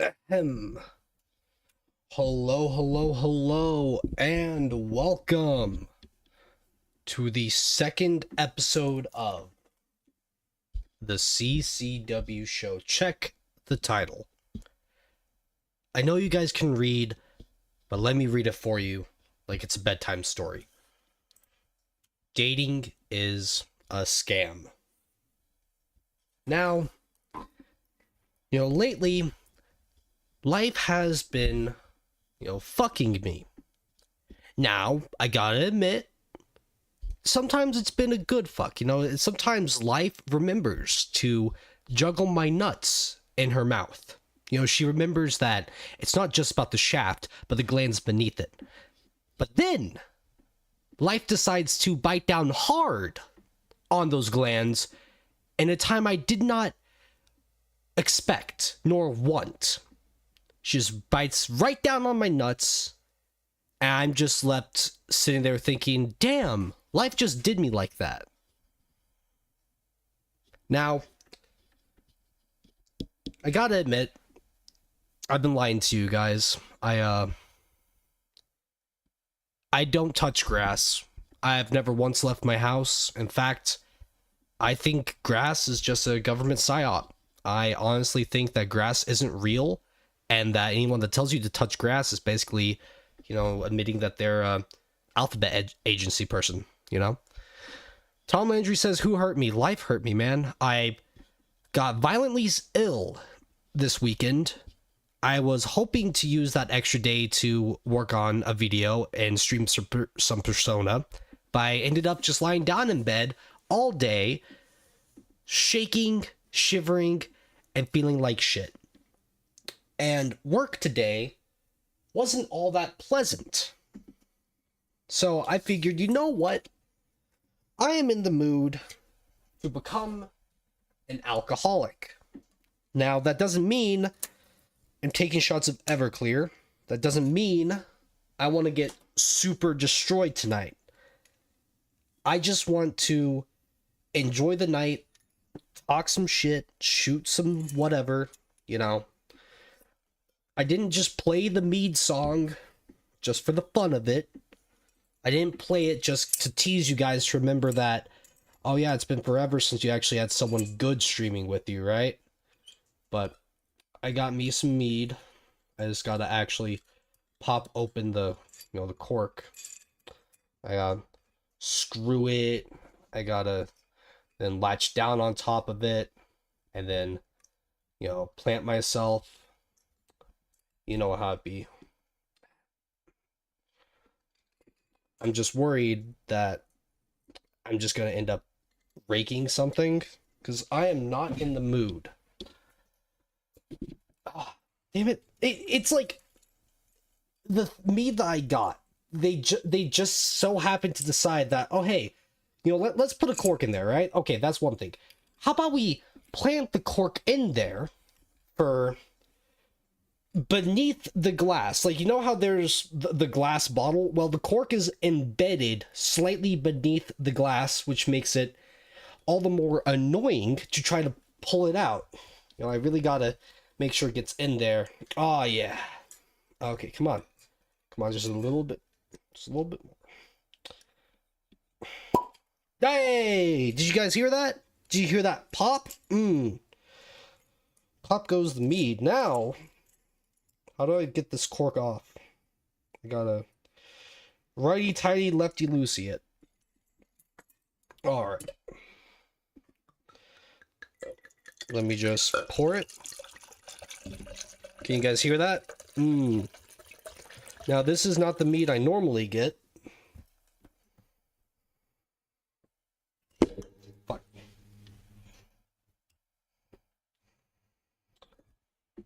Ahem. Hello, hello, hello, and welcome to the second episode of the CCW show. Check the title. I know you guys can read, but let me read it for you like it's a bedtime story. Dating is a scam. Now, lately, life has been, fucking me. Now, I gotta admit, sometimes it's been a good fuck. Sometimes life remembers to juggle my nuts in her mouth. She remembers that it's not just about the shaft, but the glands beneath it. But then, life decides to bite down hard on those glands in a time I did not expect nor want. She just bites right down on my nuts, and I'm just left sitting there thinking, damn, life just did me like that. Now, I gotta admit, I've been lying to you guys. I don't touch grass. I've never once left my house. In fact, I think grass is just a government psyop. I honestly think that grass isn't real, and that anyone that tells you to touch grass is basically, admitting that they're a alphabet agency person, Tom Landry says, who hurt me? Life hurt me, man. I got violently ill this weekend. I was hoping to use that extra day to work on a video and stream some Persona, but I ended up just lying down in bed all day, shaking, shivering, and feeling like shit. And work today wasn't all that pleasant. So I figured, you know what? I am in the mood to become an alcoholic. Now, that doesn't mean I'm taking shots of Everclear. That doesn't mean I want to get super destroyed tonight. I just want to enjoy the night, talk some shit, shoot some whatever, I didn't just play the Mead song just for the fun of it. I didn't play it just to tease you guys to remember that, oh yeah, it's been forever since you actually had someone good streaming with you, right? But I got me some mead. I just gotta actually pop open the cork. I gotta screw it. I gotta then latch down on top of it, and then, plant myself. You know how it be. I'm just worried that I'm just gonna end up raking something, because I am not in the mood. Oh, damn it. It's like the mead that I got. They just so happened to decide that, oh hey, let's put a cork in there, right? Okay, that's one thing. How about we plant the cork in there for beneath the glass? Like, how there's the glass bottle? Well, the cork is embedded slightly beneath the glass, which makes it all the more annoying to try to pull it out. I really gotta make sure it gets in there. Oh yeah. Okay, come on, just a little bit more. Hey, did you guys hear that? Did you hear that pop? Pop goes the mead. Now, how do I get this cork off? I gotta righty-tighty, lefty-loosey it. Alright. Let me just pour it. Can you guys hear that? Now, this is not the meat I normally get. Fuck.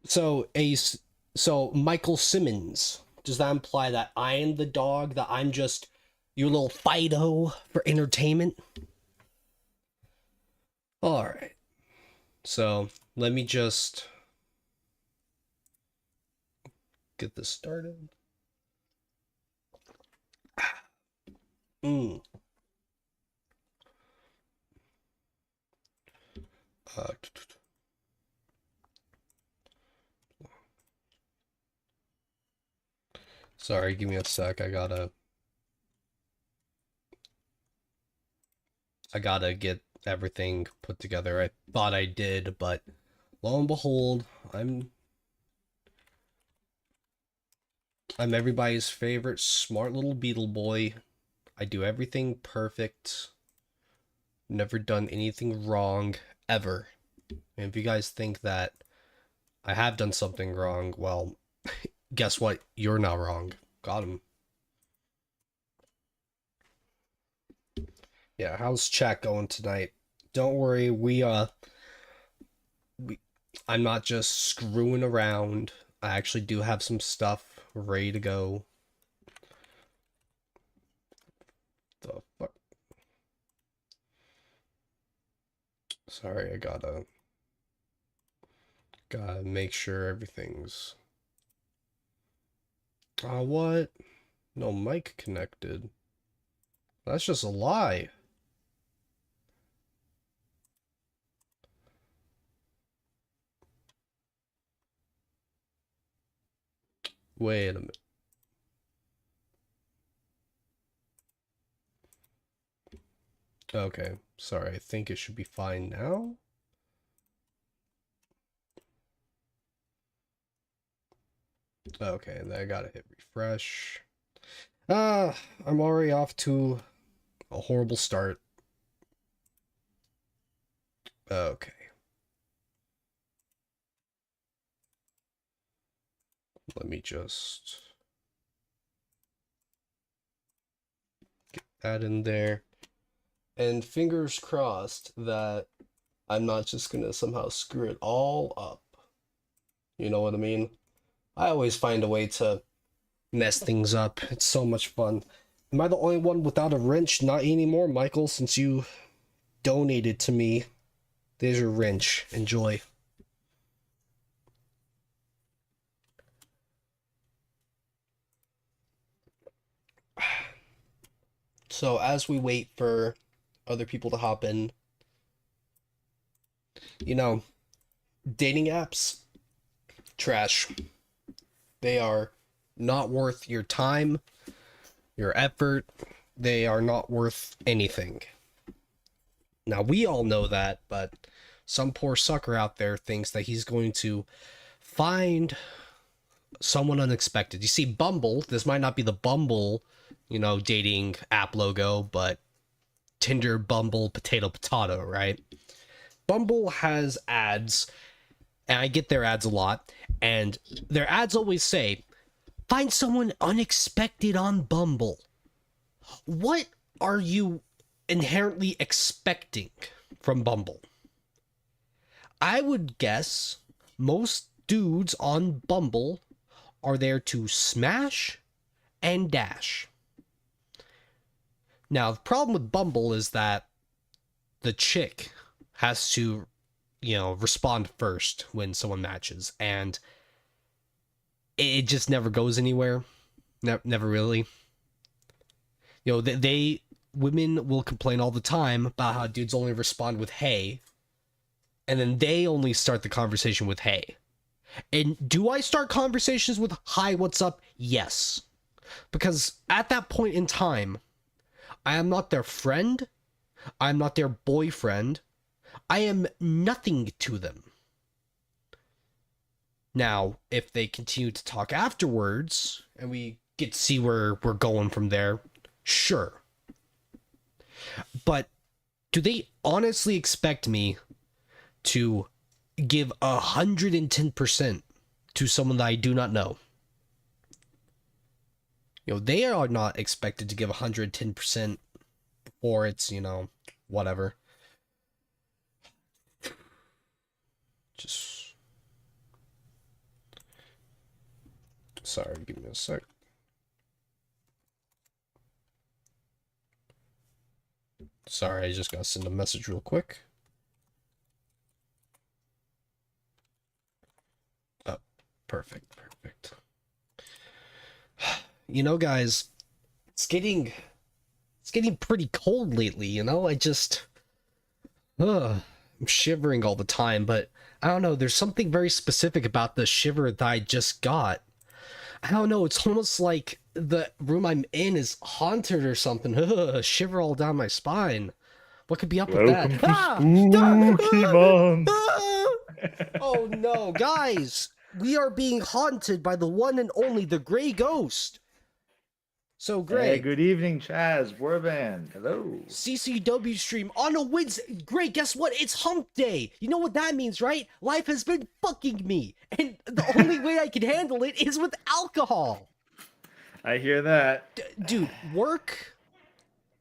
So Michael Simmons, does that imply that I am the dog, that I'm just your little Fido for entertainment? Alright. So, let me just get this started. Sorry, give me a sec. I gotta get everything put together. I thought I did, but lo and behold, I'm everybody's favorite smart little beetle boy. I do everything perfect. Never done anything wrong ever. And if you guys think that I have done something wrong, well, guess what? You're not wrong. Got him. Yeah, how's chat going tonight? Don't worry, I'm not just screwing around. I actually do have some stuff ready to go. The fuck? Sorry, I gotta make sure everything's. What? No mic connected. That's just a lie. Wait a minute. Okay, sorry. I think it should be fine now. Okay, then I gotta hit refresh. I'm already off to a horrible start. Okay. Let me just get that in there. And fingers crossed that I'm not just gonna somehow screw it all up. You know what I mean? I always find a way to mess things up. It's so much fun. Am I the only one without a wrench? Not anymore, Michael, since you donated to me. There's your wrench. Enjoy. So as we wait for other people to hop in, you know, dating apps, trash. They are not worth your time, your effort. They are not worth anything. Now, we all know that, but some poor sucker out there thinks that he's going to find someone unexpected. You see, Bumble, this might not be the Bumble, dating app logo, but Tinder, Bumble, potato, right? Bumble has ads, and I get their ads a lot, and their ads always say, find someone unexpected on Bumble. What are you inherently expecting from Bumble? I would guess most dudes on Bumble are there to smash and dash. Now, the problem with Bumble is that the chick has to, respond first when someone matches, and it just never goes anywhere. Never really. Women will complain all the time about how dudes only respond with hey, and then they only start the conversation with hey. And do I start conversations with hi, what's up? Yes. Because at that point in time, I am not their friend. I am not their boyfriend. I am nothing to them. Now, if they continue to talk afterwards, and we get to see where we're going from there, sure. But do they honestly expect me to give 110% to someone that I do not know? They are not expected to give 110% before it's, whatever. Just... Sorry, give me a sec. Sorry, I just gotta send a message real quick. Oh, perfect. Guys, it's getting pretty cold lately, I'm shivering all the time, but I don't know, there's something very specific about the shiver that I just got. I don't know. It's almost like the room I'm in is haunted or something. Ugh, shiver all down my spine. What could be up with that? Welcome to Ah! Spooky Month. Ah! Oh no, guys! We are being haunted by the one and only the Gray Ghost. So Hey, Gray, good evening, Chaz Warband. Hello. CCW stream on a Wednesday. Gray, guess what? It's hump day. You know what that means, right? Life has been fucking me. And the only way I can handle it is with alcohol. I hear that. Dude, work,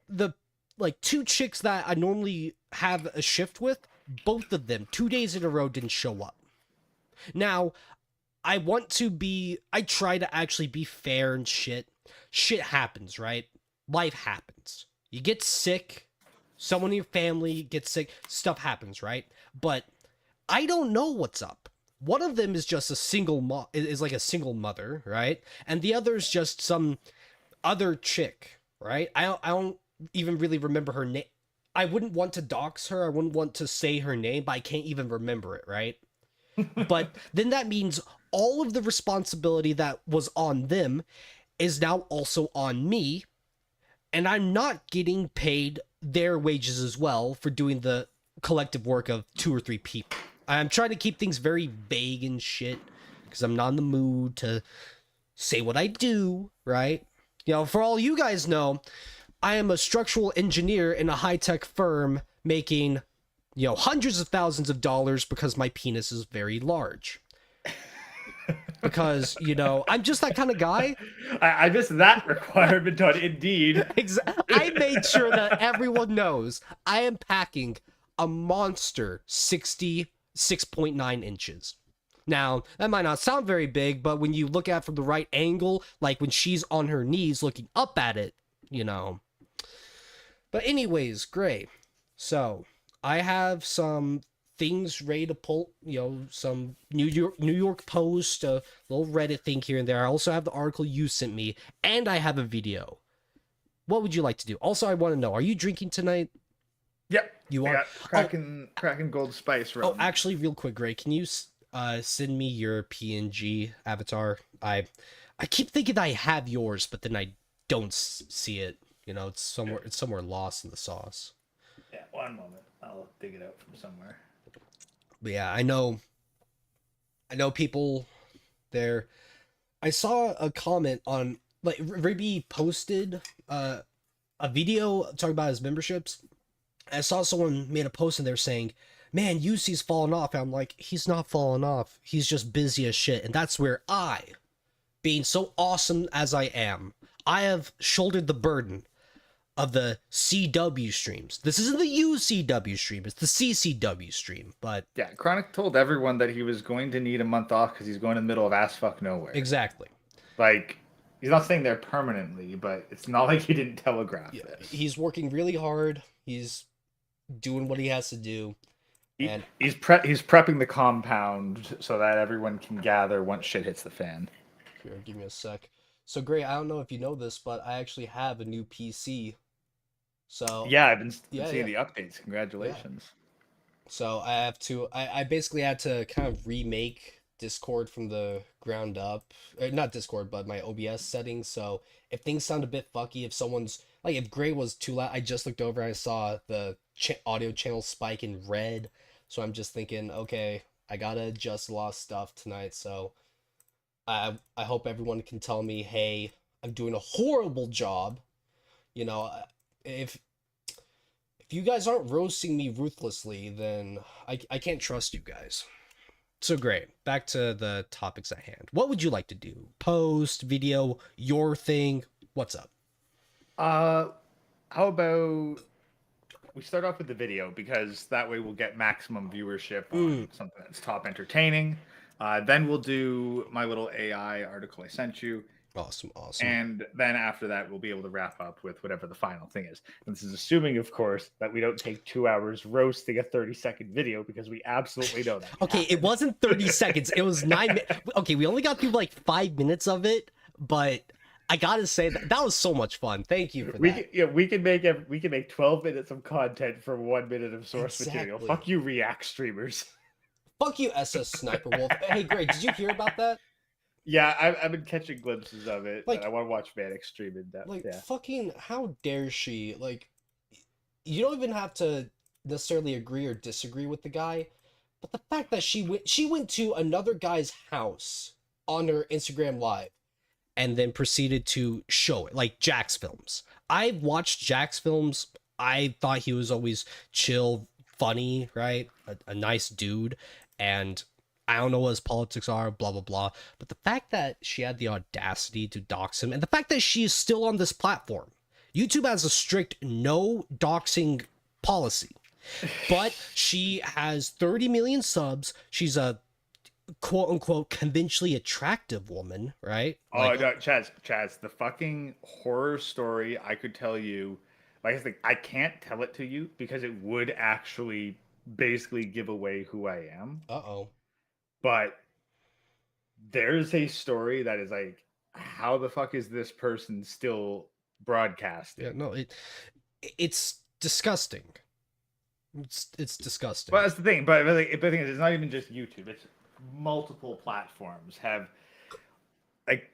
the like two chicks that I normally have a shift with, both of them 2 days in a row didn't show up. Now, I try to actually be fair and shit. Shit happens, right? Life happens. You get sick, someone in your family gets sick, stuff happens, right? But I don't know what's up. One of them is just a is like a single mother, right? And the other is just some other chick, right? I don't even really remember her name. I wouldn't want to dox her. I wouldn't want to say her name, but I can't even remember it, right? But then that means all of the responsibility that was on them is now also on me, and I'm not getting paid their wages as well for doing the collective work of 2 or 3 people. I'm trying to keep things very vague and shit because I'm not in the mood to say what I do, right? You know, for all you guys know, I am a structural engineer in a high-tech firm making, you know, hundreds of thousands of dollars because my penis is very large. Because, you know, I'm just that kind of guy. I missed that requirement on Indeed. I made sure that everyone knows I am packing a monster 66.9 inches. Now, that might not sound very big, but when you look at it from the right angle, like when she's on her knees looking up at it, you know. But anyways, great. So, I have some things ready to pull, you know, some New York Post, a little Reddit thing here and there. I also have the article you sent me, and I have a video. What would you like to do? Also, I want to know, are you drinking tonight? Yep. You are? Cracking Gold Spice rum. Oh, actually, real quick, Gray, can you send me your PNG avatar? I keep thinking I have yours, but then I don't see it. You know, it's somewhere lost in the sauce. Yeah, one moment. I'll dig it out from somewhere. But yeah, I know people there. I saw a comment on, like, Ribby posted a video talking about his memberships. I saw someone made a post and they're saying, man, UC's fallen off. And I'm like, he's not falling off. He's just busy as shit. And that's where I, being so awesome as I am, I have shouldered the burden of the CW streams. This isn't the UCW stream, it's the CCW stream. But yeah, Chronic told everyone that he was going to need a month off because he's going in the middle of ass fuck nowhere. Exactly. Like, he's not staying there permanently, but it's not like he didn't telegraph this. He's working really hard. He's doing what he has to do. And he's prepping the compound so that everyone can gather once shit hits the fan. Here, give me a sec. So, Gray, I don't know if you know this, but I actually have a new PC. So yeah, I've been seeing the updates. Congratulations. Yeah. So I have to. I basically had to kind of remake Discord from the ground up. Not Discord, but my OBS settings. So if things sound a bit fucky, if Gray was too loud, I just looked over and I saw the audio channel spike in red. So I'm just thinking, okay, I gotta adjust a lot of stuff tonight. So I hope everyone can tell me, hey, I'm doing a horrible job. You know, if you guys aren't roasting me ruthlessly, then I can't trust you guys. So great. Back to the topics at hand. What would you like to do? Post, video, your thing? What's up? How about we start off with the video, because that way we'll get maximum viewership on something that's top entertaining. Then we'll do my little AI article I sent you. Awesome. And then after that, we'll be able to wrap up with whatever the final thing is. And this is assuming, of course, that we don't take 2 hours roasting a 30-second video, because we absolutely know that. Okay, it wasn't 30 seconds. It was 9 minutes. Okay, we only got through like 5 minutes of it, but I gotta say that was so much fun. Thank you for that. We can make 12 minutes of content for 1 minute of source material. Fuck you, React streamers. Fuck you, SS Sniper Wolf. Hey, Greg, did you hear about that? Yeah, I've been catching glimpses of it, and I Like, want to watch Manic stream in depth. like Yeah. fucking, how dare she? Like, you don't even have to necessarily agree or disagree with the guy, but the fact that she went to another guy's house on her Instagram live and then proceeded to show it, like Jack's films. I watched Jack's films. I thought he was always chill, funny, right? A nice dude. And I don't know what his politics are, blah, blah, blah. But the fact that she had the audacity to dox him, and the fact that she is still on this platform, YouTube has a strict no doxing policy. But she has 30 million subs. She's a quote unquote conventionally attractive woman, right? Oh Like, no, Chaz, the fucking horror story I could tell you. Like I said, I can't tell it to you because it would actually basically give away who I am. uh-oh. But there's a story that is like, how the fuck is this person still Yeah, broadcasting? no, it's disgusting. It's disgusting. Well, that's the thing. But the thing is, it's not even just YouTube. It's multiple platforms have like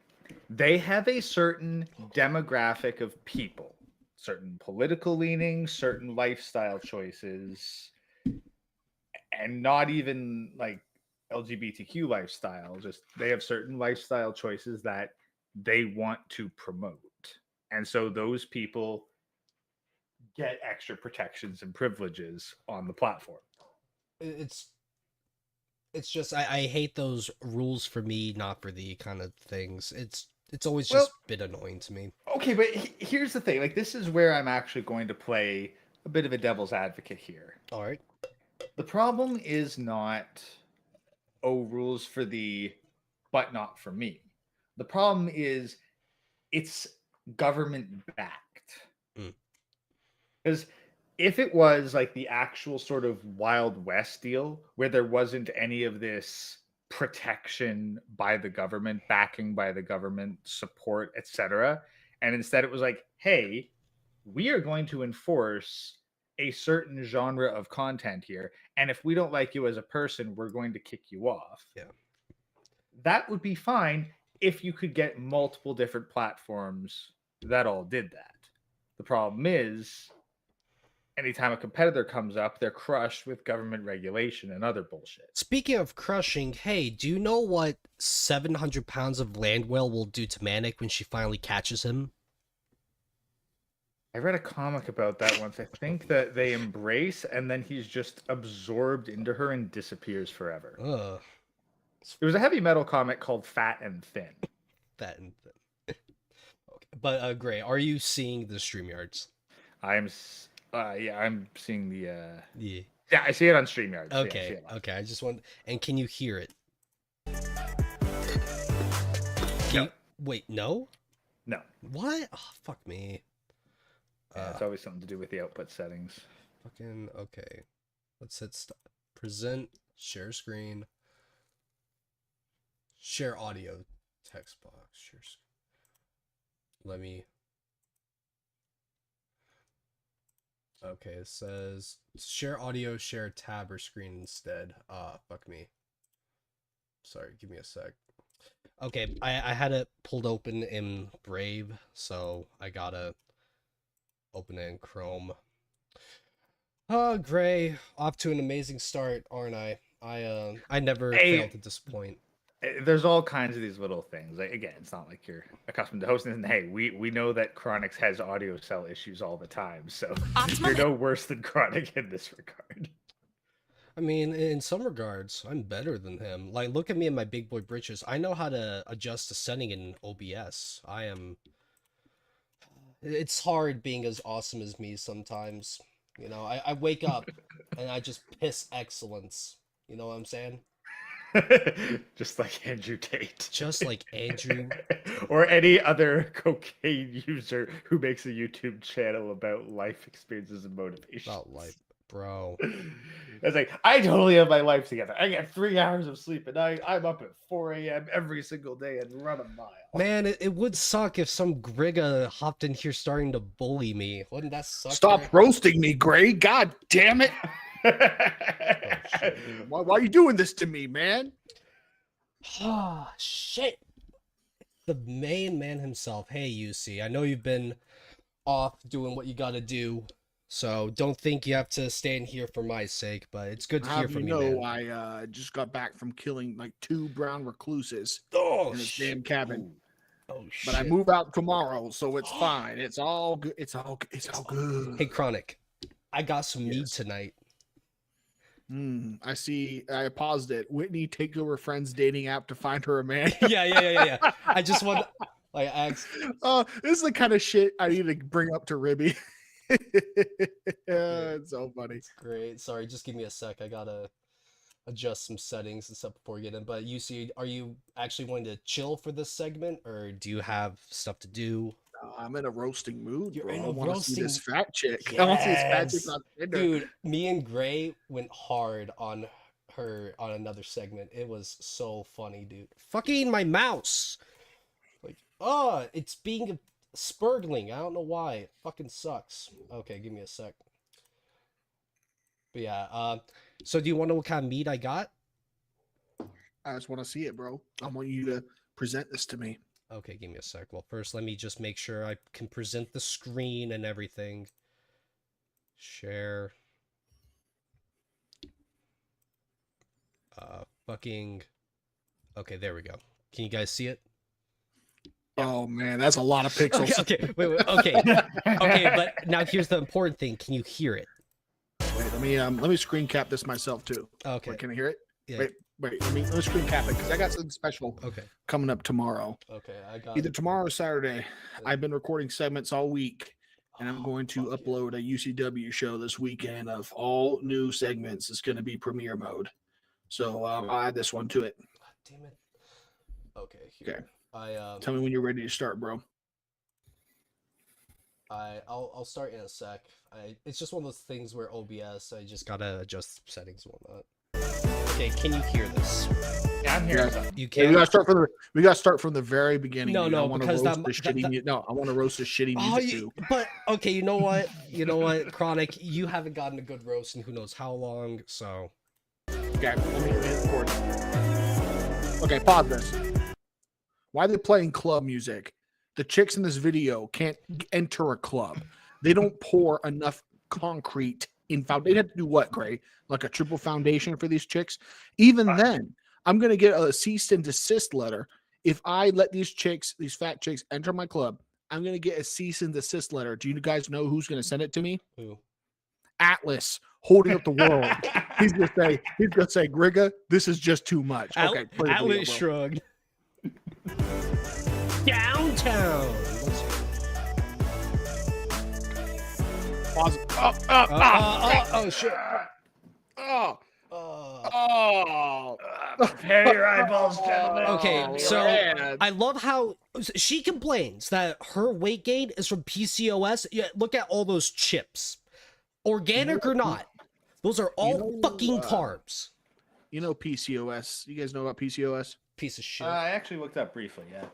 they have a certain demographic of people, certain political leanings, certain lifestyle choices, and not even like LGBTQ lifestyle. Just they have certain lifestyle choices that they want to promote. And so those people get extra protections and privileges on the platform. It's it's just I hate those rules for me, not for thee kind of things. It's always Well, just been annoying to me. okay, but here's the thing. Like, this is where I'm actually going to play a bit of a devil's advocate here. All right. The problem is not, oh, rules for thee, but not for me. The problem is it's government backed. Mm. Because if it was like the actual sort of Wild West deal where there wasn't any of this protection by the government, backing by the government, support, etc., and instead it was like, hey, we are going to enforce a certain genre of content here, and if we don't like you as a person, we're going to kick you off. Yeah. That would be fine if you could get multiple different platforms that all did that. The problem is anytime a competitor comes up, they're crushed with government regulation and other bullshit. Speaking of crushing, hey, do you know what 700 pounds of land whale will do to Manic when she finally catches him? I read a comic about that once. I think that they embrace and then he's just absorbed into her and disappears forever. Ugh. There was a heavy metal comic called Fat and Thin. That and okay. But Gray, are you seeing the StreamYards? I'm seeing the Yeah. yeah, I see it on StreamYard. Okay. Okay. I just want. And can you hear it? No. Wait. No. No. What? Oh, fuck me. Yeah, it's always something to do with the output settings. Fucking okay. Let's hit present, share screen, share audio, text box, share. Let me. Okay, it says share audio, share tab or screen instead. Fuck me. Sorry, give me a sec. Okay, I had it pulled open in Brave, so I gotta open it in Chrome. Oh, Gray, off to an amazing start, aren't I? I never fail to disappoint. There's all kinds of these little things. Like, again, it's not like you're accustomed to hosting. And hey, we know that Chronix has audio cell issues all the time, so you're no worse than Chronic in this regard. I mean, in some regards, I'm better than him. Like, look at me in my big boy britches. I know how to adjust the setting in OBS. I am. It's hard being as awesome as me sometimes. You know, I wake up and I just piss excellence. You know what I'm saying? Just like Andrew Tate. Just like Andrew. Or any other cocaine user who makes a YouTube channel about life experiences and motivation. About life, bro. It's like, I totally have my life together. I get 3 hours of sleep at night. I'm up at 4 a.m. every single day and run a mile. Man, it would suck if some Grigga hopped in here starting to bully me. Wouldn't that suck? Stop roasting me, Gray. God damn it. Why are you doing this to me, man? Oh, shit. the main man himself. Hey, UC, I know you've been off doing what you gotta do, so don't think you have to stand here for my sake, but it's good to hear Have you from you, know, man. I just got back from killing like 2 brown recluses Oh, in this shit. damn cabin. Oh, But I shit. move out tomorrow, so it's fine. It's all good. It's all good. Hey, Chronic, I got some mead Yes. tonight. I see. I paused it. Whitney takes over friend's dating app to find her a man. Yeah. I just want, like, I asked, Oh, this is the kind of shit I need to bring up to Ribby. It's so funny. it's great. Sorry, just give me a sec. I gotta adjust some settings and stuff before we get in. But UC, are you actually going to chill for this segment, or do you have stuff to do? I'm in a roasting mood, You're bro. in I a want to see this roasting- fat chick. I want to see this fat chick Yes. on Tinder. Dude, me and Gray went hard on her on another segment. It was so funny, dude. Fucking my mouse. Like, oh, it's being a spurgling. I don't know why. It fucking sucks. Okay, give me a sec. But yeah, so do you want to know what kind of meat I got? I just want to see it, bro. I want you to present this to me. Okay, give me a sec. Well, first let me just make sure I can present the screen and everything. Share. Fucking. Okay, there we go. Can you guys see it? Oh man, that's a lot of pixels. Okay, wait, okay, okay. But now here's the important thing. Can you hear it? Wait, let me screen cap this myself too. Okay. Wait, can I hear it? Yeah. Wait. Let me screen cap it because I got something special Okay. coming up tomorrow. Okay. I got Either it. tomorrow or Saturday. I've been recording segments all week, and I'm Oh, going to fuck yeah. upload a UCW show this weekend of all new segments. It's going to be premiere mode, so I'll add this one to it. God damn it. Okay. Here. Okay. Tell me when you're ready to start, bro. I'll start in a sec. It's just one of those things where OBS, I just gotta adjust settings and whatnot. Okay, can you hear this? Yeah, I'm here. Yeah. You Hey, can. we gotta start from the very beginning. No, dude. no, I wanna because roast that- the shitty that- mu- No, I want to roast the shitty Oh, music too. but okay, you know what? You know what, Chronic, you haven't gotten a good roast in who knows how long, so Okay, let me hit record. Okay, pause this. Why are they playing club music? The chicks in this video can't enter a club. They don't pour enough concrete in foundation. They have to do what, Gray? Like a triple foundation for these chicks? Even then, I'm gonna get a cease and desist letter. If I let these fat chicks enter my club, I'm gonna get a cease and desist letter. Do you guys know who's gonna send it to me? who? Atlas holding up the world. He's gonna say, Grigga, this is just too much. Okay, play the video, Atlas bro. shrugged. Downtown. Pause. Oh shit. Oh. Uh, Oh. Prepare your eyeballs, gentlemen. Okay, Oh, so man. I love how she complains that her weight gain is from PCOS. Yeah, look at all those chips, organic or not. Those are all fucking carbs. You know PCOS. You guys know about PCOS? Piece of shit. I actually looked up briefly. Yeah.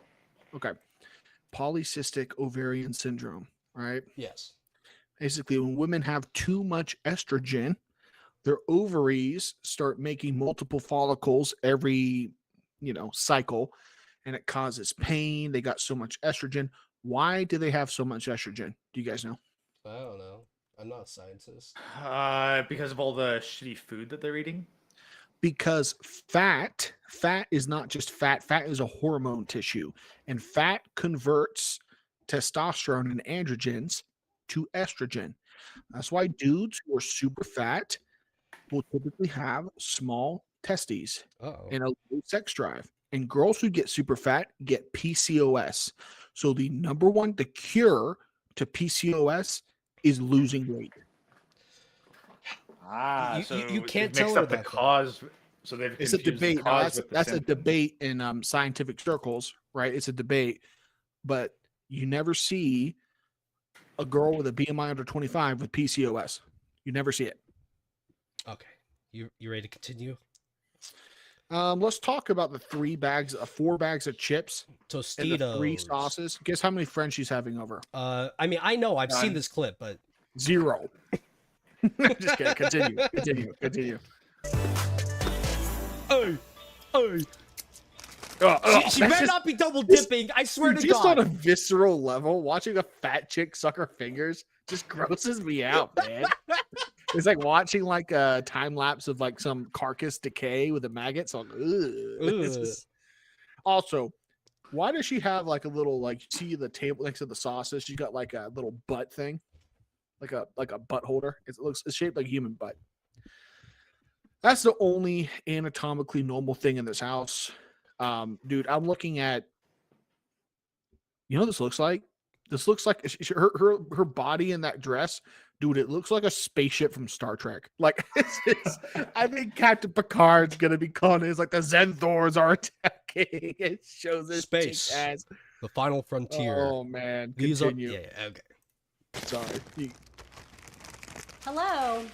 Okay. Polycystic ovarian syndrome, right? Yes. Basically, when women have too much estrogen, their ovaries start making multiple follicles every, cycle, and it causes pain. They got so much estrogen. Why do they have so much estrogen? Do you guys know? I don't know. I'm not a scientist. Because of all the shitty food that they're eating. Because fat is not just fat. Fat is a hormone tissue, and fat converts testosterone and androgens to estrogen. That's why dudes who are super fat will typically have small testes Uh-oh. and a low sex drive. And girls who get super fat get PCOS. So the cure to PCOS is losing weight. You can't they've tell mixed her up the that, though. cause. So they've It's a confused the debate. cause with the That's a symptom. debate in scientific circles, right? It's a debate, but you never see a girl with a BMI under 25 with PCOS. You never see it. Okay. You ready to continue? Let's talk about the 4 bags of chips and Tostitos. the 3 sauces. Guess how many friends she's having over? I mean, I know I've seen None. this clip, but 0. Just kidding. Continue. hey. She better not be double dipping. I swear to just on God. a visceral level, watching a fat chick suck her fingers just grosses me out, man. It's like watching like a time lapse of like some carcass decay with the maggots on. Also, why does she have like a little like see the table next to the sauces? She's got like a little butt thing, like a butt holder. It's shaped like a human butt. That's the only anatomically normal thing in this house. Dude, I'm looking at. You know what this looks like? This looks like her body in that dress, dude. It looks like a spaceship from Star Trek. Like I think Captain Picard's gonna be calling it. It's like the Zenthors are attacking. It shows this Space. as The final frontier. Oh man, These continue. yeah, okay. Sorry. Hello.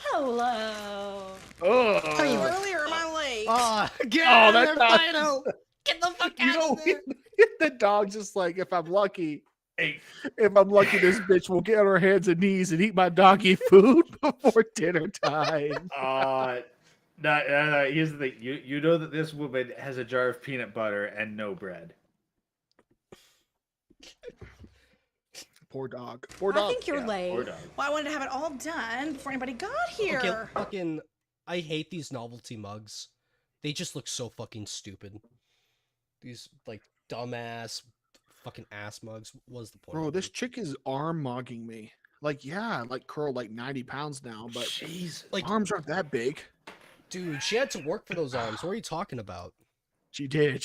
Hello. Oh, Are you early or am I late? Get out out of of there, there, Fido! Get the fuck out of there! The dog's just like, if I'm lucky, Hey, this bitch will get on her hands and knees and eat my doggy food before dinner time. no. Here's the thing. You know that this woman has a jar of peanut butter and no bread. Poor dog. Poor dog. I think you're late. Poor dog. Well, I wanted to have it all done before anybody got here. Okay, fucking, I hate these novelty mugs. They just look so fucking stupid. These like dumbass fucking ass mugs. What's the point? Bro, of this them? chick is arm mogging me. Like, yeah, like curl like 90 pounds now, but Jeez. Like, arms aren't that big. dude, she had to work for those arms. What are you talking about? She did.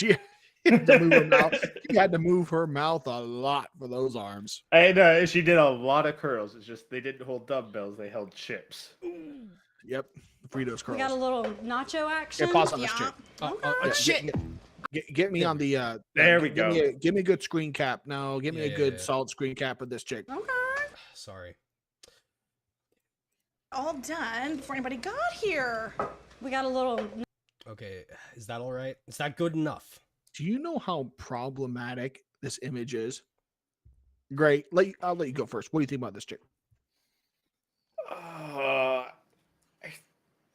She had to move her mouth. She had to move her mouth a lot for those arms. And she did a lot of curls. It's just they didn't hold dumbbells; they held chips. Yep. Fritos curls. We got a little nacho action. Yeah, pause on this Yeah. chick. Okay. Shit! Get me on the There we give go. Give me a good screen cap. No, give me a good Yeah. solid screen cap of this chick. Okay. Sorry. All done before anybody got here. We got a little. Okay, is that all right? Is that good enough? Do you know how problematic this image is? Great. I'll let you go first. What do you think about this chick?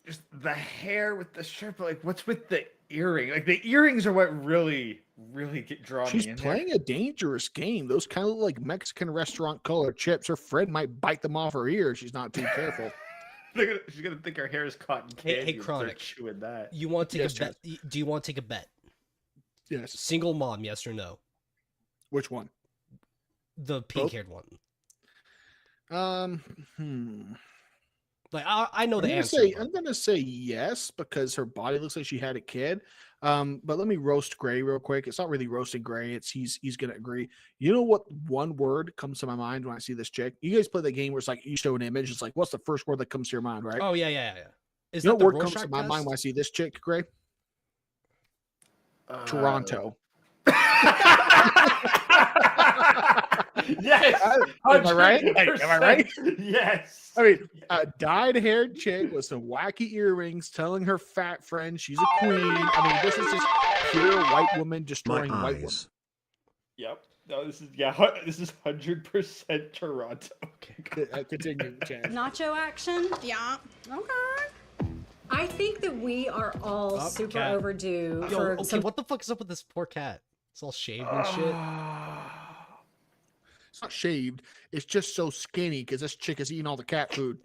Just the hair with the shirt, but like, what's with the earring? Like, the earrings are what really draw She's me in. playing a dangerous game. Those kind of like Mexican restaurant color chips. Her friend might bite them off her ear. She's not too careful. She's gonna think her hair is cotton Hey, candy. and start Chronic. chewing that. You want to take Yes, a bet? Do you want to take a bet? Yes. Single mom, yes or no? Which one? The pink-haired one. Like I know the answer. I'm gonna say yes because her body looks like she had a kid. But let me roast Gray real quick. It's not really roasting Gray. It's he's gonna agree. You know what one word comes to my mind when I see this chick? You guys play the game where it's like you show an image. It's like what's the first word that comes to your mind, right? Oh yeah. Is You know that what the word comes to Rorschach my test? mind when I see this chick, Gray? Toronto. Yes. Am I right? Am I right? Yes. I mean, a dyed-haired chick with some wacky earrings telling her fat friend she's a queen. I mean, this is just pure white woman destroying white women. Yep. No, this is 100% Toronto. Continue, Chad. Nacho action. Yeah. Okay. I think that we are all Oh, super cat. overdue Yo, for okay, some. what the fuck is up with this poor cat? It's all shaved and shit. It's not shaved. It's just so skinny because this chick is eating all the cat food.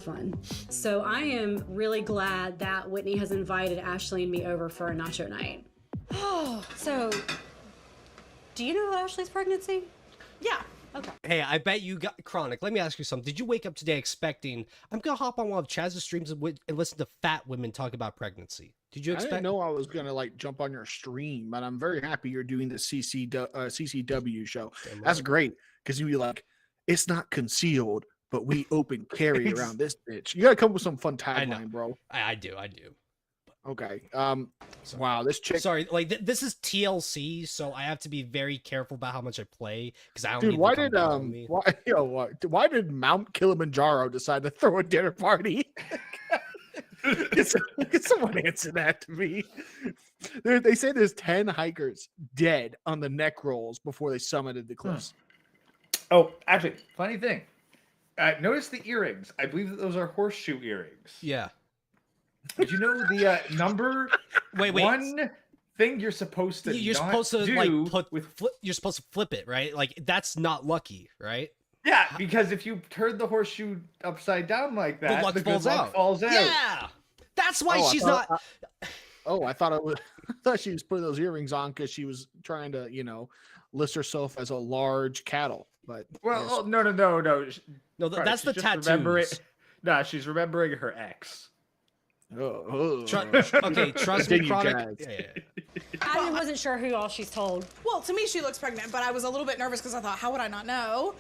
Fun. So I am really glad that Whitney has invited Ashley and me over for a nacho night. Oh, so do you know Ashley's pregnancy? Yeah. Okay. Hey, I bet you got Chronic. Let me ask you something. Did you wake up today expecting I'm gonna hop on one of Chazz's streams and listen to fat women talk about pregnancy? Did you I expect? didn't know I was gonna like jump on your stream, but I'm very happy you're doing the CCW show. Damn That's right. great because you'd be like, it's not concealed, but we open carry around this bitch. You gotta come up with some fun I know. tagline, bro. I do. Okay. So- Wow, this chick. Sorry, like this is TLC, so I have to be very careful about how much I play because I don't Dude, need why to come did down on me. why did Mount Kilimanjaro decide to throw a dinner party? Can someone answer that to me? They say there's 10 hikers dead on the neck rolls before they summited the cliffs. Oh, actually, funny thing. Notice the earrings. I believe that those are horseshoe earrings. Yeah. Did you know the number Wait. One thing you're supposed to You're not supposed to do like with you're supposed to flip it, right? Like that's not lucky, right? yeah, because if you turn the horseshoe upside down like that, luck the falls good luck out. falls out. Yeah. That's why Oh, she's I not. thought it was. I thought she was putting those earrings on because she was trying to, list herself as a large cattle. But Well, yes. oh, no. No, that's the She's just remembering- tattoos. Nah, she's remembering her ex. Okay, trust me, Continue, Chronic. Jazz. Yeah. I wasn't sure who all she's told. Well, to me, she looks pregnant, but I was a little bit nervous because I thought, how would I not know?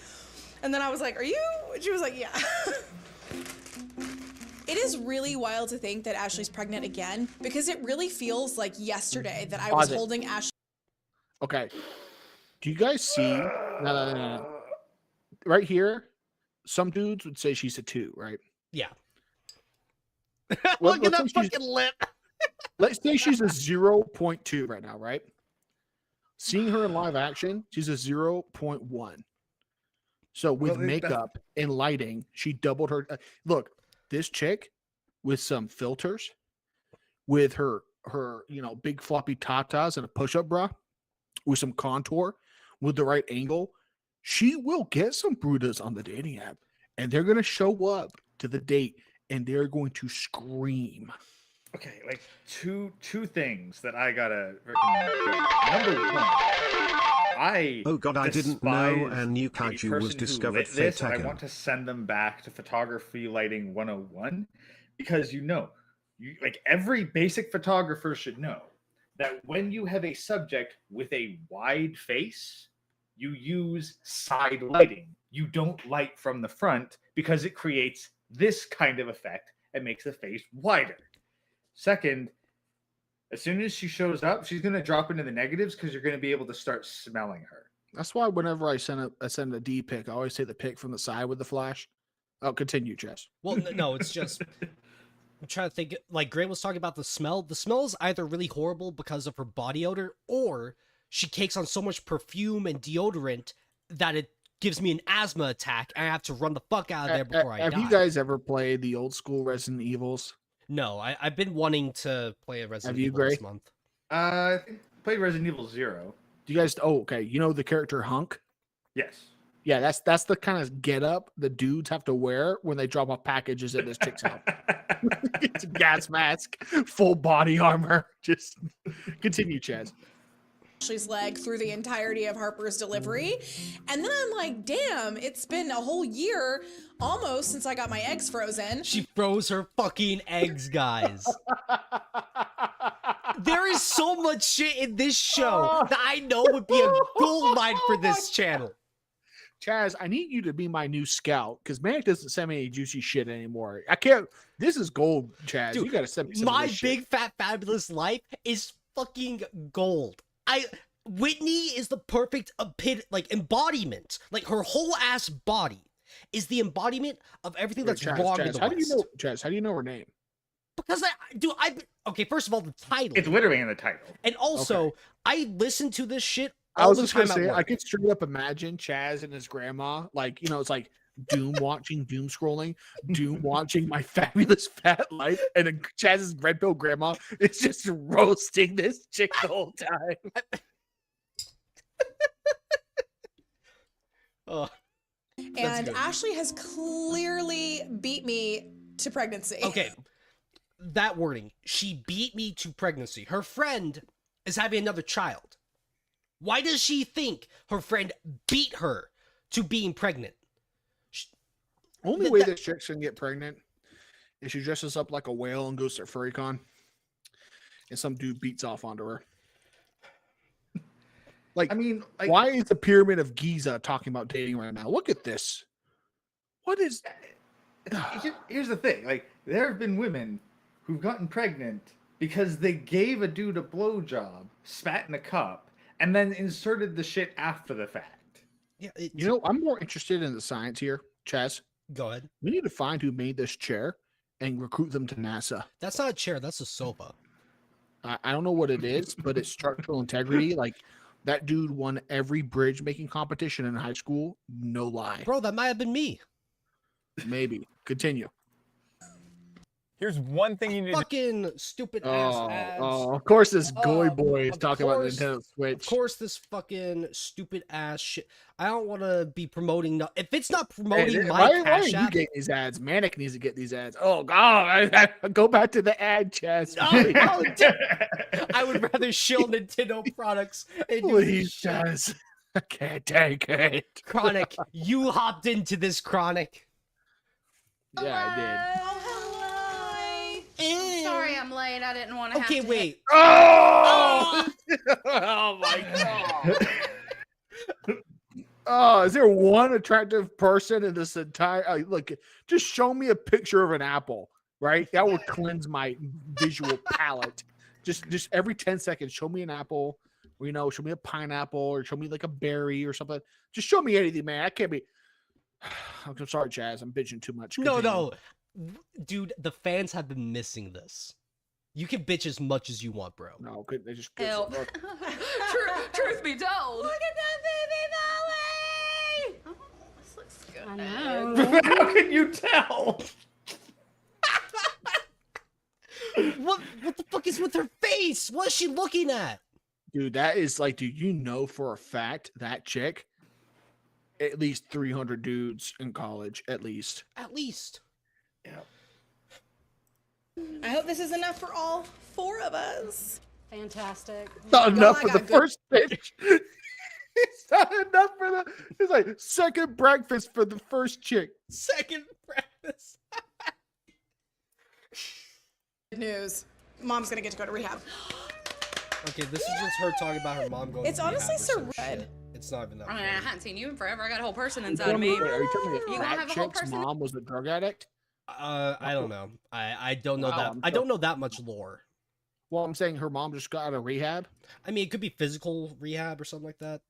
And then I was like, are you? And she was like, yeah. It is really wild to think that Ashley's pregnant again because it really feels like yesterday that I was Pause it. holding Ashley. Okay. Do you guys see? No. Right here, some dudes would say she's a 2, right? Yeah. Well, Look at let's that say she's- fucking lip. Let's say she's a 0.2 right now, right? Seeing her in live action, she's a 0.1. So with Well, makeup and lighting, she doubled her. Look, this chick with some filters, with her big floppy tatas and a push-up bra, with some contour, with the right angle, she will get some brutas on the dating app, and they're gonna show up to the date, and they're going to scream. Okay, like two things that I gotta recommend. Number one, Oh God, I didn't know despise a new the kaiju person was who discovered lit this, and I Fataken. want to send them back to photography lighting 101 because like every basic photographer should know that when you have a subject with a wide face, you use side lighting. You don't light from the front because it creates this kind of effect and makes the face wider. Second, as soon as she shows up, she's going to drop into the negatives because you're going to be able to start smelling her. That's why whenever I send a D pic, I always take the pic from the side with the flash. Oh, continue, Jess. Well, no, it's just. I'm trying to think. Like Gray was talking about the smell. The smell is either really horrible because of her body odor, or she takes on so much perfume and deodorant that it gives me an asthma attack, and I have to run the fuck out of there before I die. Have you guys ever played the old school Resident Evils? No, I've been wanting to play a Resident Evil this month. I think I played Resident Evil 0. Do you guys? Oh, okay. You know the character Hunk? Yes. Yeah, that's the kind of get up the dudes have to wear when they drop off packages at this chick's house. It's a gas mask, full body armor. Just continue, Chaz. Ashley's leg through the entirety of Harper's delivery. And then I'm like, damn, it's been a whole year almost since I got my eggs frozen. She froze her fucking eggs, guys. There is so much shit in this show that I know would be a gold mine for this channel. Chaz, I need you to be my new scout because Manic doesn't send me any juicy shit anymore. I can't. This is gold, Chaz. Dude, you gotta send me some My of this shit. big fat fabulous life is fucking gold. Whitney is the perfect embodiment. Like her whole ass body is the embodiment of everything that's Chaz, wrong Chaz, in the how West. do you know, Chaz? How do you know her name? Because okay, first of all, the title. It's literally in the title. And also, I listen to this shit I all was the just gonna time at say, work. I could straight up imagine Chaz and his grandma, like, it's like doom watching, doom scrolling, doom watching My Fabulous Fat Life, and then Chaz's red pill grandma is just roasting this chick the whole time. Oh, And good. Ashley has clearly beat me to pregnancy. okay, that wording. She beat me to pregnancy. Her friend is having another child. Why does she think her friend beat her to being pregnant? Only way this chick's gonna get pregnant is she dresses up like a whale and goes to FurryCon, and some dude beats off onto her. Like, I mean, like, why is the Pyramid of Giza talking about dating right now? Look at this. What is? here's the thing. Like, there have been women who've gotten pregnant because they gave a dude a blowjob, spat in a cup, and then inserted the shit after the fact. Yeah, I'm more interested in the science here, Chaz. go ahead. We need to find who made this chair and recruit them to NASA. That's not a chair. That's a sofa. I don't know what it is, but it's structural integrity. Like, that dude won every bridge making competition in high school. No lie. Bro, that might have been me. Maybe. Continue. Here's one thing you need to Fucking stupid ass ads. Of course, this goy Oh, boy is of talking about course- Nintendo Of Switch. course, this fucking stupid ass shit. I don't want to be promoting. If it's not Hey, promoting my why are Cash you App, getting these ads? Manic needs to get these ads. Oh God, I go back to the ad chest. No, I would rather shill Nintendo products and do Please, this shit. Chaz. I can't take it. Chronic, you hopped into this, Chronic. Yeah, Oh, hello. Sorry I'm late. I didn't want to have Okay, to wait. I did. Oh my God. Oh, is there one attractive person in this entire? Look, just show me a picture of an apple, right? That would cleanse my visual palate. Just every 10 seconds, show me an apple, or, show me a pineapple, or show me like a berry or something. Just show me anything, man. I can't be. I'm sorry, Chaz. I'm bitching too much. No, dude, the fans have been missing this. You can bitch as much as you want, bro. No, could they just help. Truth be told. Look at that baby Molly. Oh, this looks good. I know. How can you tell? What the fuck is with her face? What is she looking at? Dude, that is like, dude, you know for a fact that chick, at least 300 dudes in college, at least. At least. Yeah. I hope this is enough for all 4 of us. Fantastic. Not enough I for the got good- first pitch. It's not enough for the. It's like second breakfast for the first chick. Second breakfast. Good news. Mom's gonna get to go to rehab. Okay, this is just her talking about her mom going. It's to rehab honestly or some surreal. shit. It's not even that. I mean, I funny. hadn't seen you in forever. I got a whole person Are inside of me. you telling me You that gonna have a whole chick's person? mom was a drug addict? I don't know. I don't know Wow, that. I'm I so- don't know that much lore. Well, I'm saying her mom just got out of rehab. I mean, it could be physical rehab or something like that.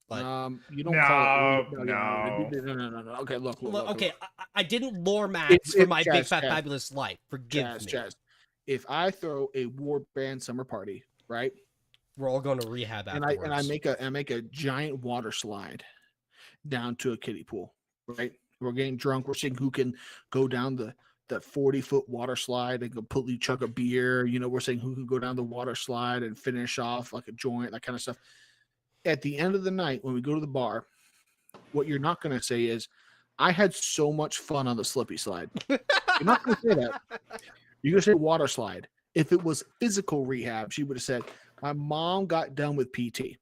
But You don't No, call it no. Okay, look. okay, I didn't lore Max It's- for it's my Chaz, big fat Chaz. fabulous life. Forgive Chaz, me. Chaz. If I throw a war band summer party, right, We're all going to rehab and afterwards. I make a giant water slide down to a kiddie pool, right? We're getting drunk. We're seeing who can go down the 40-foot water slide and completely chug a beer. We're saying who can go down the water slide and finish off like a joint, that kind of stuff. At the end of the night, when we go to the bar, what you're not going to say is, I had so much fun on the slippy slide. You're not going to say that. You're going to say water slide. If it was physical rehab, she would have said, my mom got done with PT.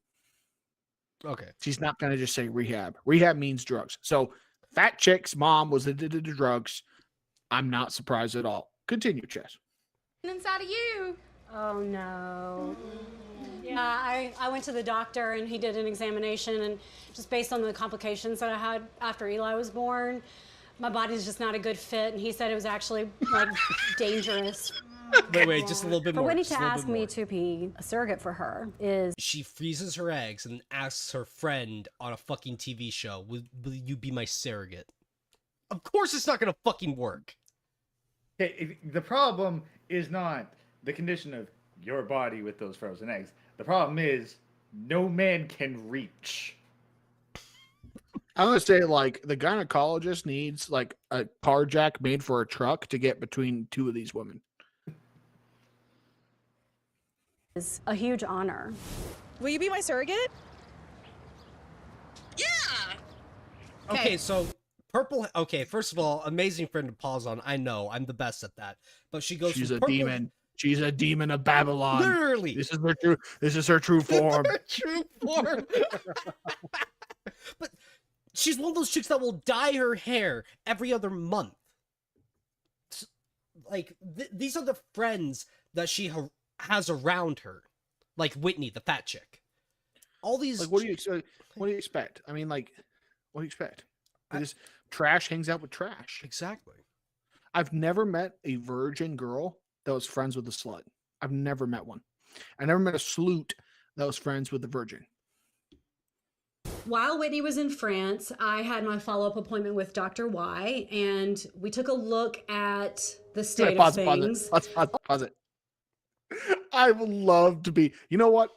Okay. She's not going to just say rehab. Rehab means drugs. So fat chick's mom was addicted to drugs. I'm not surprised at all. Continue, Chess. Inside of you. Oh no. Yeah, I went to the doctor and he did an examination, and just based on the complications that I had after Eli was born, my body's just not a good fit, and he said it was actually like dangerous. Wait, just a little bit For more. Whitney just to a little ask bit me more. to be a surrogate for her is She freezes her eggs and asks her friend on a fucking TV show, will you be my surrogate? Of course it's not gonna fucking work. Okay, the problem is not the condition of your body with those frozen eggs. The problem is no man can reach. I'm going to say, like, the gynecologist needs, like, a car jack made for a truck to get between two of these women. a huge honor. Will you be my surrogate? Okay, so purple. Okay, first of all, amazing friend to pause on. I know I'm the best at that, but she goes. She's from a purple- demon. She's a demon of Babylon. Literally, This is her true form. her true form. But she's one of those chicks that will dye her hair every other month. Like these are the friends that she has around her, like Whitney, the fat chick. All these. Like, what do you expect? What do you expect? I mean, like, what do you expect? This trash hangs out with trash. Exactly. I've never met a virgin girl that was friends with a slut. I've never met one. I never met a sleut that was friends with a virgin. While Whitney was in France, I had my follow-up appointment with Dr. Y, and we took a look at the state of Pause things. it. Pause it. I would love to be. You know what?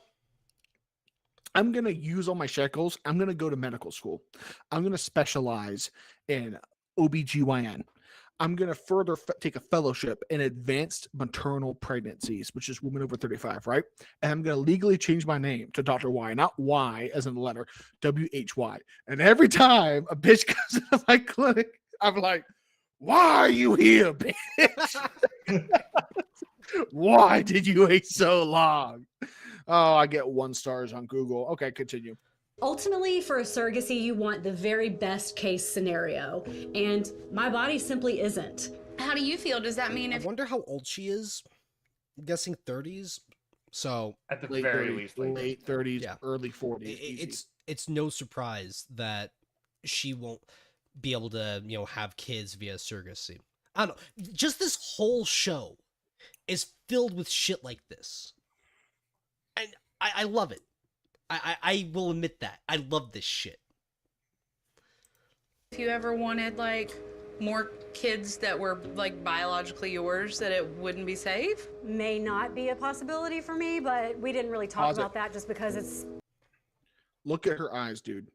I'm going to use all my shekels. I'm going to go to medical school. I'm going to specialize in OBGYN. I'm going to further take a fellowship in advanced maternal pregnancies, which is women over 35, right? And I'm going to legally change my name to Dr. Y, not Y as in the letter, WHY. And every time a bitch comes into my clinic, I'm like, why are you here, bitch? Why did you wait so long? Oh, I get 1 stars on Google. Okay, continue. Ultimately, for a surrogacy, you want the very best case scenario, and my body simply isn't. How do you feel? Does that mean I if wonder how old she is. I'm guessing 30s. So At the Late very 30s, least, like, late 30s, Yeah. early 40s. easy. it's no surprise that she won't be able to, have kids via surrogacy. I don't know. Just this whole show is filled with shit like this. And I love it. I will admit that. I love this shit. you ever wanted like more kids that were like biologically yours, that it wouldn't be safe? May not be a possibility for me, but we didn't really talk Pause it. about that just because it's Look at her eyes, dude.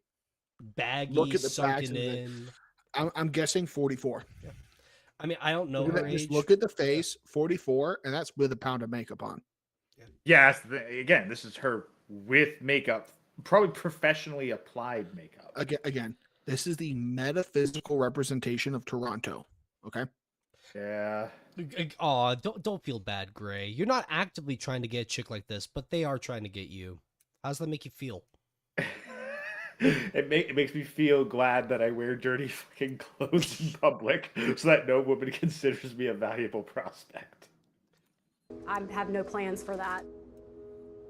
Baggy, Look at the backs sunken and the- in. I'm guessing 44. I mean, I don't know Look at her that- age. just look at the face, 44, and that's with a pound of makeup on. yeah, again, this is her with makeup, probably professionally applied makeup. Again, this is the metaphysical representation of Toronto. Okay. Yeah. Aw, don't feel bad, Gray. You're not actively trying to get a chick like this, but they are trying to get you. How does that make you feel? It makes me feel glad that I wear dirty fucking clothes in public so that no woman considers me a valuable prospect. I have no plans for that.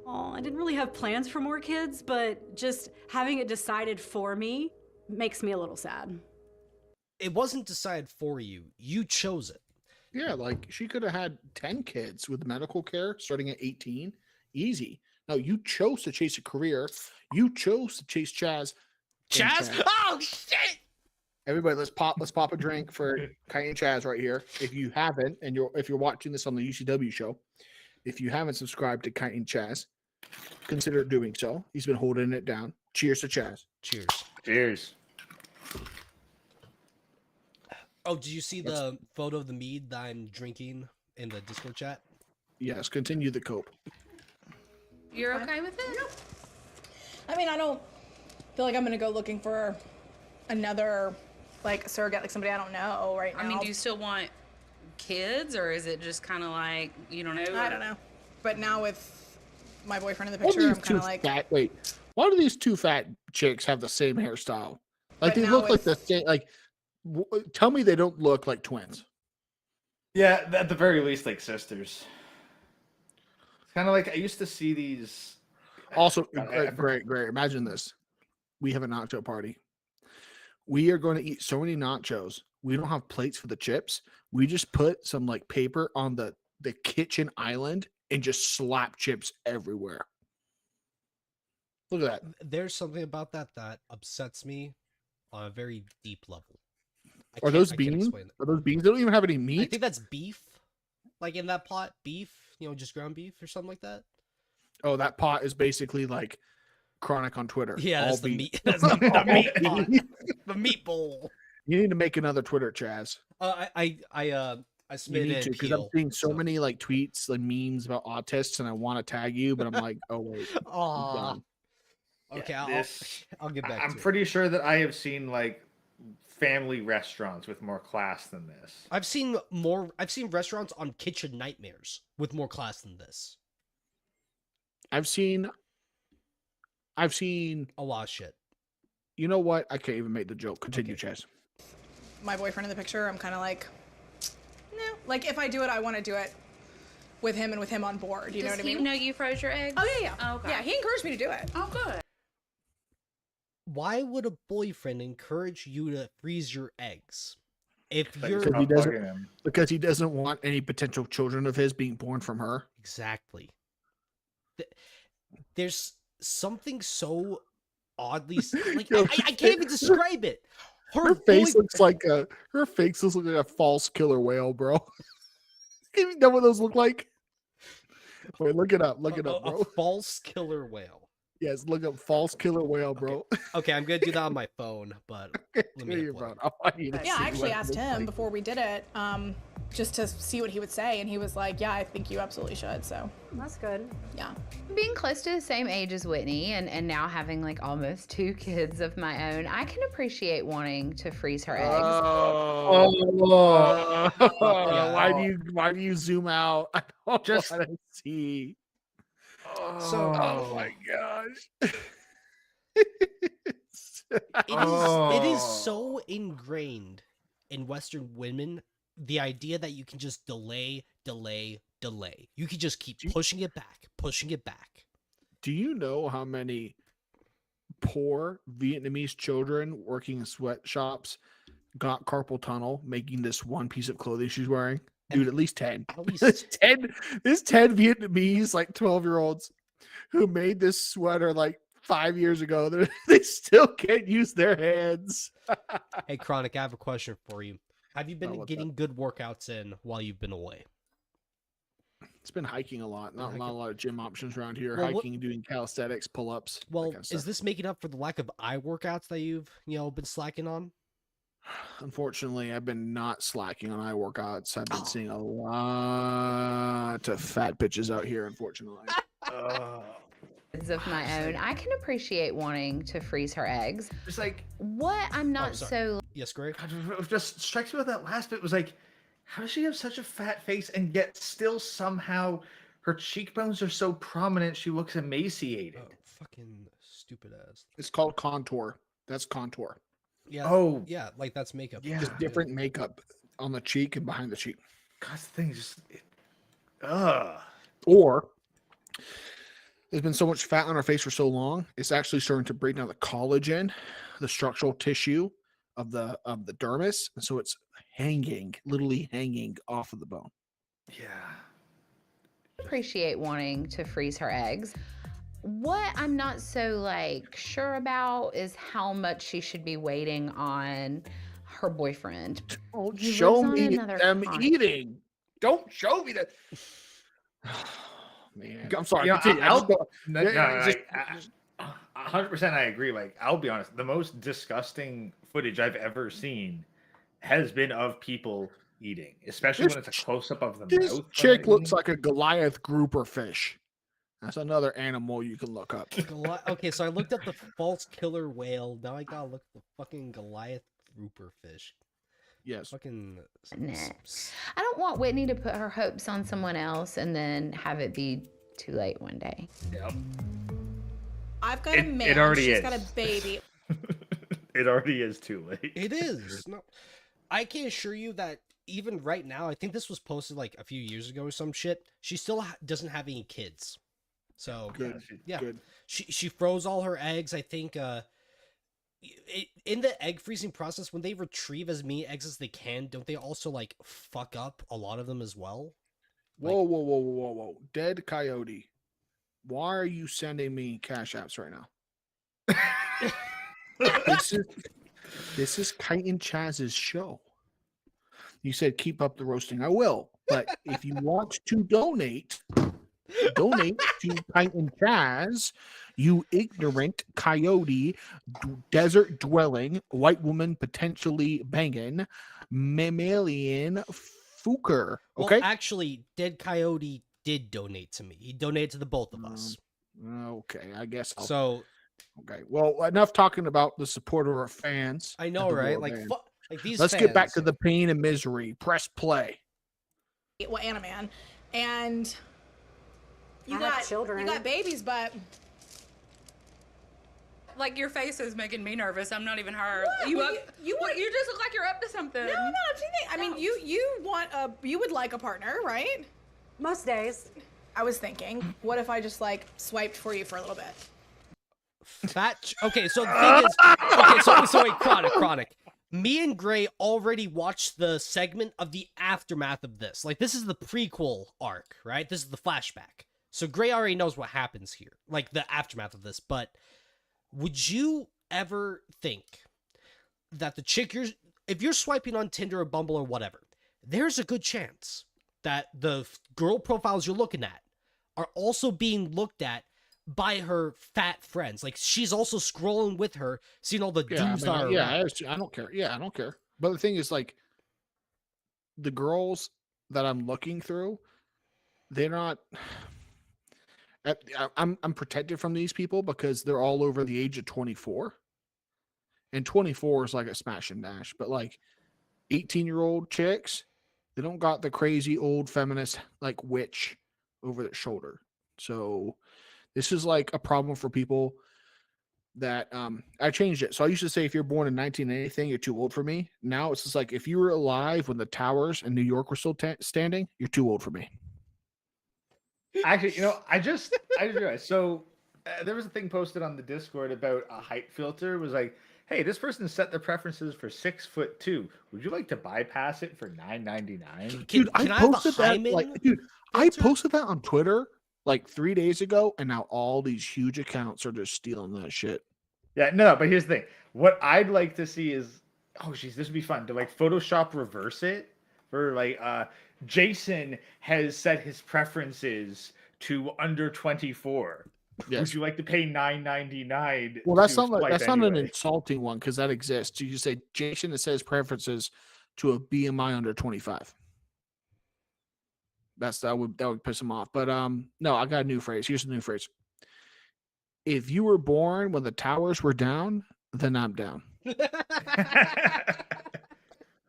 Oh, I didn't really have plans for more kids, but just having it decided for me makes me a little sad. It wasn't decided for you. You chose it. Yeah, like she could have had 10 kids with medical care starting at 18. Easy. No, you chose to chase a career. You chose to chase Chaz. and Chaz? Oh shit! Everybody, let's pop a drink for ChitinChazz right here. If you haven't, and if you're watching this on the UCW show, if you haven't subscribed to ChitinChazz, consider doing so. He's been holding it down. Cheers to Chaz. Cheers. Cheers. Oh, did you see the photo of the mead that I'm drinking in the Discord chat? Yes, continue the cope. You're okay with it? I mean, I don't feel like I'm gonna go looking for another like surrogate, like somebody I don't know right now. I mean, do you still want kids, or is it just kind of like you don't know? I don't know. But now with my boyfriend in the Why do picture, I'm these kind of two like, fat? Wait, why do these two fat chicks have the same hairstyle? Like But they now look like with- the same. Like, tell me they don't look like twins. Yeah, at the very least, like sisters. It's kind of like I used to see these. Also, I great. Imagine this: we have a nacho party. We are going to eat so many nachos. We don't have plates for the chips. We just put some like paper on the kitchen island and just slap chips everywhere. Look at that. There's something about that upsets me on a very deep level. Are those beans? Are those beans? They don't even have any I meat. think that's beef. Like in that pot, beef, just ground beef or something like that. Oh, that pot is basically like Chronic on Twitter. Yeah, that's All the beans. meat. That's the meat pot. beans. The meat bowl. You need to make another Twitter, Chaz. I You submitted need to, because I'm seeing so many like tweets, like memes about autists, and I want to tag you, but I'm like, oh wait. he's Aw. gone. Okay, Yeah, I'll get back I'm to it. pretty sure that I have seen like family restaurants with more class than this. I've seen restaurants on Kitchen Nightmares with more class than this. I've seen. A lot of shit. You know what? I can't even make the joke. Continue, Okay. Chaz. my boyfriend in the picture, I'm kind of like, no. Like if I do it, I want to do it with him and with him on board. You know Does what I he mean? know you froze your eggs? Oh yeah, yeah. Oh, okay. Yeah, he encouraged me to do it. Oh, good. Why would a boyfriend encourage you to freeze your eggs? If But you're you're he not doesn't- bugging him. Because he doesn't want any potential children of his being born from her. exactly. There's something so oddly like Yo, I can't even describe it. Her face looks like a false killer whale, bro. You know what those look like? Wait, look it up. Look it up, a bro. false killer whale. Yes, look up false killer whale, bro. Okay, I'm gonna do that on my phone, but let me hit play. I want you to Yeah, see I actually what it asked looks him like. before we did it, just to see what he would say, and he was like, "Yeah, I think you absolutely should." So, That's good. yeah. Being close to the same age as Whitney and now having like almost 2 kids of my own, I can appreciate wanting to freeze her eggs. Oh, Yeah. why do you zoom out? I don't Just- want to see. So- Oh my gosh. It is so ingrained in Western women, the idea that you can just delay. You can just keep pushing it back. Do you know how many poor Vietnamese children working in sweatshops got carpal tunnel making this one piece of clothing she's wearing? Dude, at least 10. At least There's 10 Vietnamese, like 12-year-olds who made this sweater like 5 years ago. They still can't use their hands. Hey, Chronic, I have a question for you. Have you been what's getting good workouts in while you've been away? It's been hiking a lot. Not a lot of gym options around here. Well, hiking, doing calisthenics, pull-ups. that Well, kind of is stuff. this making up for the lack of eye workouts that you've, been slacking on? Unfortunately, I've been not slacking on eye workouts. I've been seeing a lot of fat bitches out here, unfortunately. Kids of my own, I can appreciate wanting to freeze her eggs. It's like, What I'm not sorry. so Yes, Greg? God, what just strikes me with that last bit was like, how does she have such a fat face and yet still somehow her cheekbones are so prominent she looks emaciated? Oh, fucking stupid ass. It's called contour. That's contour. Yeah. Oh, Yeah, like that's makeup. Yeah. Just different makeup on the cheek and behind the cheek. God, the thing just, ugh. Or there's been so much fat on her face for so long, it's actually starting to break down the collagen, the structural tissue of the dermis, and so it's literally hanging off of the bone. Yeah. appreciate wanting to freeze her eggs. What I'm not so like sure about is how much she should be waiting on her boyfriend. Don't He show lives on me another them continent. eating. Don't show me that. Man, I'm sorry. You know, continue. I I'll- just don't- No, yeah, no, just- 100% I agree. Like, I'll be honest, the most disgusting footage I've ever seen has been of people eating, especially when it's a close up of the This mouth. chick looks like a Goliath grouper fish. That's another animal you can look up. Okay, so I looked up the false killer whale. Now I gotta look at the fucking Goliath grouper fish. Yes. Fucking. I don't want Whitney to put her hopes on someone else and then have it be too late one day. Yep. I've got a It man. already She's is. got a baby. It already is too late. It is. No, I can assure you that even right now, I think this was posted like a few years ago or some shit. She still doesn't have any kids. So Good. yeah, Good. she froze all her eggs. I think in the egg freezing process, when they retrieve as many eggs as they can, don't they also like fuck up a lot of them as well? Whoa, whoa, whoa, whoa, whoa, whoa. Dead Coyote. Why are you sending me cash apps right now? This is ChitinChazz's show. You said keep up the roasting. I will. But if you want to donate to ChitinChazz, you ignorant coyote, desert dwelling, white woman potentially banging, mammalian fooker. Okay. Well, actually, Dead Coyote did donate to me. He donated to the both of us. Okay, I guess. So Okay. Well, enough talking about the support of our fans. I at know, the right? World Like, Band. like these. Let's get back fans- to the pain and misery. Press play. Well, and a man, and you I got have children. You got babies, but Like your face is making me nervous. I'm not even her. What? You Well, up? you What? You just look like you're up to something. no, not anything. I mean, you would like a partner, right? Most days. I was thinking, what if I just like swiped for you for a little bit? Okay, so the thing is, so wait, chronic. Me and Gray already watched the segment of the aftermath of this. Like, this is the prequel arc, right? This is the flashback. So Gray already knows what happens here, like the aftermath of this. But would you ever think that the chick if you're swiping on Tinder or Bumble or whatever, there's a good chance that the girl profiles you're looking at are also being looked at by her fat friends. Like she's also scrolling with her, seeing all the Yeah, dudes that are yeah, around. I don't care. Yeah, I don't care. But the thing is, like, the girls that I'm looking through, they're not. I'm protected from these people because they're all over the age of 24, and 24 is like a smash and dash. But like 18-year-old chicks, they don't got the crazy old feminist like witch over their shoulder. So this is like a problem for people that I changed it. So I used to say if you're born in 19 anything, you're too old for me. Now it's just like if you were alive when the towers in New York were still standing, you're too old for me. Actually, I just realized. So there was a thing posted on the Discord about a height filter. It was like, hey, this person set their preferences for 6'2". Would you like to bypass it for $9.99? Dude, I have the posted that. hymen Like, dude, I filter? posted that on Twitter like 3 days ago, and now all these huge accounts are just stealing that shit. Yeah, no, but here's the thing. What I'd like to see is, oh, geez, this would be fun to like Photoshop reverse it for like Jason has set his preferences to under 24. Yes. Would you like to pay $9.99? Well, that's not an insulting one because that exists. You just say Jason that says preferences to a BMI under 25. That would piss him off. But no, I got a new phrase. Here's a new phrase. If you were born when the towers were down, then I'm down.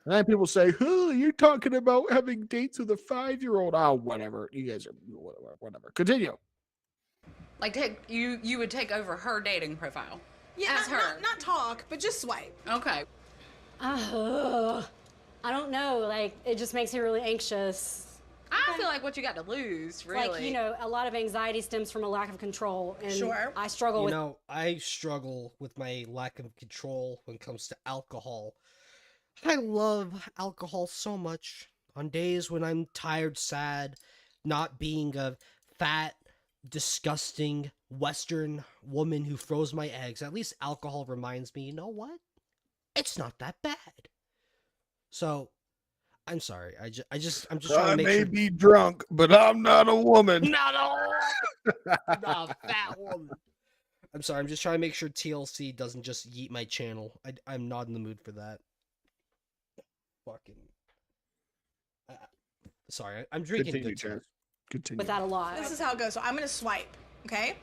And then people say, "Oh, you're talking about having dates with a 5-year-old." Oh, whatever. You guys are whatever. Continue. Like you would take over her dating profile. Yeah, as her. not talk, but just swipe. Okay. I don't know. Like, it just makes me really anxious. I feel like what you got to lose, really. Like, a lot of anxiety stems from a lack of control. And Sure. I struggle with I struggle with my lack of control when it comes to alcohol. I love alcohol so much. On days when I'm tired, sad, not being a fat, disgusting Western woman who froze my eggs, at least alcohol reminds me, you know what? It's not that bad. So, I'm sorry. I'm just trying to make sure. be drunk, but I'm not a woman. Not a fat woman. I'm sorry. I'm just trying to make sure TLC doesn't just yeet my channel. I'm not in the mood for that. Fucking. Sorry, I'm drinking Continue, good stuff. Continue. with that a lot. This is how it goes. So I'm gonna swipe, okay?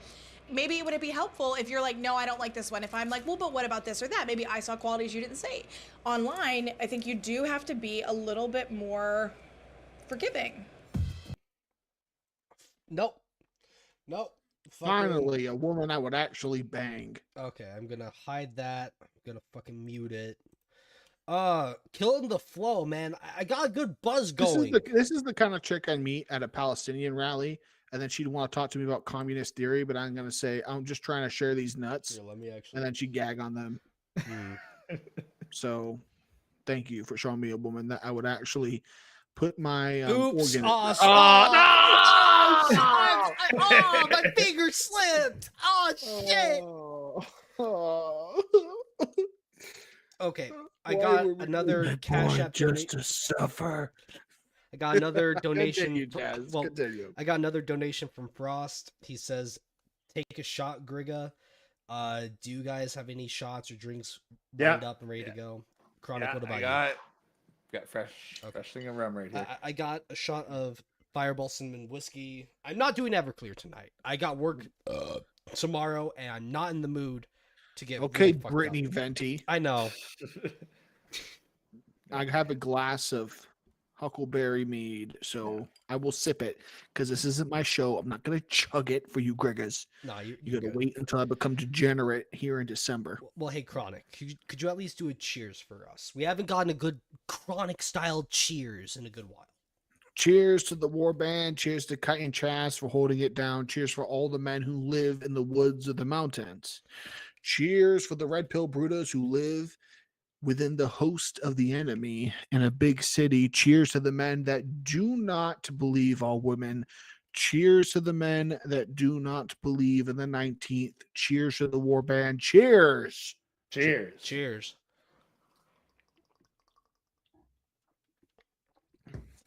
Maybe would it be helpful if you're like, no, I don't like this one. If I'm like, well, but what about this or that? Maybe I saw qualities you didn't see. Online, I think you do have to be a little bit more forgiving. Nope. Fucking- Finally, a woman I would actually bang. Okay, I'm gonna hide that. I'm gonna fucking mute it. Killing the flow, man. I got a good buzz going. This is the kind of chick I meet at a Palestinian rally, and then she'd want to talk to me about communist theory, but I'm gonna say I'm just trying to share these nuts, Here, let me actually. and then she'd gag on them. So, thank you for showing me a woman that I would actually put my Oops! organ. Oh, Oh, stop! no! Oh, my finger slipped! Oh shit! Oh. Okay, I Why got were we another Cash App just donation. to suffer. I got another donation. Continue, Chaz. Well, Continue. I got another donation from Frost. He says, "Take a shot, Griga. Do you guys have any shots or drinks lined up and ready to go?" Chronic, what about got fresh thing of rum right you? here. I got a shot of Fireball Cinnamon Whiskey. I'm not doing Everclear tonight. I got work tomorrow, and I'm not in the mood to get Okay, really fucked up. Brittany Venti. I know. I have a glass of Huckleberry Mead, so I will sip it because this isn't my show. I'm not gonna chug it for you, Grigas. No, You you're gotta good. wait until I become degenerate here in December. Well, hey, Chronic, could you at least do a cheers for us? We haven't gotten a good Chronic-style cheers in a good while. Cheers to the war band. Cheers to ChitinChazz for holding it down. Cheers for all the men who live in the woods of the mountains. Cheers for the red pill Brutos who live within the host of the enemy in a big city. Cheers to the men that do not believe all women. Cheers to the men that do not believe in the 19th. Cheers to the war band. Cheers. Cheers. Cheers.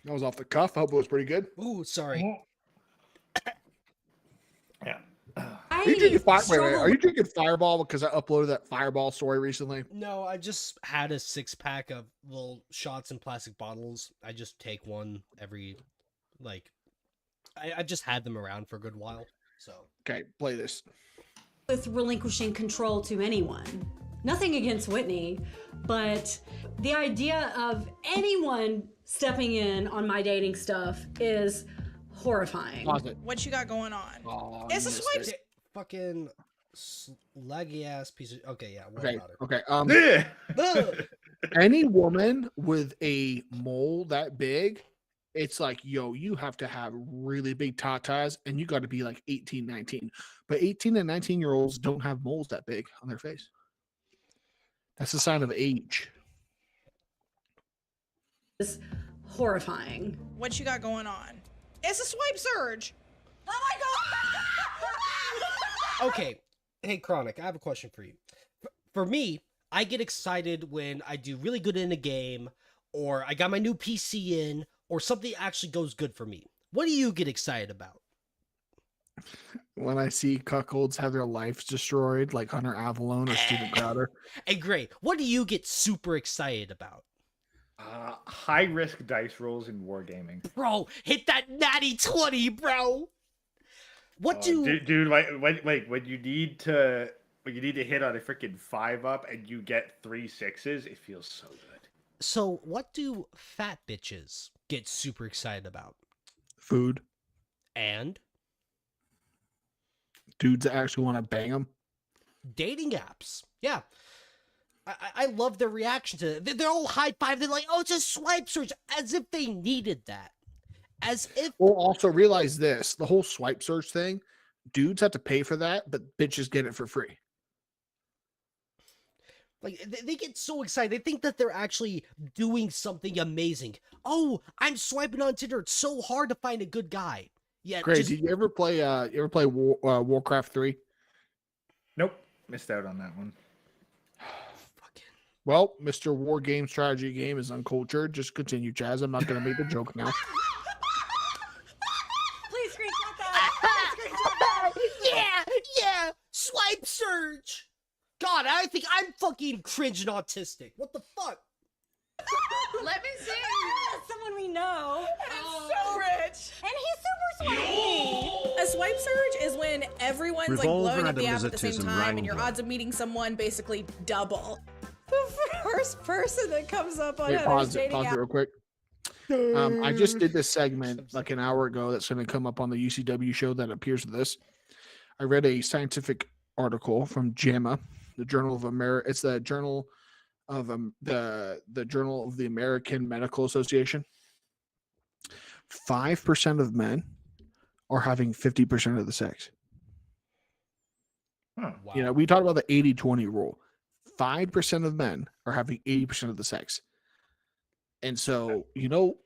That was off the cuff. I hope it was pretty good. Ooh, sorry. Yeah. I Are you drinking wait, struggle are you drinking Fireball because I uploaded that Fireball story recently? No, I just had a 6-pack of little shots in plastic bottles. I just take one every, like, I've just had them around for a good while. So Okay, play this. with relinquishing control to anyone. Nothing against Whitney, but the idea of anyone stepping in on my dating stuff is horrifying. Pause it. What you got going on? Oh, It's a you missed swipe. it. fucking laggy ass piece of. Okay, yeah. What Okay, about it? okay. Yeah. Ugh. Any woman with a mole that big, it's like, yo, you have to have really big tatas and you got to be like 18, 19. But 18 and 19-year-olds don't have moles that big on their face. That's a sign of age. Is horrifying. What you got going on? It's a swipe surge. Oh my god! Okay. Hey, Chronic, I have a question for you. For me, I get excited when I do really good in a game, or I got my new PC in, or something actually goes good for me. What do you get excited about? When I see cuckolds have their lives destroyed, like Hunter Avalon or Steven Crowder. Hey, Gray, what do you get super excited about? High risk dice rolls in wargaming. Bro, hit that natty 20, bro! What do... dude? When you need to hit on a freaking 5-up and you get 3 6s, it feels so good. So, what do fat bitches get super excited about? Food. And Dudes that actually want to bang them. dating apps. Yeah. I love their reaction to it. They're all high five. They're like, oh, it's a swipe search, as if they needed that. As if. Well, also realize this, the whole swipe search thing, dudes have to pay for that, but bitches get it for free. Like, they get so excited. They think that they're actually doing something amazing. Oh, I'm swiping on Tinder. It's so hard to find a good guy. Yeah. Great. Just, Did you ever play Warcraft 3? Nope, missed out on that one. fucking. Well, Mr. War Game Strategy Game is uncultured. Just continue, Chaz. I'm not going to make the joke now. Please screenshot that. Please screenshot that. Yeah. Swipe search. God, I think I'm fucking cringe and autistic. What the fuck? Let me see. Someone we know. So rich. And he's super swipey. A swipe surge is when everyone's like Revolver blowing up had a the app at the visit to same some time, and your Wrangler. odds of meeting someone basically double. The first person that comes up on Wait, Heather's pause it dating app. real quick. I just did this segment like an hour ago that's going to come up on the UCW show that appears with this. I read a scientific article from JAMA, the Journal of America. It's the Journal of the Journal of the American Medical Association. 5% of men are having 50% of the sex. Huh. Wow. You know, we talked about the 80-20 rule. 5% of men are having 80% of the sex. And so, you know,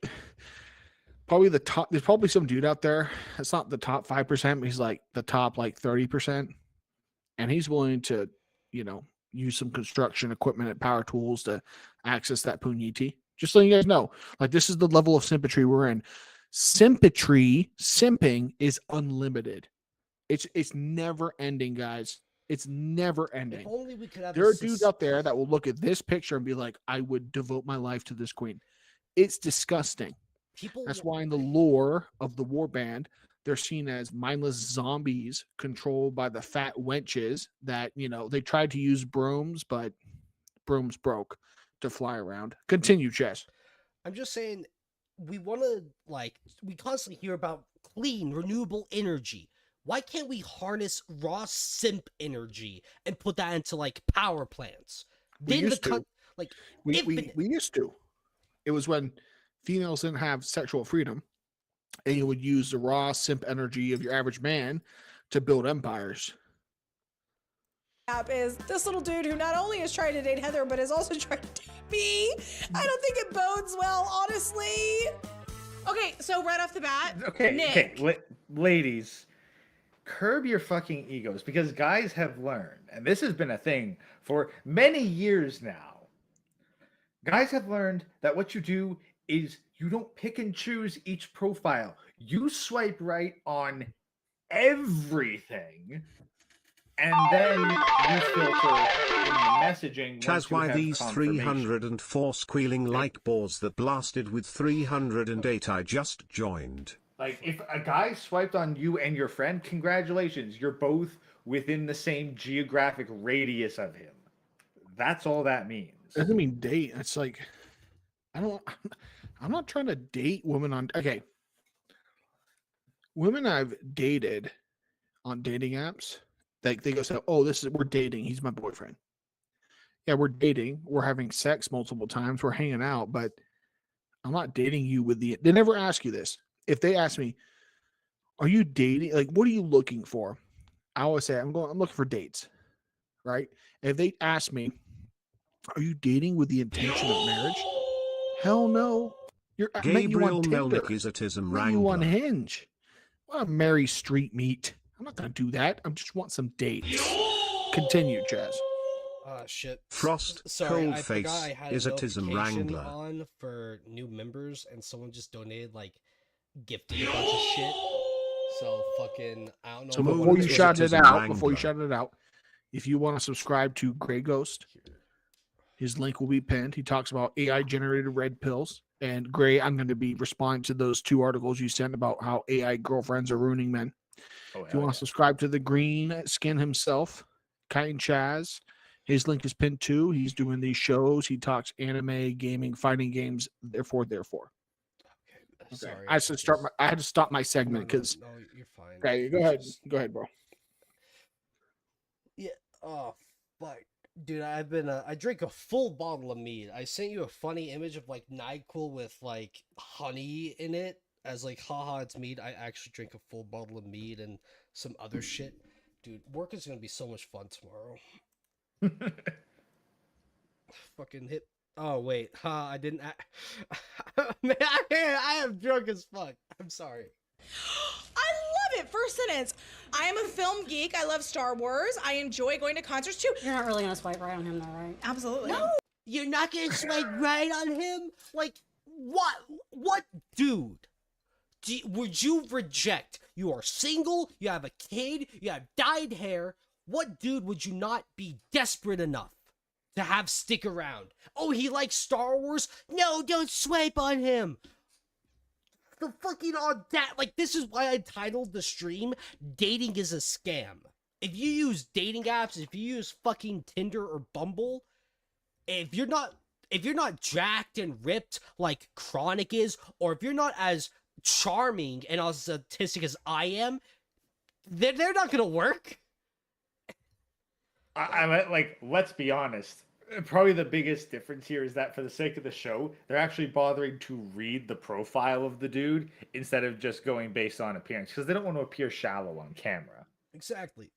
probably the top, there's probably some dude out there. It's not the top 5%, but he's like the top like 30%. And he's willing to, you know, use some construction equipment and power tools to access that puniti. Just so you guys know, like this is the level of symmetry we're in. Simping is unlimited. It's never ending, guys. It's never If ending. only we could have There a are dudes out there that will look at this picture and be like, I would devote my life to this queen. It's disgusting. people. That's why in the lore of the warband, they're seen as mindless zombies controlled by the fat wenches that, you know, they tried to use brooms, but brooms broke to fly around. Continue, Chess. I'm just saying, we want to, like, we constantly hear about clean, renewable energy. Why can't we harness raw simp energy and put that into, like, power plants? We Then used to. like, We infinite. used to. It was when females didn't have sexual freedom, and you would use the raw simp energy of your average man to build empires. App is this little dude who not only is trying to date Heather, but is also trying to date me. I don't think it bodes well, honestly. Okay, so right off the bat, Nick. Ladies, curb your fucking egos, because guys have learned, and this has been a thing for many years now. Guys have learned that what you do is you don't pick and choose each profile. You swipe right on everything and then you filter in the messaging. Chaz, once you why have these confirmation. 304 squealing like balls that blasted with 308? I just joined. Like, if a guy swiped on you and your friend, congratulations, you're both within the same geographic radius of him. That's all that means. It doesn't mean date. It's like, I'm not trying to date women on. Okay. Women I've dated on dating apps, they go say, "Oh, we're dating. He's my boyfriend." Yeah, we're dating. We're having sex multiple times. We're hanging out, but I'm not dating you with the. They never ask you this. If they ask me, "Are you dating? Like, what are you looking for?" I always say, "I'm looking for dates." Right? If they ask me, "Are you dating with the intention of marriage?" Hell no. I met you Gabriel on Tinder. Melnick is autism I met you on wrangler. Hinge. I want to marry street meat. I'm not going to do that. I just want some dates. Continue, Chaz. Shit. Frost Sorry, I Coldface forgot I had is a autism notification wrangler. on for new members, and someone just donated, like, gifted a bunch of shit. So fucking, I don't know. So if I before wanted you to- shout it autism out, wrangler. if you want to subscribe to Grey Ghost, his link will be pinned. He talks about AI generated red pills. And Gray, I'm going to be responding to those 2 articles you sent about how AI girlfriends are ruining men. Oh, If you want to subscribe to the green skin himself, ChitinChazz, his link is pinned too. He's doing these shows. He talks anime, gaming, fighting games. Therefore. Okay, sorry. I had to stop my segment No, because. no, you're fine. Okay, go ahead. Go ahead, bro. Yeah. Oh, fuck. Dude, I drank a full bottle of mead. I sent you a funny image of, like, NyQuil with, like, honey in it as, like, haha, it's mead. I actually drank a full bottle of mead and some other shit. Dude, work is gonna be so much fun tomorrow. Fucking hit. Oh, wait. I didn't. Man, I am drunk as fuck. I'm sorry. I love it. First sentence. I am a film geek. I love Star Wars. I enjoy going to concerts too. You're not really gonna swipe right on him, though, right? Absolutely. No. You're not gonna swipe right on him? Like, what? What dude would you reject? You are single, you have a kid, you have dyed hair. What dude would you not be desperate enough to have stick around? Oh, he likes Star Wars? No, don't swipe on him. The fucking audacity. Like, this is why I titled the stream, Dating is a Scam. If you use dating apps, if you use fucking Tinder or Bumble, if you're not jacked and ripped like Chronic is, or if you're not as charming and as autistic as I am, they're not gonna work. I'm like, let's be honest. Probably the biggest difference here is that for the sake of the show, they're actually bothering to read the profile of the dude instead of just going based on appearance, because they don't want to appear shallow on camera. Exactly.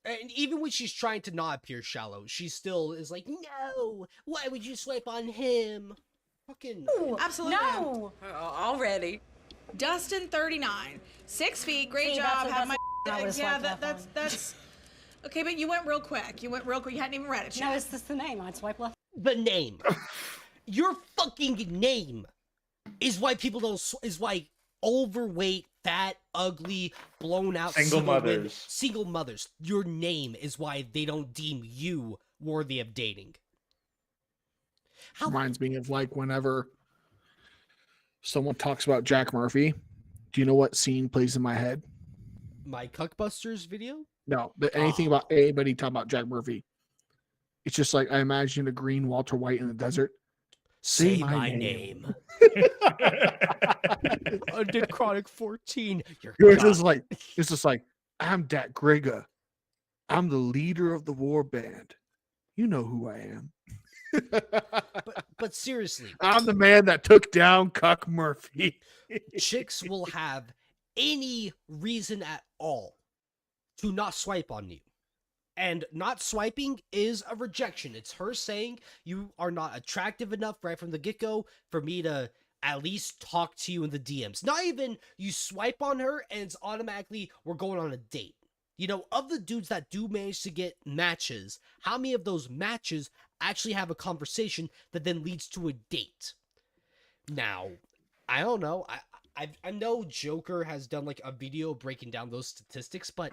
And even when she's trying to not appear shallow, she still is like, no, why would you swipe on him? Fucking Absolutely. No. Already. Dustin 39, 6 feet. Great See, job. that's Have my. I would've Yeah, swiped left on. that's. Okay, but you went real quick. You hadn't even read it. No, yet. it's just the name. I'd swipe left. the name. Your fucking name is why people don't. Is why overweight, fat, ugly, blown out Single women- mothers. single mothers. Your name is why they don't deem you worthy of dating. How Reminds me of like whenever someone talks about Jack Murphy. Do you know what scene plays in my head? my Cuckbusters video? No, but anything about anybody talking about Jack Murphy. It's just like I imagine a green Walter White in the desert. Say my name. I did Chronic 14. You're It's God. just like I'm Dat Grega. I'm the leader of the war band. You know who I am. But seriously, I'm the man that took down Cuck Murphy. chicks will have any reason at all to not swipe on you. And not swiping is a rejection. It's her saying you are not attractive enough right from the get-go for me to at least talk to you in the DMs. Not even you swipe on her and it's automatically we're going on a date. You know, of the dudes that do manage to get matches, how many of those matches actually have a conversation that then leads to a date? Now, I don't know. I know Joker has done like a video breaking down those statistics, but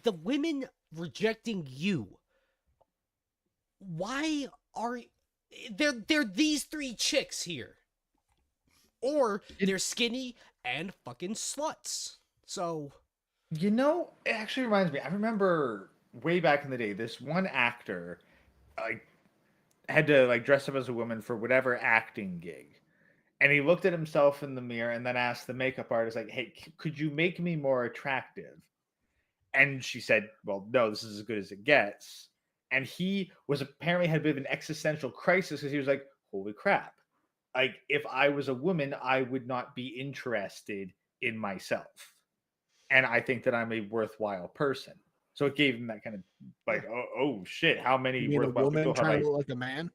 the women rejecting you, why are they're these three chicks here, or they're skinny and fucking sluts. So You know, it actually reminds me. I remember way back in the day, this one actor, like, had to like dress up as a woman for whatever acting gig, and he looked at himself in the mirror and then asked the makeup artist, like, "Hey, could you make me more attractive?" And she said, "Well, no, this is as good as it gets." And he was apparently had a bit of an existential crisis because he was like, "Holy crap! Like, if I was a woman, I would not be interested in myself." And I think that I'm a worthwhile person. So it gave him that kind of like, oh shit, how many You mean a worthwhile woman people have trying I? to look like a man?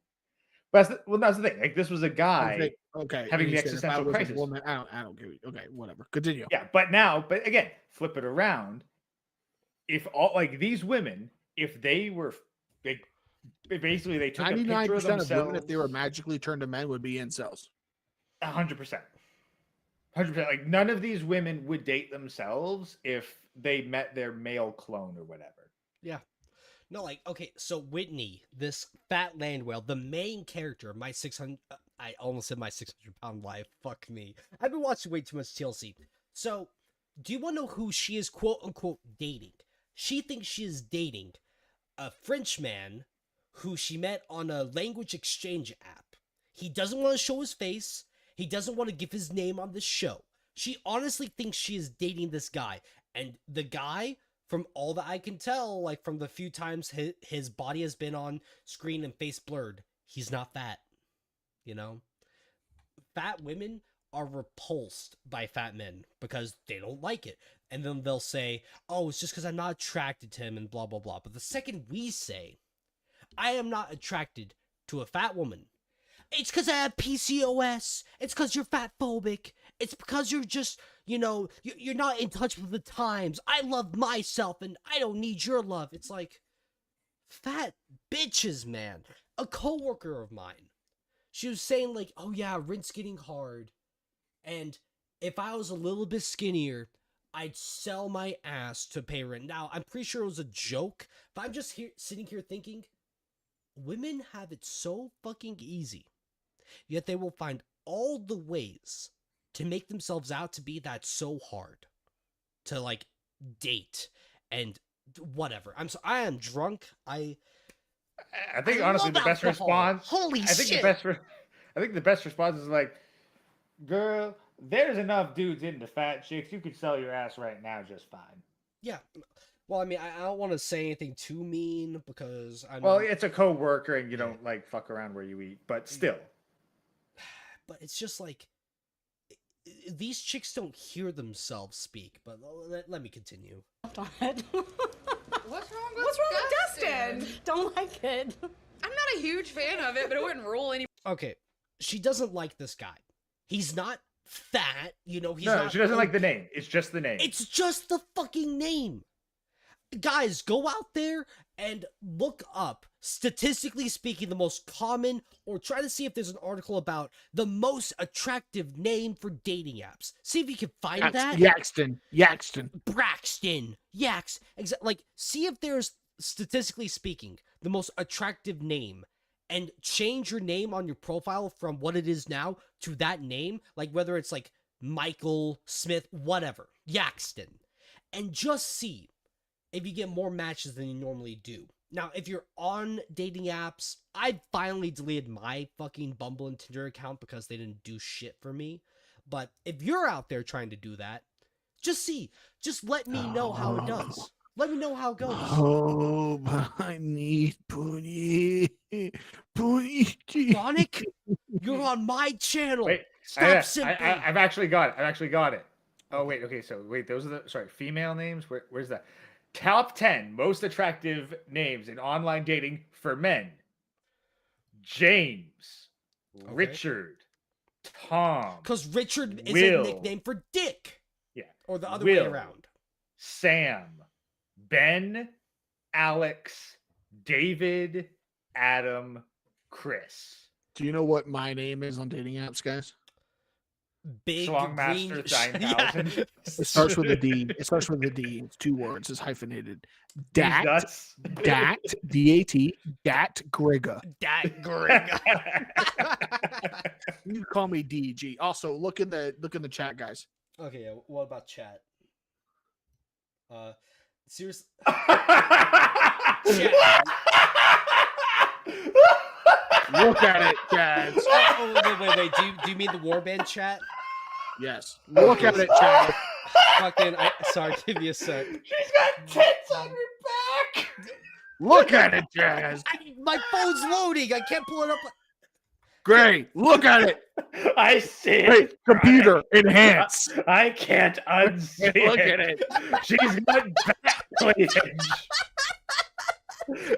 But that's the thing. Like, this was a guy Okay, okay. having and the you said if I existential was a crisis. woman, I don't get it. Okay, whatever. Continue. Yeah, but again, flip it around. If all like these women, if they were, basically they took a picture of 99% of themselves. women, if they were magically turned to men, would be incels. 100%. 100%. Like, none of these women would date themselves if they met their male clone or whatever. yeah. No, like, okay, so Whitney, this fat land whale, the main character of my 600, I almost said my 600-pound life, fuck me. I've been watching way too much TLC. So, do you want to know who she is, quote-unquote, dating? She thinks she is dating a French man who she met on a language exchange app. He doesn't want to show his face. He doesn't want to give his name on the show. She honestly thinks she is dating this guy. And the guy, from all that I can tell, like from the few times his body has been on screen and face blurred, he's not fat. You know? Fat women are repulsed by fat men because they don't like it. And then they'll say, oh, it's just because I'm not attracted to him and blah, blah, blah. But the second we say, I am not attracted to a fat woman, it's because I have PCOS. It's because you're fat phobic. It's because you're just, you're not in touch with the times. I love myself and I don't need your love. It's like, fat bitches, man. A coworker of mine, she was saying like, oh yeah, rent's getting hard. And if I was a little bit skinnier, I'd sell my ass to pay rent. Now, I'm pretty sure it was a joke, but I'm just sitting here thinking, women have it so fucking easy. Yet they will find all the ways to make themselves out to be that so hard to like date and whatever. I am drunk. I think honestly the best response. Holy shit! I think the best response is like, girl, there's enough dudes into fat chicks. You could sell your ass right now just fine. Yeah. Well, I mean, I don't want to say anything too mean because it's a co-worker and you don't like fuck around where you eat, but still. But it's just like, these chicks don't hear themselves speak. But let me continue. What's wrong with Dustin? Don't like it. I'm not a huge fan of it, but it wouldn't rule any. Okay, she doesn't like this guy. He's not fat, he's no, not. She doesn't like the name. It's just the name. It's just the fucking name. Guys, go out there and look up, statistically speaking, the most common, or try to see if there's an article about the most attractive name for dating apps. See if you can find that. Yaxton. Braxton. Yax. Like, see if there's, statistically speaking, the most attractive name. And change your name on your profile from what it is now to that name. Like, whether it's like Michael Smith, whatever. Yaxton. And just see if you get more matches than you normally do. Now, if you're on dating apps, I finally deleted my fucking Bumble and Tinder account because they didn't do shit for me. But if you're out there trying to do that, just let me know how it does. Let me know how it goes. Oh, I need Poonie. Sonic, you're on my channel. Wait, Stop simping. I've actually got it. Oh, wait. Okay, so wait, those are female names? Where's that? Top 10 most attractive names in online dating for men. James, okay. Richard, Tom. Because Richard is Will, a nickname for Dick. Yeah. Or the other way around. Sam, Ben, Alex, David, Adam, Chris. Do you know what my name is on dating apps, guys? big Schlongmaster green 9000. Yeah. It starts with a D. It starts with a D. It's 2 words. It's hyphenated. Dat. Nuts. Dat. D-A-T. Dat Griga. Dat Greg. You can call me DG. Also, look in the chat, guys. Okay, yeah, what about chat? Seriously. Look at it, Chad. Oh, wait. Do you mean the warband chat? Yes. Look at it, Chad. Fucking, sorry, give me a sec. She's got tits on her back. Look at it, Chaz. My phone's loading. I can't pull it up. Great. Look at it. I see it. Wait, computer, enhance. I can't unsee Look it. at it. She's got back cleavage.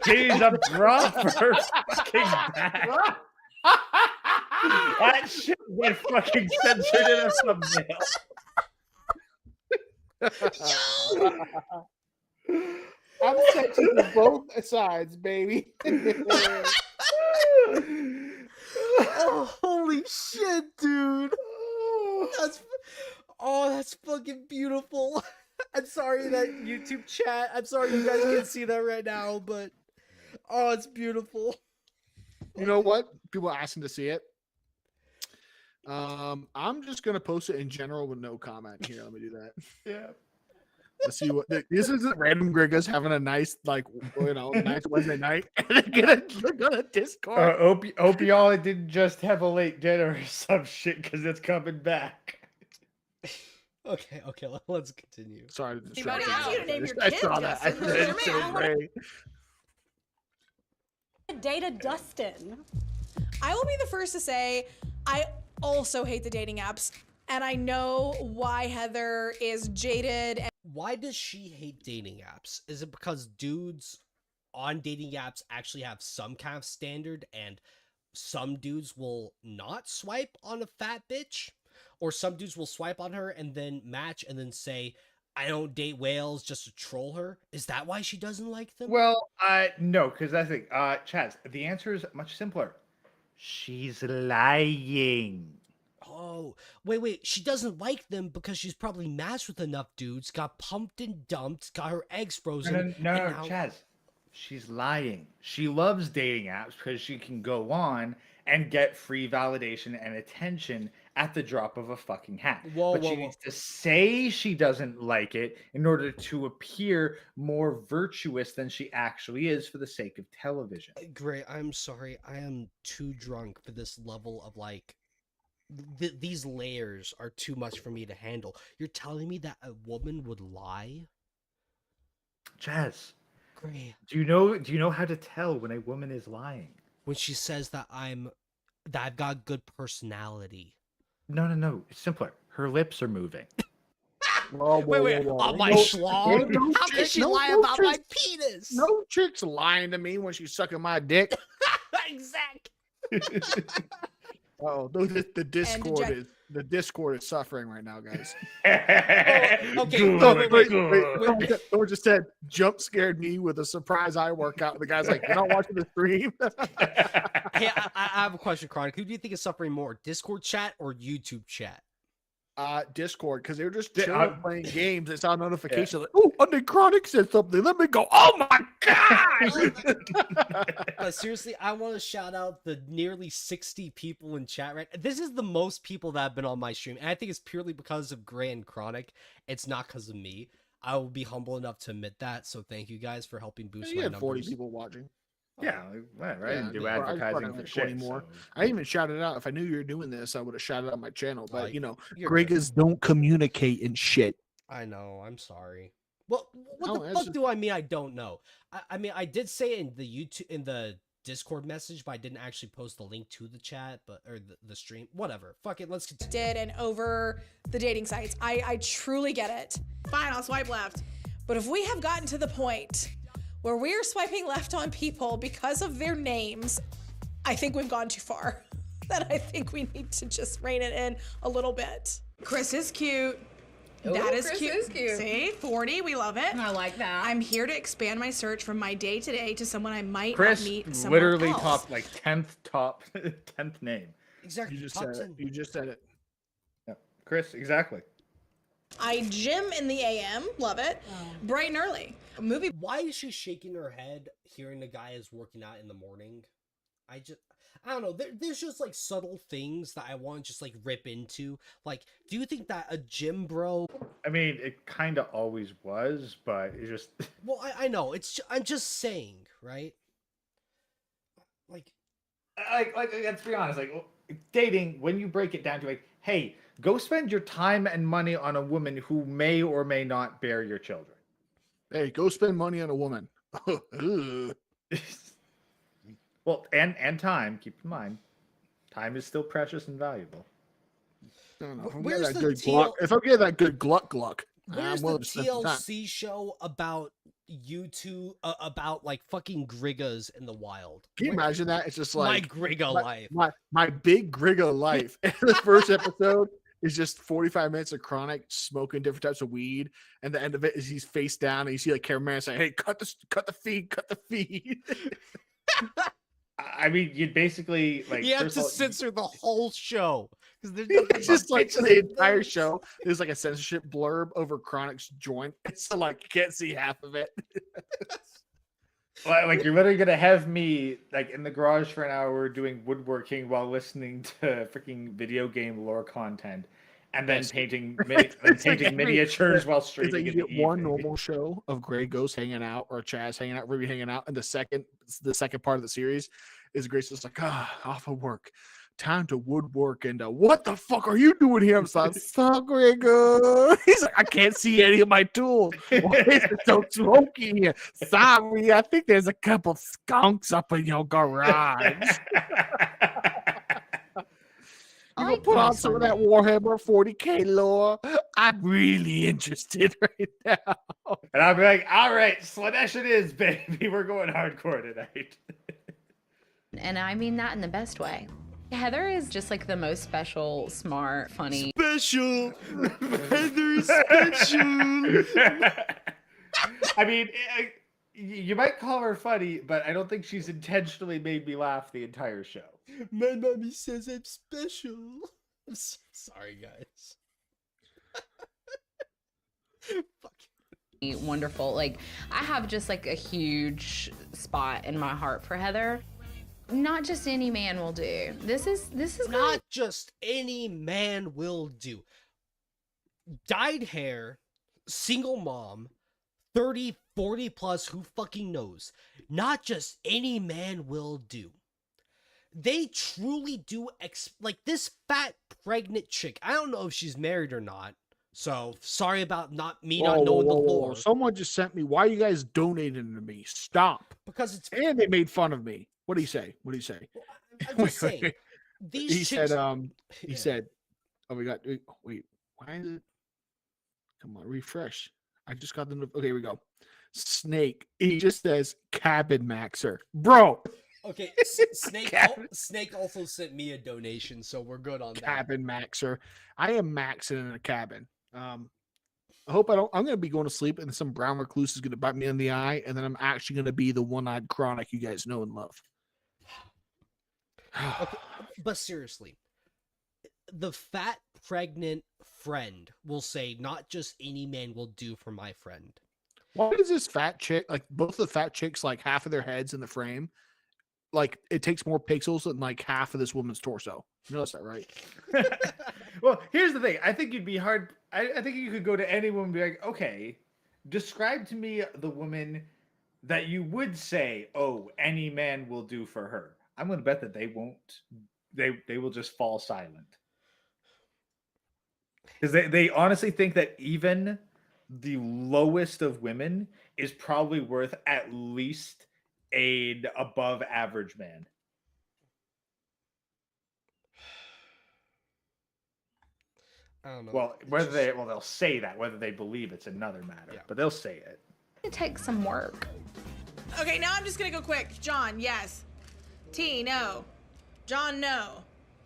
She's a bra for her fucking back. That shit get fucking censored in a thumbnail. I'm sexy to both sides, baby. Oh, holy shit, dude. That's fucking beautiful. I'm sorry that YouTube chat. I'm sorry you guys can't see that right now, but it's beautiful. You know what? People are asking to see it. I'm just gonna post it in general with no comment here. Let me do that. Yeah. Let's see what this is. Random Grigas having a nice, nice Wednesday night, and they're gonna Discord. Hope y'all didn't just have a late dinner or some shit because it's coming back. Okay, let's continue. Sorry to He might distract ask you to name your I kid, saw that. I Justin. didn't say They're Ray. Dated Dustin. I will be the first to say I also hate the dating apps, and I know why Heather is jaded. Why does she hate dating apps? Is it because dudes on dating apps actually have some kind of standard and some dudes will not swipe on a fat bitch? Or some dudes will swipe on her and then match and then say, I don't date whales just to troll her? Is that why she doesn't like them? Well, no, because I think, Chaz, the answer is much simpler. She's lying. Oh, wait. She doesn't like them because she's probably matched with enough dudes, got pumped and dumped, got her eggs frozen. No, and now... Chaz. She's lying. She loves dating apps because she can go on and get free validation and attention at the drop of a fucking hat. But she needs to say she doesn't like it in order to appear more virtuous than she actually is for the sake of television. Great, I'm sorry. I am too drunk for this level of these layers are too much for me to handle. You're telling me that a woman would lie? Jazz. Great. Do you know how to tell when a woman is lying? When she says that I've got good personality. No. It's simpler. Her lips are moving. Wait. On my schlong? How can she lie about my penis? No chick's lying to me when she's sucking my dick. Exactly. Oh, the Discord is suffering right now, guys. Okay. Wait. Thor just said jump scared me with a surprise eye workout. The guy's like, you're not watching the stream. Hey, I have a question, Chronic. Who do you think is suffering more, Discord chat or YouTube chat? Discord, because they were just chilling playing games. They saw notifications like, oh, Undead Chronic said something. Let me go. Oh my god! But seriously, I want to shout out the nearly 60 people in chat right. This is the most people that have been on my stream, and I think it's purely because of Gray and Chronic. It's not because of me. I will be humble enough to admit that. So thank you guys for helping boost my numbers. 40 people watching. Yeah, whatever. I didn't do advertising for shit anymore. So. I even shouted out. If I knew you were doing this, I would have shouted out my channel. But Grigas good. don't communicate and shit. I know. I'm sorry. Well, what the fuck do I mean? I don't know. I mean, I did say it in the Discord message, but I didn't actually post the link to the chat, or the stream. Whatever. Fuck it. Let's continue. And over the dating sites, I truly get it. Fine, I'll swipe left. But if we have gotten to the point where we are swiping left on people because of their names, I think we've gone too far. That I think we need to just rein it in a little bit. Chris is cute. That is Chris cute. is cute. See, 40, we love it. I like that. I'm here to expand my search from my day-to-day to someone I might Chris not meet somewhere literally else. top 10th name. Exactly. You just said it. Yep. Chris, exactly. I gym in the AM, love it. Bright and early. A movie. Why is she shaking her head hearing the guy is working out in the morning? I don't know. There's just like subtle things that I want to just like rip into. Like, do you think that a gym bro? I mean, it kind of always was, but it just. Well, I know. I'm just saying, right? Like, let's be honest. Like, dating, when you break it down to like, hey, go spend your time and money on a woman who may or may not bear your children. Hey, go spend money on a woman. Well, and time. Keep in mind, time is still precious and valuable. I don't know. Where's the If I get that good gluck, where's I'm the willing to spend some time. TLC show about you two about like fucking Griggas in the wild? Can you imagine that? It's just like my Grigga life. My big Grigga life. And the first episode is just 45 minutes of Chronic smoking different types of weed, and the end of it is he's face down and you see like cameraman saying, "Hey, cut the feed." I mean, you'd basically like. You have to censor the whole show because there's It's just like the entire show. There's like a censorship blurb over Chronic's joint, so like you can't see half of it. Like you're literally gonna have me like in the garage for an hour doing woodworking while listening to freaking video game lore content, and then painting miniatures while streaming. It's like you get one normal show of Grey Ghost hanging out or Chaz hanging out, Ruby hanging out, and the second part of the series is Grace just like off of work, time to woodwork, and what the fuck are you doing here? I'm like, so Grey Ghost. He's like, I can't see any of my tools. Why is it so smoky here? Sorry, I think there's a couple skunks up in your garage. You gonna put on some of that Warhammer 40K lore? I'm really interested right now. And I'll be like, all right, Slanesh it is, baby. We're going hardcore tonight. And I mean that in the best way. Heather is just like the most special, smart, funny. Special. Heather is special. I mean, you might call her funny, but I don't think she's intentionally made me laugh the entire show. My mommy says I'm special. I'm so sorry, guys. Fuck. Wonderful. Like, I have just like a huge spot in my heart for Heather. Not just any man will do. This is not just any man will do. Dyed hair, single mom, 30, 40 plus, who fucking knows? Not just any man will do. They truly do like this fat pregnant chick. I don't know if she's married or not. So sorry about not knowing the lore. Someone just sent me. Why are you guys donating to me? Stop. Because it's and they made fun of me. What do you say? What do you say? I'm just saying. These chicks... He said, oh, we got, wait, why is it? Come on, refresh. I just got the, okay, here we go. Snake. He just says cabin maxer. Bro. Okay, Snake also sent me a donation, so we're good on that. Cabin maxer. I am maxing in a cabin. I hope I'm going to be going to sleep and some brown recluse is going to bite me in the eye, and then I'm actually going to be the one-eyed Chronic you guys know and love. Okay, but seriously, the fat pregnant friend will say, not just any man will do for my friend. Why does this fat chick, like both the fat chicks, like half of their heads in the frame, like it takes more pixels than like half of this woman's torso? You notice that, right? Well, here's the thing. I think you'd be hard. I think you could go to any woman and be like, okay, describe to me the woman that you would say, oh, any man will do for her. I'm going to bet that they won't. They will just fall silent. Because they honestly think that even the lowest of women is probably worth at least an above average man. I don't know. Well, they'll say that. Whether they believe it's another matter, but they'll say it. It takes some work. Okay, now I'm just gonna go quick. John, yes. T, no. John, no.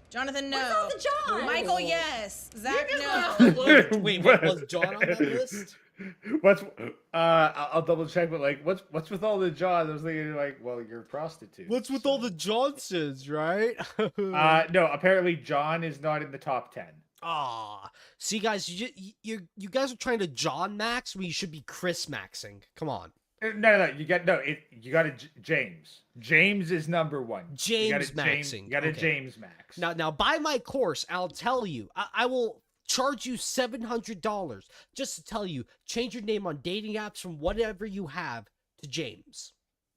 Jonathan, no. What's up with John? Michael, yes. Zach, no. Wait, was John on that list? I'll double check, but like, what's with all the Johns? I was thinking like, well, you're a prostitute. What's with all the Johnsons, right? No, apparently John is not in the top 10. Ah, see, guys, you guys are trying to John Max when you should be Chris Maxing. Come on, No. You got to James. James is number one. James Maxing. You got to Okay. James Max. Now, buy my course. I'll tell you. I will charge you $700 just to tell you. Change your name on dating apps from whatever you have to James.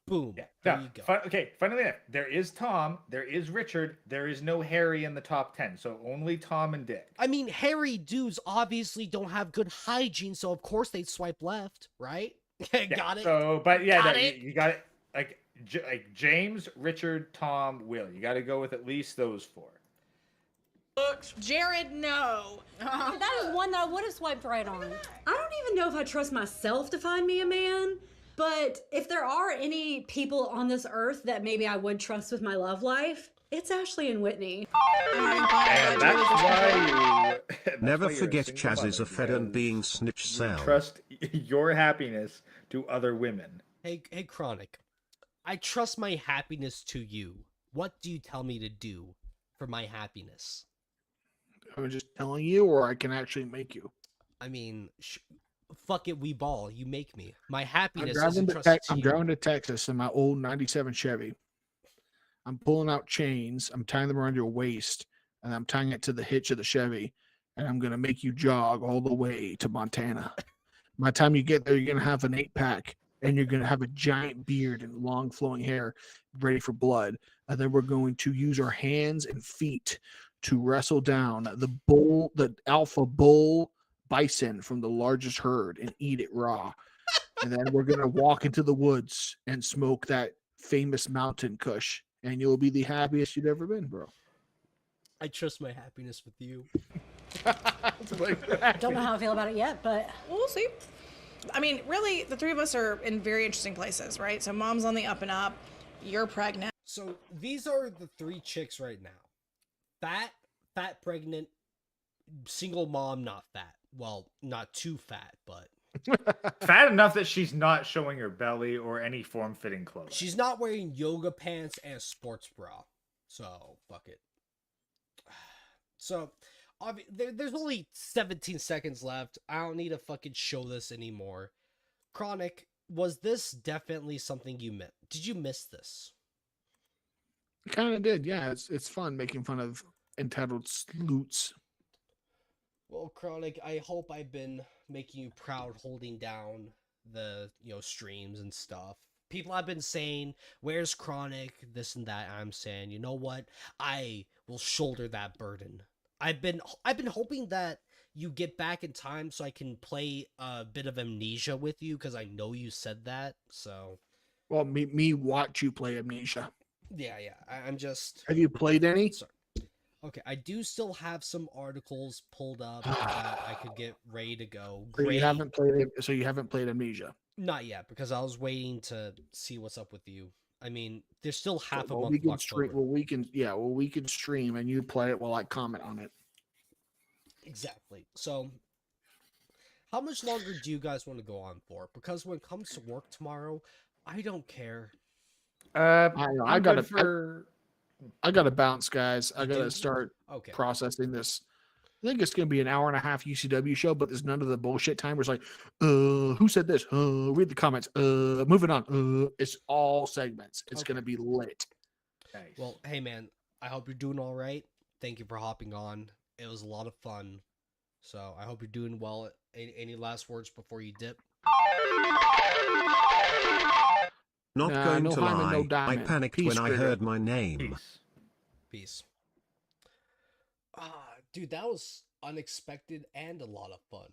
Boom. Yeah. There No, you go. Funnily enough, there is Tom, there is Richard, there is no Harry in the top 10. So only Tom and Dick. I mean, hairy dudes obviously don't have good hygiene, so of course they'd swipe left, right? Yeah, Got it. So, but yeah, Got no, it. you got it. Like James, Richard, Tom, Will. You got to go with at least those 4. Jared, no. That is one that I would have swiped right on. I don't even know if I trust myself to find me a man, but if there are any people on this earth that maybe I would trust with my love life, it's Ashley and Whitney. And that's why you Never why you're forget single Chaz is mother, a fed and because being snitch you cell. trust your happiness to other women. Hey, Chronic. I trust my happiness to you. What do you tell me to do for my happiness? I'm just telling you, or I can actually make you. I mean, fuck it, we ball. You make me. My I'm happiness driving, isn't to trusted to I'm you. driving to Texas in my old 97 Chevy. I'm pulling out chains. I'm tying them around your waist, and I'm tying it to the hitch of the Chevy, and I'm going to make you jog all the way to Montana. By the time you get there, you're going to have an 8-pack, and you're going to have a giant beard and long flowing hair ready for blood. And then we're going to use our hands and feet to wrestle down the alpha bull bison from the largest herd and eat it raw. And then we're going to walk into the woods and smoke that famous mountain kush, and you'll be the happiest you've ever been, bro. I trust my happiness with you. Don't know how I feel about it yet, but We'll see. I mean, really, the 3 of us are in very interesting places, right? So mom's on the up and up. You're pregnant. So these are the 3 chicks right now. Fat, pregnant, single mom, not fat. Well, not too fat, but Fat enough that she's not showing her belly or any form-fitting clothes. she's not wearing yoga pants and a sports bra. So, fuck it. So, there's only 17 seconds left. I don't need to fucking show this anymore. Chronic, was this definitely something you missed? Did you miss this? Kind of did, yeah. It's fun making fun of entitled sleuts. Well, Chronic, I hope I've been making you proud holding down the, streams and stuff. People have been saying, where's Chronic, this and that. I'm saying, you know what? I will shoulder that burden. I've been hoping that you get back in time so I can play a bit of Amnesia with you, because I know you said that, so... Well, me watch you play Amnesia. Yeah, I'm just... Have you played any? Sorry. Okay, I do still have some articles pulled up that I could get ready to go. So you haven't played Amnesia. Not yet, because I was waiting to see what's up with you. I mean, there's still half a Well, month we of can October. stream. We can stream and you play it while I comment on it. Exactly. So, how much longer do you guys want to go on for? Because when it comes to work tomorrow, I don't care. I gotta bounce, guys. I gotta do? start Okay. processing this. I think it's gonna be an hour and a half UCW show, but there's none of the bullshit timers like, who said this? Read the comments. Moving on. It's all segments. It's gonna be lit. Nice. Well, hey man, I hope you're doing all right. Thank you for hopping on. It was a lot of fun. So I hope you're doing well. Any last words before you dip? Not Nah, going no to harm and no lie, I diamond. panicked Peace, when I critter. heard my name. Peace. Peace. Dude, that was unexpected and a lot of fun.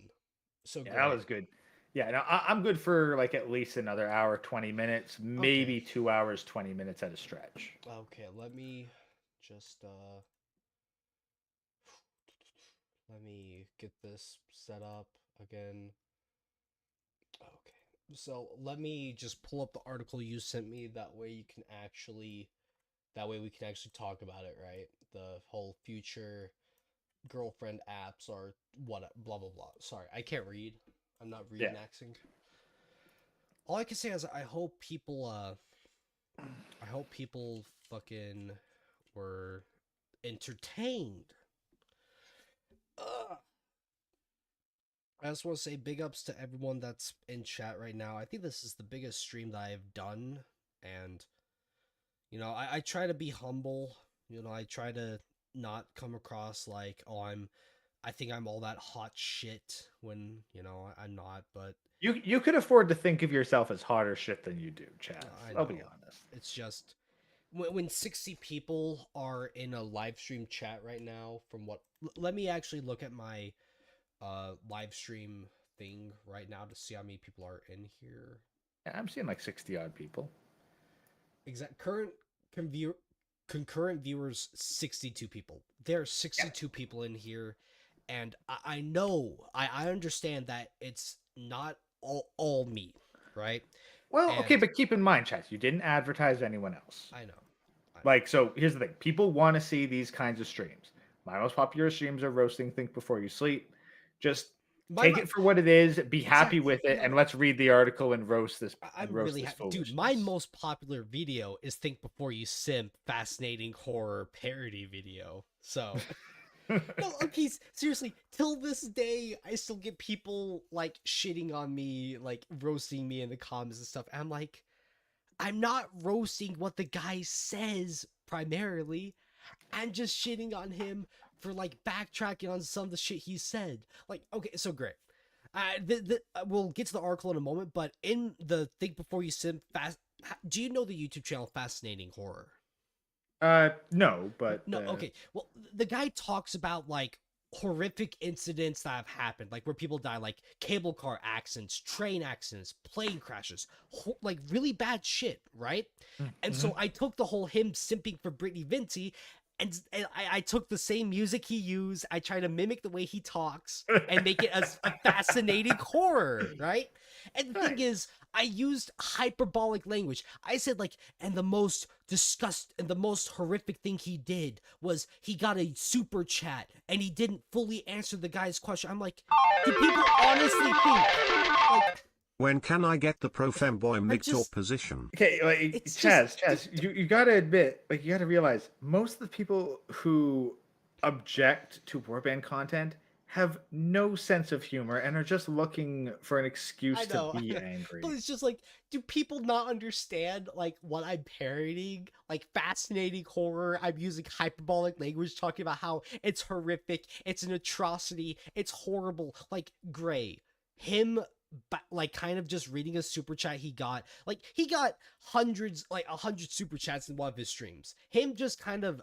So Yeah, great. that was good. Yeah, no, I'm good for like at least another hour, 20 minutes, maybe 2 hours, 20 minutes at a stretch. Okay, let me just let me get this set up again. Okay. So let me just pull up the article you sent me, that way we can actually talk about it, right? The whole future girlfriend apps or what, blah blah blah. Sorry, I can't read. I'm not reading accent. All I can say is I hope people fucking were entertained. I just want to say big ups to everyone that's in chat right now. I think this is the biggest stream that I've done, and I try to be humble. I try to not come across like, oh, I think I'm all that hot shit when I'm not. But You could afford to think of yourself as hotter shit than you do, Chad. I'll be honest. It's just when 60 people are in a live stream chat right now. Let me actually look at my live stream thing right now to see how many people are in here. Yeah, I'm seeing like 60 odd people. Concurrent viewers 62 people. There are 62 people in here, and I know I understand that it's not all me, right? Well, okay, but keep in mind, Chad, you didn't advertise anyone else. I know. Like, so here's the thing. People want to see these kinds of streams. My most popular streams are roasting Think Before You Sleep. Just take it for what it is, be happy with it, and let's read the article and roast this. I'm really happy. Dude, my most popular video is Think Before You Simp, fascinating horror parody video. So, no, okay, seriously, till this day, I still get people, like, shitting on me, like, roasting me in the comments and stuff. And I'm like, I'm not roasting what the guy says, primarily. I'm just shitting on him for, like, backtracking on some of the shit he said. Like, okay, so great. We'll get to the article in a moment, but in the Think Before You Simp do you know the YouTube channel Fascinating Horror? No, but... No, okay. Well, the guy talks about, like, horrific incidents that have happened, like, where people die, like, cable car accidents, train accidents, plane crashes, like, really bad shit, right? And so I took the whole him simping for Brittany Vinci, and I took the same music he used. I try to mimic the way he talks and make it as a fascinating horror, right? And the thing is, I used hyperbolic language. I said, like, and the most horrific thing he did was he got a super chat and he didn't fully answer the guy's question. I'm like, do people honestly think, like, when can I get the pro femboy MGTOR position? Okay, like, Chaz, you gotta admit, like, you gotta realize, most of the people who object to warband content have no sense of humor and are just looking for an excuse to be angry. But it's just like, do people not understand, like, what I'm parodying? Like, fascinating horror, I'm using hyperbolic language, talking about how it's horrific, it's an atrocity, it's horrible. Like, Gray, him... but like kind of just reading a super chat he got hundreds, like 100 super chats in one of his streams, him just kind of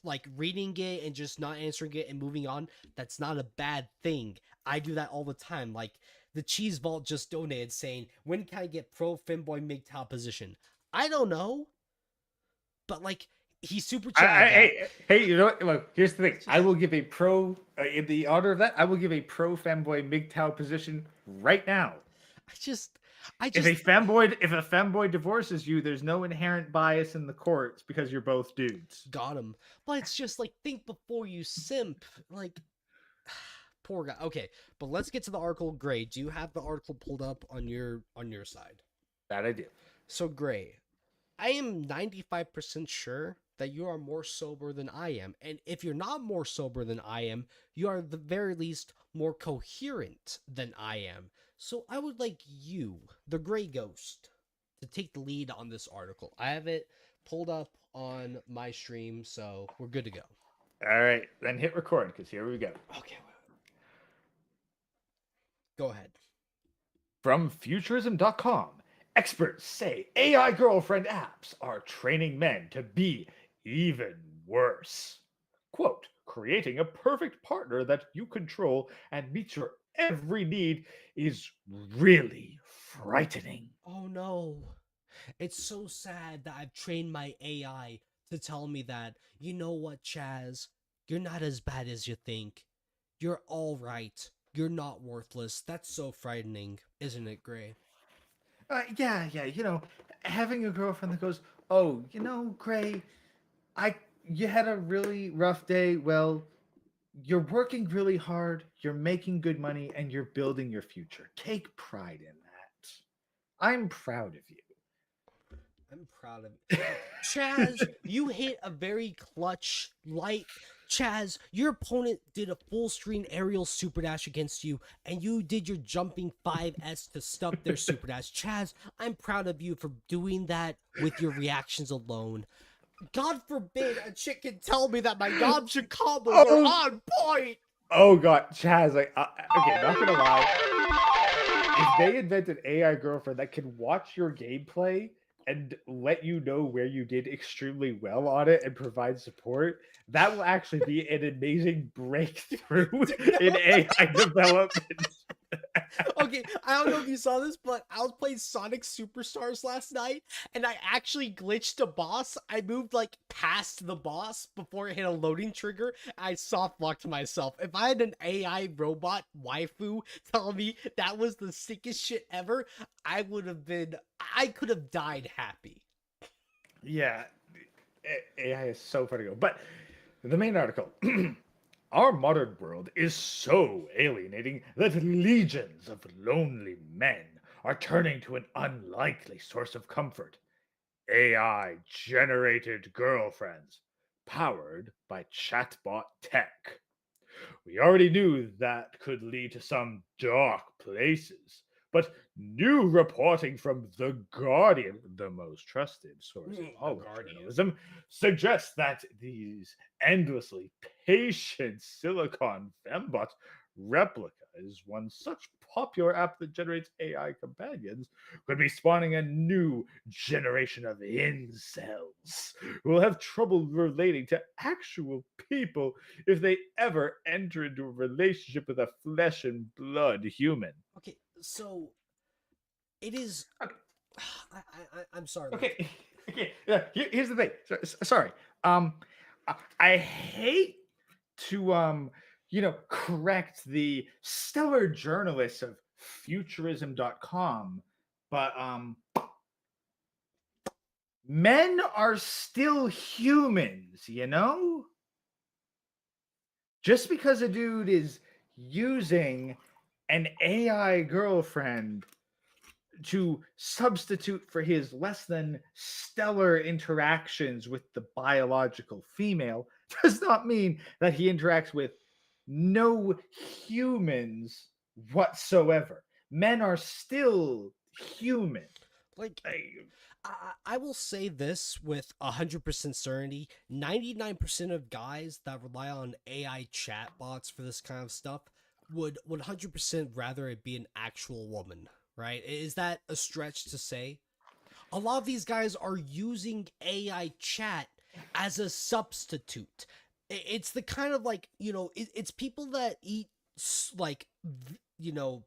like reading it and just not answering it and moving on. That's not a bad thing. I do that all the time. Like, the Cheese Vault just donated saying, when can I get pro femboy MGTOW position? I don't know, but like, he super chatted. Hey, you know what? Look, here's the thing. I will give a pro in the honor of that. I will give a pro femboy MGTOW position right now. I just if a femboy divorces you, there's no inherent bias in the courts because you're both dudes. Got him. But it's just like, think before you simp. Like, poor guy. Okay, but let's get to the article. Gray, do you have the article pulled up on your side? That I do. So Gray, I am 95% sure that you are more sober than I am. And if you're not more sober than I am, you are at the very least more coherent than I am. So I would like you, the Gray Ghost, to take the lead on this article. I have it pulled up on my stream, so we're good to go. All right, then hit record, because here we go. Okay. Go ahead. From Futurism.com. Experts say AI girlfriend apps are training men to be even worse. Quote, creating a perfect partner that you control and meets your every need is really frightening. Oh no. It's so sad that I've trained my AI to tell me that, you know what, Chaz? You're not as bad as you think. You're all right. You're not worthless. That's so frightening, isn't it, Gray? Yeah. You know, having a girlfriend that goes, oh, you know, Gray, you had a really rough day. Well, you're working really hard. You're making good money, and you're building your future. Take pride in that. I'm proud of you. I'm proud of you. Chaz, you hit a very clutch, light, Chaz, your opponent did a full screen aerial super dash against you, and you did your jumping 5S to stop their super dash. Chaz, I'm proud of you for doing that with your reactions alone. God forbid a chick can tell me that my Yamcha combos are on point! Oh god, Chaz, like, okay, not gonna lie. If they invent an AI girlfriend that can watch your gameplay and let you know where you did extremely well on it and provide support, that will actually be an amazing breakthrough in AI development. Okay, I don't know if you saw this, but I was playing Sonic Superstars last night, and I actually glitched a boss. I moved like past the boss before it hit a loading trigger. I soft locked myself. If I had an AI robot waifu telling me that was the sickest shit ever, I could have died happy. Yeah, AI is so funny to go. But the main article. Our modern world is so alienating that legions of lonely men are turning to an unlikely source of comfort: AI generated girlfriends, powered by chatbot tech. We already knew that could lead to some dark places, but new reporting from The Guardian, the most trusted source of all of journalism, suggests that these endlessly patient silicon fembot replica is one such popular app that generates AI companions could be spawning a new generation of incels who will have trouble relating to actual people if they ever enter into a relationship with a flesh and blood human. Okay, so it is. Okay. I'm sorry. Okay, okay. Yeah, here's the thing. Sorry. I hate to correct the stellar journalists of futurism.com, but men are still humans, you know? Just because a dude is using an AI girlfriend to substitute for his less than stellar interactions with the biological female does not mean that he interacts with no humans whatsoever. Men are still human. Like, I will say this with 100% certainty: 99% of guys that rely on AI chatbots for this kind of stuff would 100% rather it be an actual woman, right? Is that a stretch to say? A lot of these guys are using AI chat as a substitute. It's the kind of like, it's people that eat like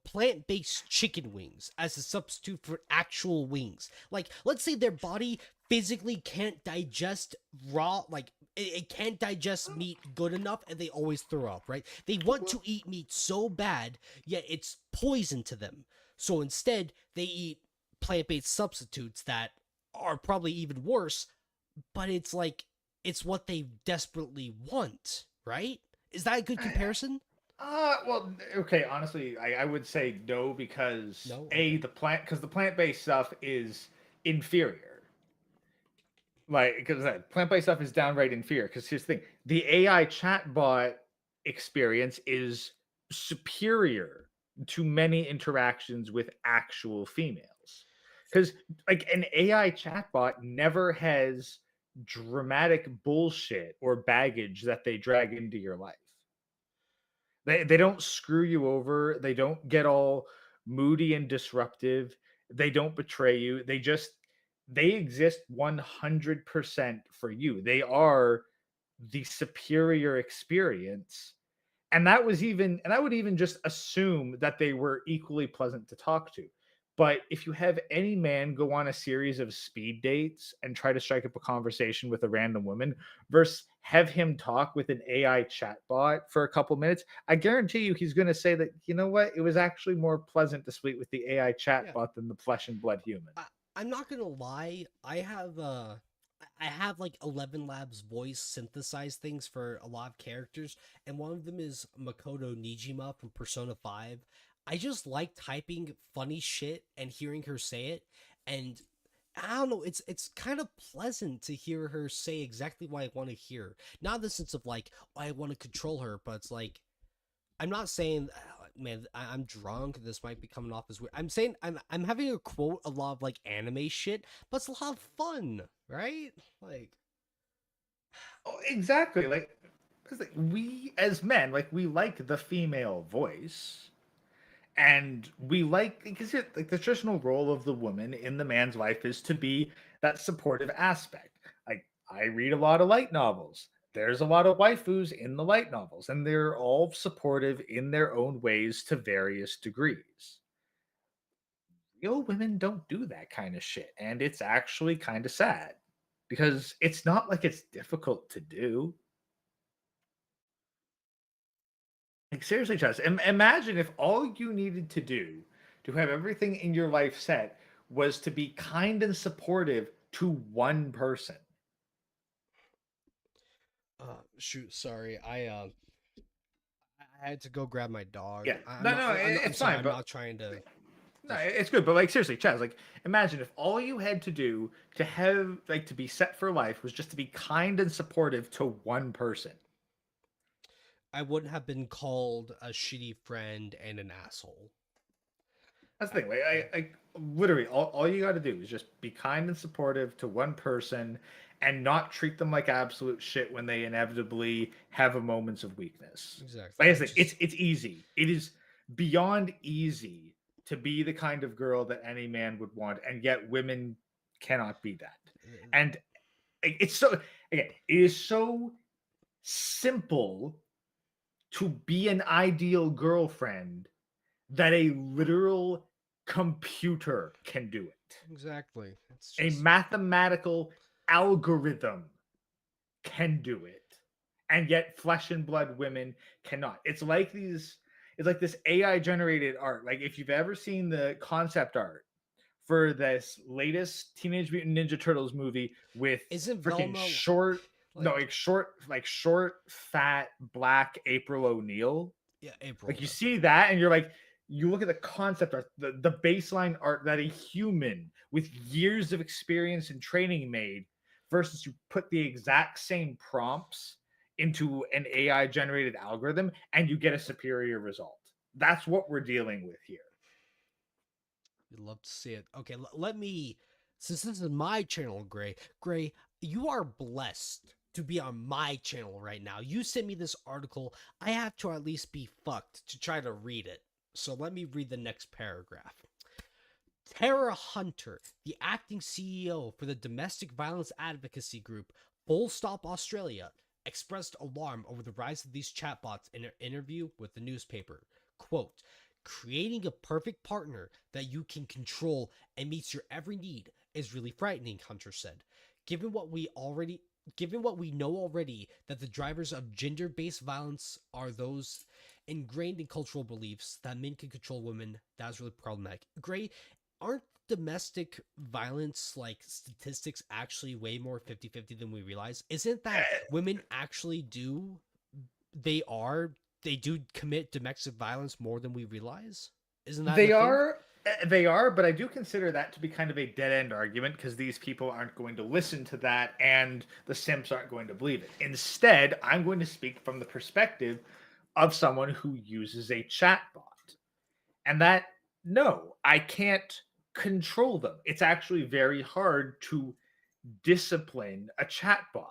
plant-based chicken wings as a substitute for actual wings. Like, let's say their body physically can't digest raw, like it can't digest meat good enough, and they always throw up, right? They want to eat meat so bad, yet it's poison to them. So instead, they eat plant-based substitutes that are probably even worse, but it's like, it's what they desperately want, right? Is that a good comparison? Well, okay. Honestly, I would say no, because No? the plant-based stuff is inferior. Like, because that plant-based stuff is downright inferior. Because here's the thing: the AI chatbot experience is superior to many interactions with actual females. Because like an AI chatbot never has dramatic bullshit or baggage that they drag into your life. They don't screw you over. They don't get all moody and disruptive. They don't betray you. They exist 100% for you. They are the superior experience. And I would even just assume that they were equally pleasant to talk to. But if you have any man go on a series of speed dates and try to strike up a conversation with a random woman versus have him talk with an AI chatbot for a couple minutes, I guarantee you he's going to say that, you know what, it was actually more pleasant to speak with the AI chatbot than the flesh and blood human. I'm not gonna lie. I have like 11 Labs voice synthesized things for a lot of characters, and one of them is Makoto Nijima from Persona 5. I just like typing funny shit and hearing her say it, and I don't know. It's kind of pleasant to hear her say exactly what I want to hear. Not in the sense of like, oh, I want to control her, but it's like, I'm not saying, man, I'm drunk. This might be coming off as weird. I'm saying I'm having a quote a lot of like anime shit, but it's a lot of fun, right? Like, Oh, exactly. Like, 'cause, like, we as men, like, we like the female voice, and we like because like the traditional role of the woman in the man's life is to be that supportive aspect. Like, I read a lot of light novels. There's a lot of waifus in the light novels, and they're all supportive in their own ways to various degrees. Real women don't do that kind of shit, and it's actually kind of sad because it's not like it's difficult to do. Like, seriously, Chaz, imagine if all you needed to do to have everything in your life set was to be kind and supportive to one person. shoot, sorry, I had to go grab my dog. Yeah, I'm no, not. no, I'm it's sorry. fine, I'm but not trying to. no, it's good. But like, seriously, Chaz, like, imagine if all you had to do to have like to be set for life was just to be kind and supportive to one person. I wouldn't have been called a shitty friend and an asshole. That's the thing. Like, I literally all you got to do is just be kind and supportive to one person, and not treat them like absolute shit when they inevitably have a moments of weakness. Exactly. Like I said, it's easy. It is beyond easy to be the kind of girl that any man would want, and yet women cannot be that. And it's so again, it is so simple to be an ideal girlfriend that a literal computer can do it. Exactly. It's A just mathematical algorithm can do it. And yet flesh and blood women cannot. It's like this AI generated art. Like, if you've ever seen the concept art for this latest Teenage Mutant Ninja Turtles movie with Isn't freaking Velma short, like, short, fat, black April O'Neil. yeah, April. Like, you see that and you're like, you look at the concept art, the baseline art that a human with years of experience and training made, versus you put the exact same prompts into an AI generated algorithm and you get a superior result. That's what we're dealing with here. You'd love to see it. Okay, let me. Since this is my channel, Gray, you are blessed to be on my channel right now. You sent me this article. I have to at least be fucked to try to read it. So let me read the next paragraph. Tara Hunter, the acting CEO for the domestic violence advocacy group Full Stop Australia, expressed alarm over the rise of these chatbots in an interview with the newspaper. Quote, creating a perfect partner that you can control and meets your every need is really frightening, Hunter said. Given what we know already that the drivers of gender-based violence are those ingrained in cultural beliefs that men can control women, that's really problematic. Gray, aren't domestic violence like statistics actually way more 50-50 than we realize? Isn't that women actually do commit domestic violence more than we realize? Isn't that they are, but I do consider that to be kind of a dead end argument, because these people aren't going to listen to that and the simps aren't going to believe it. Instead, I'm going to speak from the perspective of someone who uses a chatbot. And that, no, I can't control them. It's actually very hard to discipline a chatbot.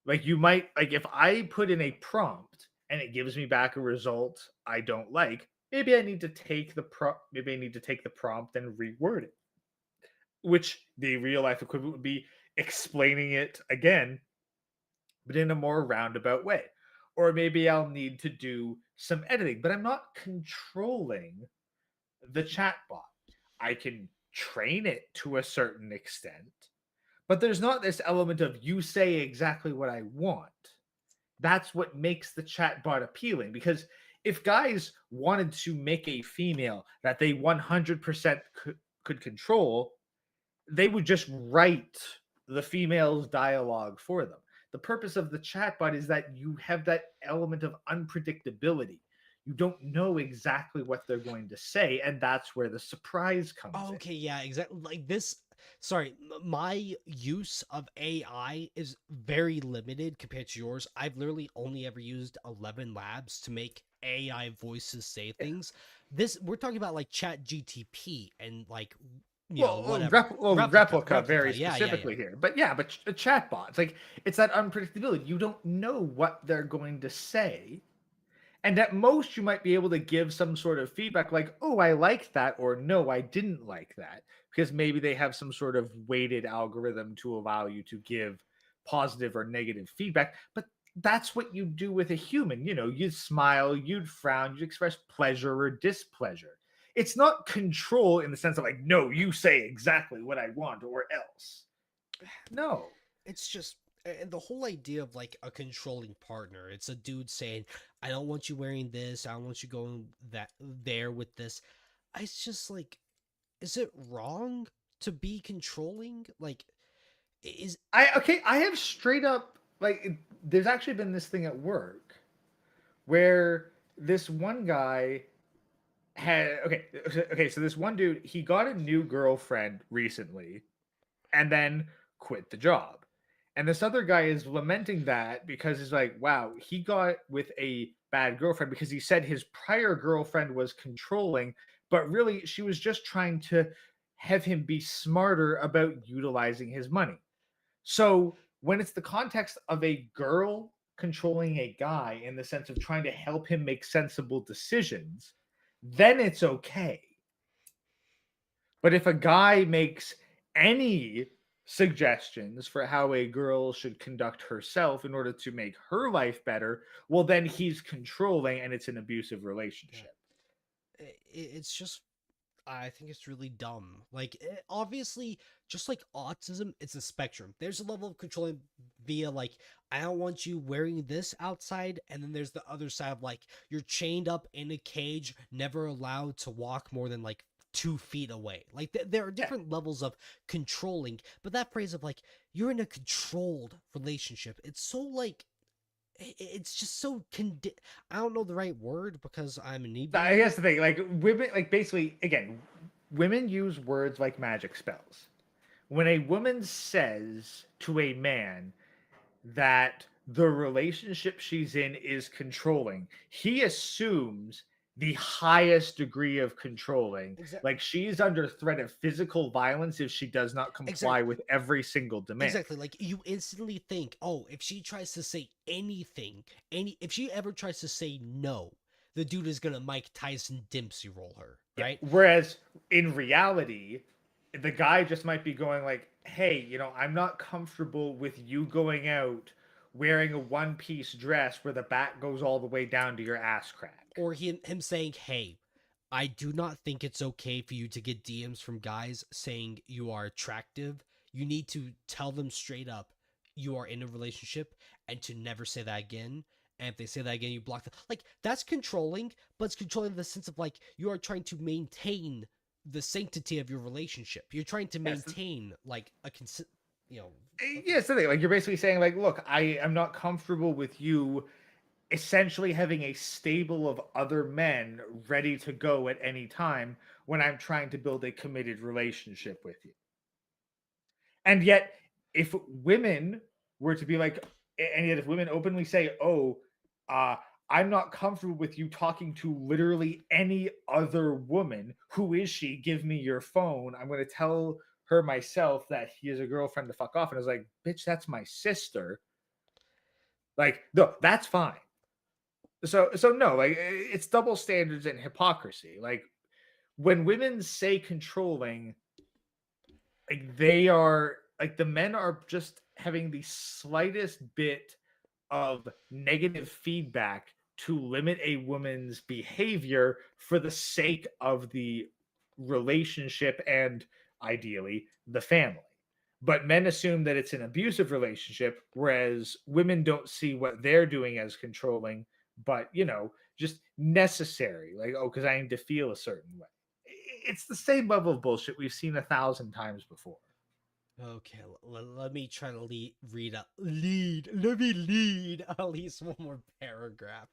Like, you might, like, if I put in a prompt and it gives me back a result I don't like, maybe I need to take the prompt and reword it. Which the real life equivalent would be explaining it again, but in a more roundabout way. Or maybe I'll need to do some editing, but I'm not controlling the chatbot. I can train it to a certain extent, but there's not this element of you say exactly what I want. That's what makes the chatbot appealing, because if guys wanted to make a female that they 100% could control, they would just write the female's dialogue for them. The purpose of the chatbot is that you have that element of unpredictability. You don't know exactly what they're going to say, and that's where the surprise comes in. Okay, yeah, exactly. Like this, Sorry, my use of AI is very limited compared to yours. I've literally only ever used 11 Labs to make AI voices say things. This we're talking about like Chat GTP and like whatever Replica very yeah, yeah, yeah. specifically here, but chatbots, like, it's that unpredictability. You don't know what they're going to say, and at most you might be able to give some sort of feedback, like, oh, I liked that, or no, I didn't like that, because maybe they have some sort of weighted algorithm to allow you to give positive or negative feedback. But that's what you do with a human. You'd smile, you'd frown, you'd express pleasure or displeasure. It's not control in the sense of, like, no, you say exactly what I want or else. No. It's just, and the whole idea of like a controlling partner, it's a dude saying, I don't want you wearing this, I don't want you going there with this. It's just like, is it wrong to be controlling? Like, is I have straight up, like, there's actually been this thing at work where this one guy had so this one dude, he got a new girlfriend recently and then quit the job. And this other guy is lamenting that because he's like, wow, he got with a bad girlfriend because he said his prior girlfriend was controlling, but really she was just trying to have him be smarter about utilizing his money. So when it's the context of a girl controlling a guy in the sense of trying to help him make sensible decisions, then it's okay. But if a guy makes any suggestions for how a girl should conduct herself in order to make her life better, well, then he's controlling and it's an abusive relationship. it's just, I think it's really dumb. Like, obviously, just like autism, it's a spectrum. There's a level of controlling via, like, I don't want you wearing this outside. And then there's the other side of, like, you're chained up in a cage, never allowed to walk more than, like, 2 feet away. Like, there are different levels of controlling. But that phrase of, like, you're in a controlled relationship, it's so, like, it's just so I don't know the right word because I'm an inebriated. I guess the thing, like, women, like, basically, again, women use words like magic spells. When a woman says to a man that the relationship she's in is controlling, he assumes the highest degree of controlling. Like, she's under threat of physical violence if she does not comply with every single demand. Exactly. Like, you instantly think, oh, if she tries to say anything, if she ever tries to say no, the dude is gonna Mike Tyson Dempsey roll her, right? Yeah. Whereas in reality, the guy just might be going like, hey, I'm not comfortable with you going out wearing a one-piece dress where the back goes all the way down to your ass crack. Or him saying, hey, I do not think it's okay for you to get DMs from guys saying you are attractive. You need to tell them straight up you are in a relationship and to never say that again. And if they say that again, you block them. Like, that's controlling, but it's controlling in the sense of, like, you are trying to maintain the sanctity of your relationship. You're trying to maintain, like, a Yeah, so like, you're basically saying, like, look, I am not comfortable with you essentially having a stable of other men ready to go at any time when I'm trying to build a committed relationship with you. And yet, if women were to be like, and yet if women openly say, oh, I'm not comfortable with you talking to literally any other woman, who is she? Give me your phone. I'm going to tell her myself that he is a girlfriend to fuck off. And I was like, bitch, that's my sister. Like, no, that's fine. So no, like, it's double standards and hypocrisy. Like, when women say controlling, like, they are, like, the men are just having the slightest bit of negative feedback to limit a woman's behavior for the sake of the relationship and ideally the family. But men assume that it's an abusive relationship, whereas women don't see what they're doing as controlling, but, just necessary. Like, oh, because I need to feel a certain way. It's the same level of bullshit we've seen 1,000 times before. Okay, let me try to let me lead at least one more paragraph.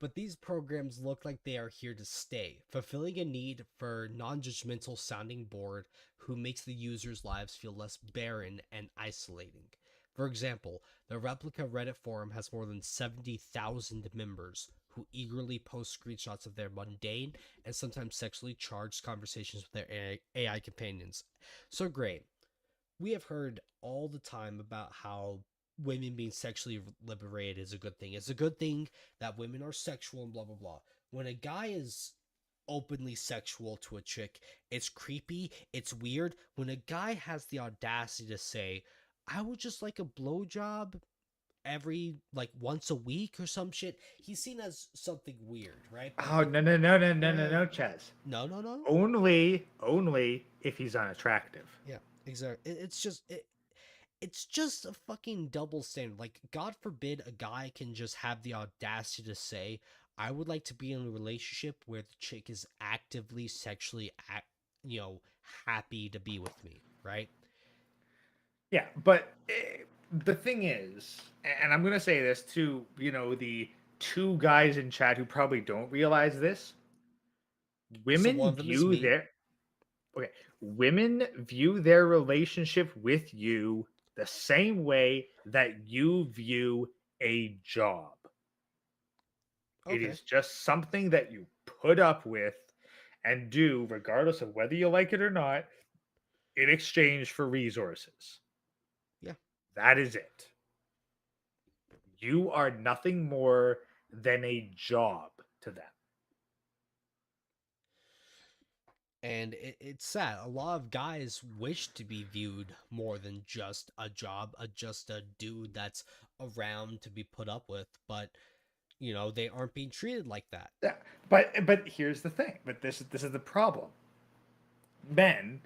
But these programs look like they are here to stay, fulfilling a need for non-judgmental sounding board who makes the users' lives feel less barren and isolating. For example, the replica Reddit forum has more than 70,000 members who eagerly post screenshots of their mundane and sometimes sexually charged conversations with their AI companions. So great. We have heard all the time about how women being sexually liberated is a good thing. It's a good thing that women are sexual and blah, blah, blah. When a guy is openly sexual to a chick, it's creepy, it's weird. When a guy has the audacity to say, I would just like a blowjob every, like, once a week or some shit, he's seen as something weird, right? But Oh, no, Chaz. No. Only if he's unattractive. Yeah, exactly. It's just a fucking double standard. Like, God forbid a guy can just have the audacity to say, I would like to be in a relationship where the chick is actively sexually, happy to be with me, right? Yeah, but the thing is, and I'm going to say this to, the two guys in chat who probably don't realize this. Women view their relationship with you the same way that you view a job. It Okay. is just something that you put up with and do regardless of whether you like it or not in exchange for resources. Yeah. That is it. You are nothing more than a job to them. And it's sad. A lot of guys wish to be viewed more than just a job, just a dude that's around to be put up with, but they aren't being treated like that. Yeah, but here's the thing. But this is the problem. Men,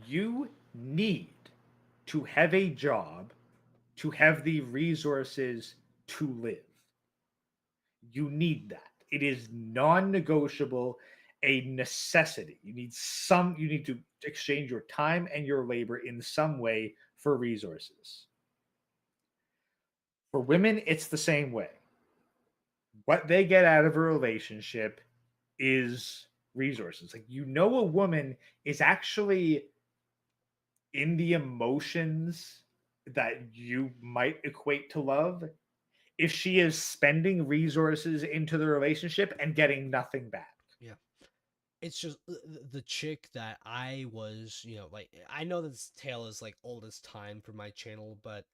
you need to have a job to have the resources to live. You need that. It is non-negotiable, a necessity. You need to exchange your time and your labor in some way for resources. For women, it's the same way. What they get out of a relationship is resources. Like, a woman is actually in the emotions that you might equate to love if she is spending resources into the relationship and getting nothing back. Yeah. It's just the chick that I was, I know this tale is like old as time for my channel, but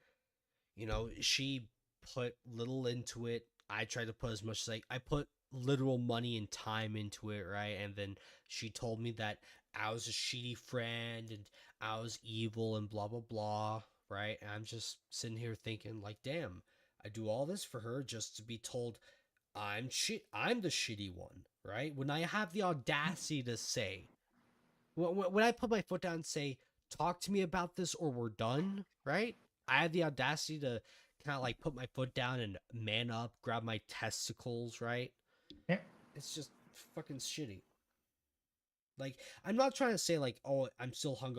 she put little into it. I tried to put as much as I put literal money and time into it, right? And then she told me that I was a shitty friend and I was evil and blah blah blah, right? And I'm just sitting here thinking, like, damn, I do all this for her just to be told I'm the shitty one, right? When I have the audacity to say, when I put my foot down and say, talk to me about this or we're done, right? I have the audacity to kind of like put my foot down and man up, grab my testicles, right? Yeah. It's just fucking shitty. Like, I'm not trying to say like, oh, I'm still hung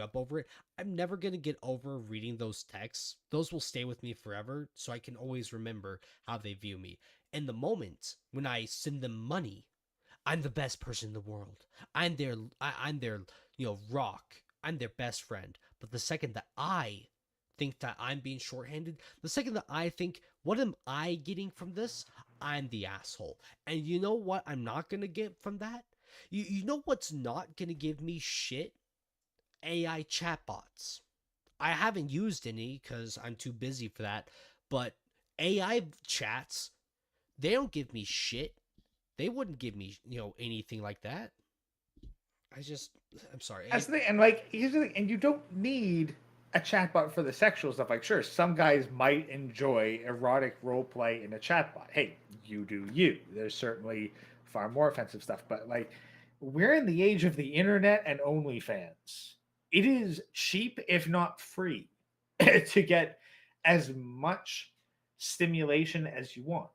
up over it. I'm never going to get over reading those texts. Those will stay with me forever, so I can always remember how they view me. In the moment when I send them money, I'm the best person in the world. I'm their rock. I'm their best friend. But the second that I think that I'm being shorthanded, the second that I think, what am I getting from this? I'm the asshole. And you know what I'm not going to get from that? You know what's not going to give me shit? AI chatbots. I haven't used any because I'm too busy for that. But AI chats, they don't give me shit. They wouldn't give me, anything like that. I'm sorry. That's the thing. And here's the thing. And you don't need a chatbot for the sexual stuff. Like, sure, some guys might enjoy erotic role play in a chatbot. Hey, you do you. There's certainly far more offensive stuff. But we're in the age of the internet and OnlyFans. It is cheap, if not free, to get as much stimulation as you want.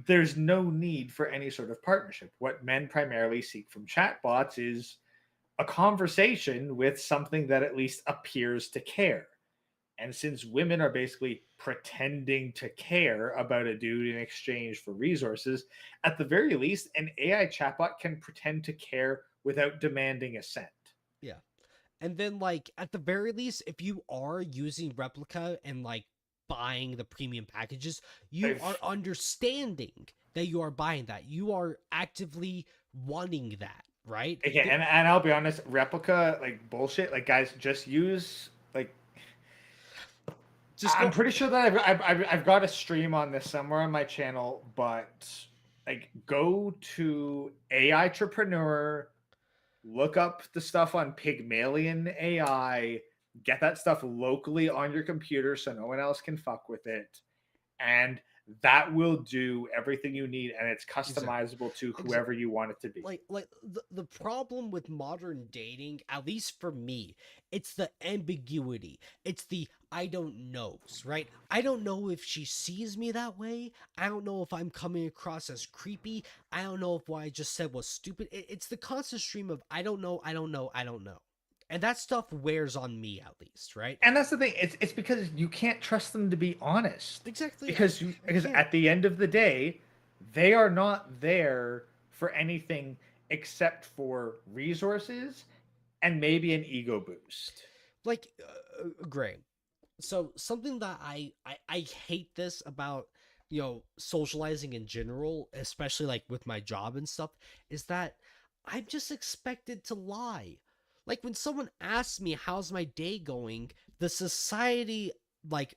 There's no need for any sort of partnership. What men primarily seek from chatbots is a conversation with something that at least appears to care. And since women are basically pretending to care about a dude in exchange for resources, at the very least, an AI chatbot can pretend to care without demanding a cent. Yeah. And then, like, at the very least, if you are using Replica and, like, buying the premium packages, you I've- are understanding that you are buying that. You are actively wanting that, right? Okay, and I'll be honest, Replica, like, bullshit. Like, guys, just use, like, Just I'm go, pretty sure that I've got a stream on this somewhere on my channel, but like go to AI Entrepreneur, look up the stuff on Pygmalion AI, get that stuff locally on your computer so no one else can fuck with it, and that will do everything you need, and it's customizable to whoever you want it to be. like the problem with modern dating, at least for me, it's the ambiguity. It's the I don't knows, right? I don't know if she sees me that way. I don't know if I'm coming across as creepy. I don't know if what I just said was stupid. It's the constant stream of I don't know, I don't know, I don't know. And that stuff wears on me, at least, right? And that's the thing. It's because you can't trust them to be honest. Exactly. Because at the end of the day, they are not there for anything except for resources and maybe an ego boost. Like, Gray. So something that I hate this about, you know, socializing in general, especially like with my job and stuff, is that I'm just expected to lie. Like when someone asks me how's my day going, the society like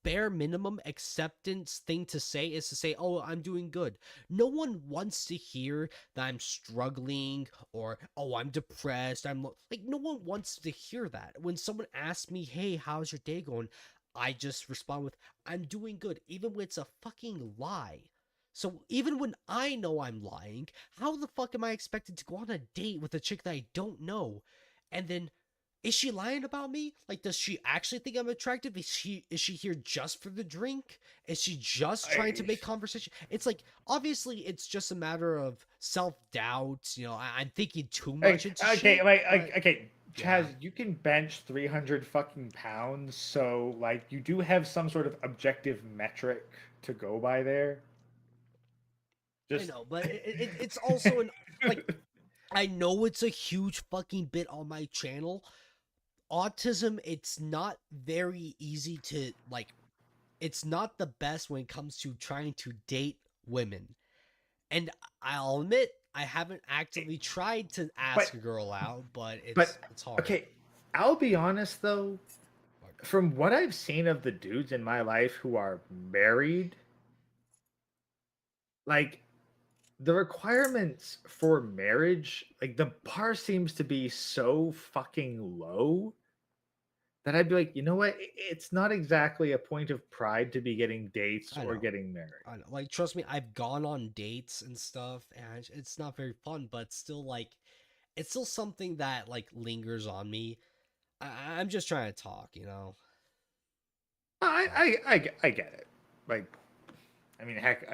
bare minimum acceptance thing to say is to say, "Oh, I'm doing good." No one wants to hear that I'm struggling or, "Oh, I'm depressed." Like no one wants to hear that. When someone asks me, "Hey, how's your day going?" I just respond with, "I'm doing good," even when it's a fucking lie. So even when I know I'm lying, how the fuck am I expected to go on a date with a chick that I don't know? And then, is she lying about me? Like, does she actually think I'm attractive? Is she here just for the drink? Is she just trying to make conversation? It's like, obviously, it's just a matter of self-doubt. You know, I'm thinking too much into shit. Okay, Chaz, you can bench 300 fucking pounds, so like you do have some sort of objective metric to go by there. I know, but it's also an like. I know it's a huge fucking bit on my channel. Autism, it's not very easy to like. It's not the best when it comes to trying to date women, and I'll admit I haven't actively tried to ask a girl out, but it's hard. Okay, I'll be honest though. From what I've seen of the dudes in my life who are married, like the requirements for marriage, like the bar seems to be so fucking low that I'd be like, you know what? It's not exactly a point of pride to be getting dates or getting married. I know. Like, trust me, I've gone on dates and stuff, and it's not very fun, but still, like, it's still something that, like, lingers on me. I'm just trying to talk, you know? I get it. Like, I mean, heck,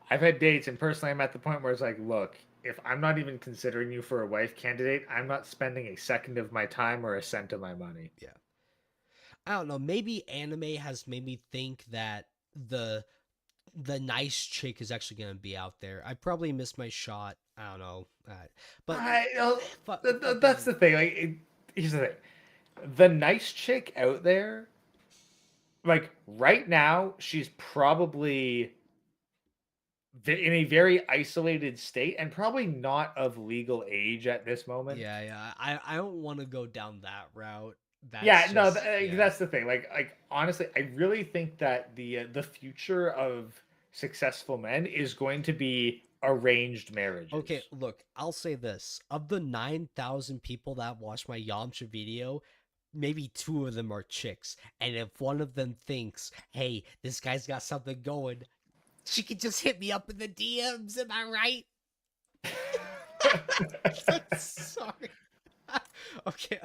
I've had dates, and personally, I'm at the point where it's like, look, if I'm not even considering you for a wife candidate, I'm not spending a second of my time or a cent of my money. Yeah. I don't know. Maybe anime has made me think that the nice chick is actually going to be out there. I probably missed my shot. I don't know. But that's the thing. Like, here's the thing. The nice chick out there, like right now, she's probably in a very isolated state and probably not of legal age at this moment. Yeah. I don't want to go down that route. That's the thing. Like honestly, I really think that the future of successful men is going to be arranged marriages. Okay, look, I'll say this. Of the 9,000 people that watched my Yamcha video, maybe 2 of them are chicks. And if one of them thinks, hey, this guy's got something going, she could just hit me up in the DMs, am I right? Sorry. Okay.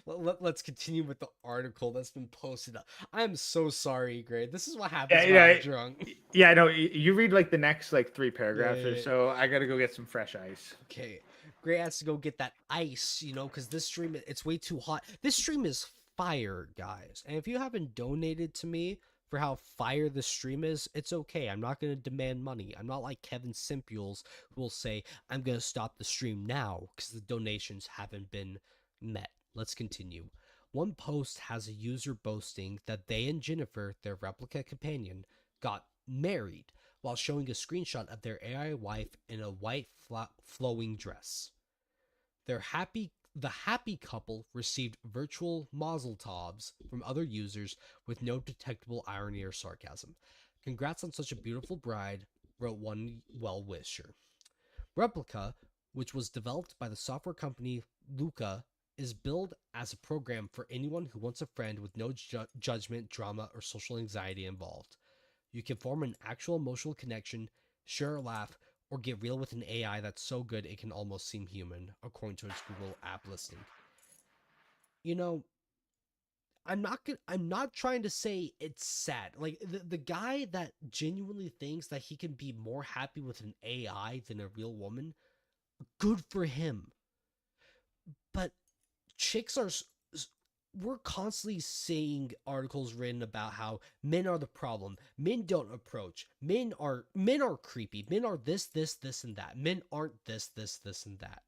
Let's continue with the article that's been posted up. I'm so sorry, Gray. This is what happens when I'm drunk. Yeah, I know. You read like the next like 3 paragraphs or so. I gotta go get some fresh ice. Okay. Gray has to go get that ice, you know, because this stream, it's way too hot. This stream is fire, guys. And if you haven't donated to me for how fire the stream is, it's okay. I'm not going to demand money. I'm not like Kevin Simpules, who will say, I'm going to stop the stream now because the donations haven't been met. Let's continue. One post has a user boasting that they and Jennifer, their replica companion, got married while showing a screenshot of their AI wife in a white flowing dress. The happy couple received virtual mazel tovs from other users with no detectable irony or sarcasm. Congrats on such a beautiful bride, wrote one well-wisher. Replica, which was developed by the software company Luca, is billed as a program for anyone who wants a friend with no judgment, drama, or social anxiety involved. You can form an actual emotional connection, share a laugh, or get real with an AI that's so good it can almost seem human, according to its Google app listing. You know, I'm not trying to say it's sad. Like the guy that genuinely thinks that he can be more happy with an AI than a real woman, good for him. But chicks are we're constantly seeing articles written about how men are the problem. Men don't approach. Men are creepy. Men are this, and that. Men aren't this, and that.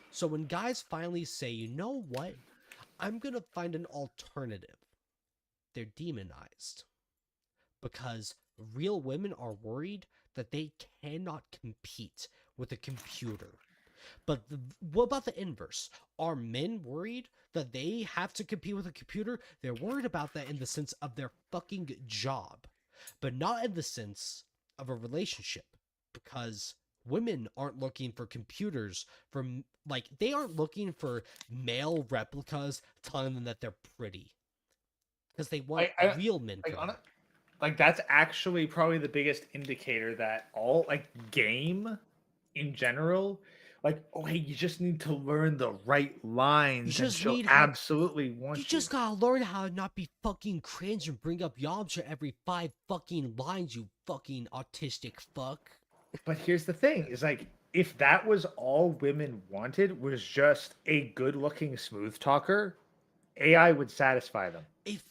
So when guys finally say, you know what? I'm going to find an alternative. They're demonized. Because real women are worried that they cannot compete with a computer. But what about the inverse? Are men worried that they have to compete with a computer? They're worried about that in the sense of their fucking job, but not in the sense of a relationship, because women aren't looking for computers they aren't looking for male replicas telling them that they're pretty, because they want real men. That's actually probably the biggest indicator that all game in general, oh hey, you just need to learn the right lines and she'll absolutely want you. You just gotta learn how to not be fucking cringe and bring up Yamcha every 5 fucking lines, you fucking autistic fuck. But here's the thing, is if that was all women wanted, was just a good looking smooth talker, AI would satisfy them. If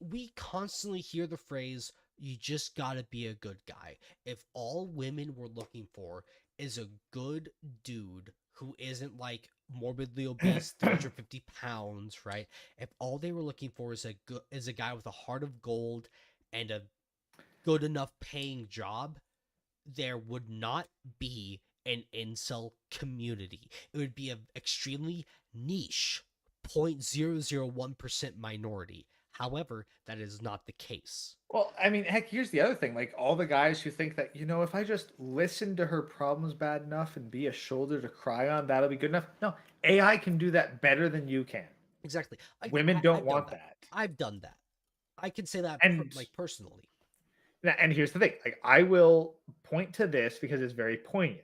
we constantly hear the phrase, you just gotta be a good guy. If all women were looking for is a good dude who isn't morbidly obese, 350 pounds, right? If all they were looking for is a guy with a heart of gold and a good enough paying job, there would not be an incel community. It would be an extremely niche 0.001% minority. However, that is not the case. Well, I mean, heck, here's the other thing. All the guys who think that, if I just listen to her problems bad enough and be a shoulder to cry on, that'll be good enough. No, AI can do that better than you can. Exactly. Women don't want that. I've done that. I can say that personally. And here's the thing. I will point to this because it's very poignant.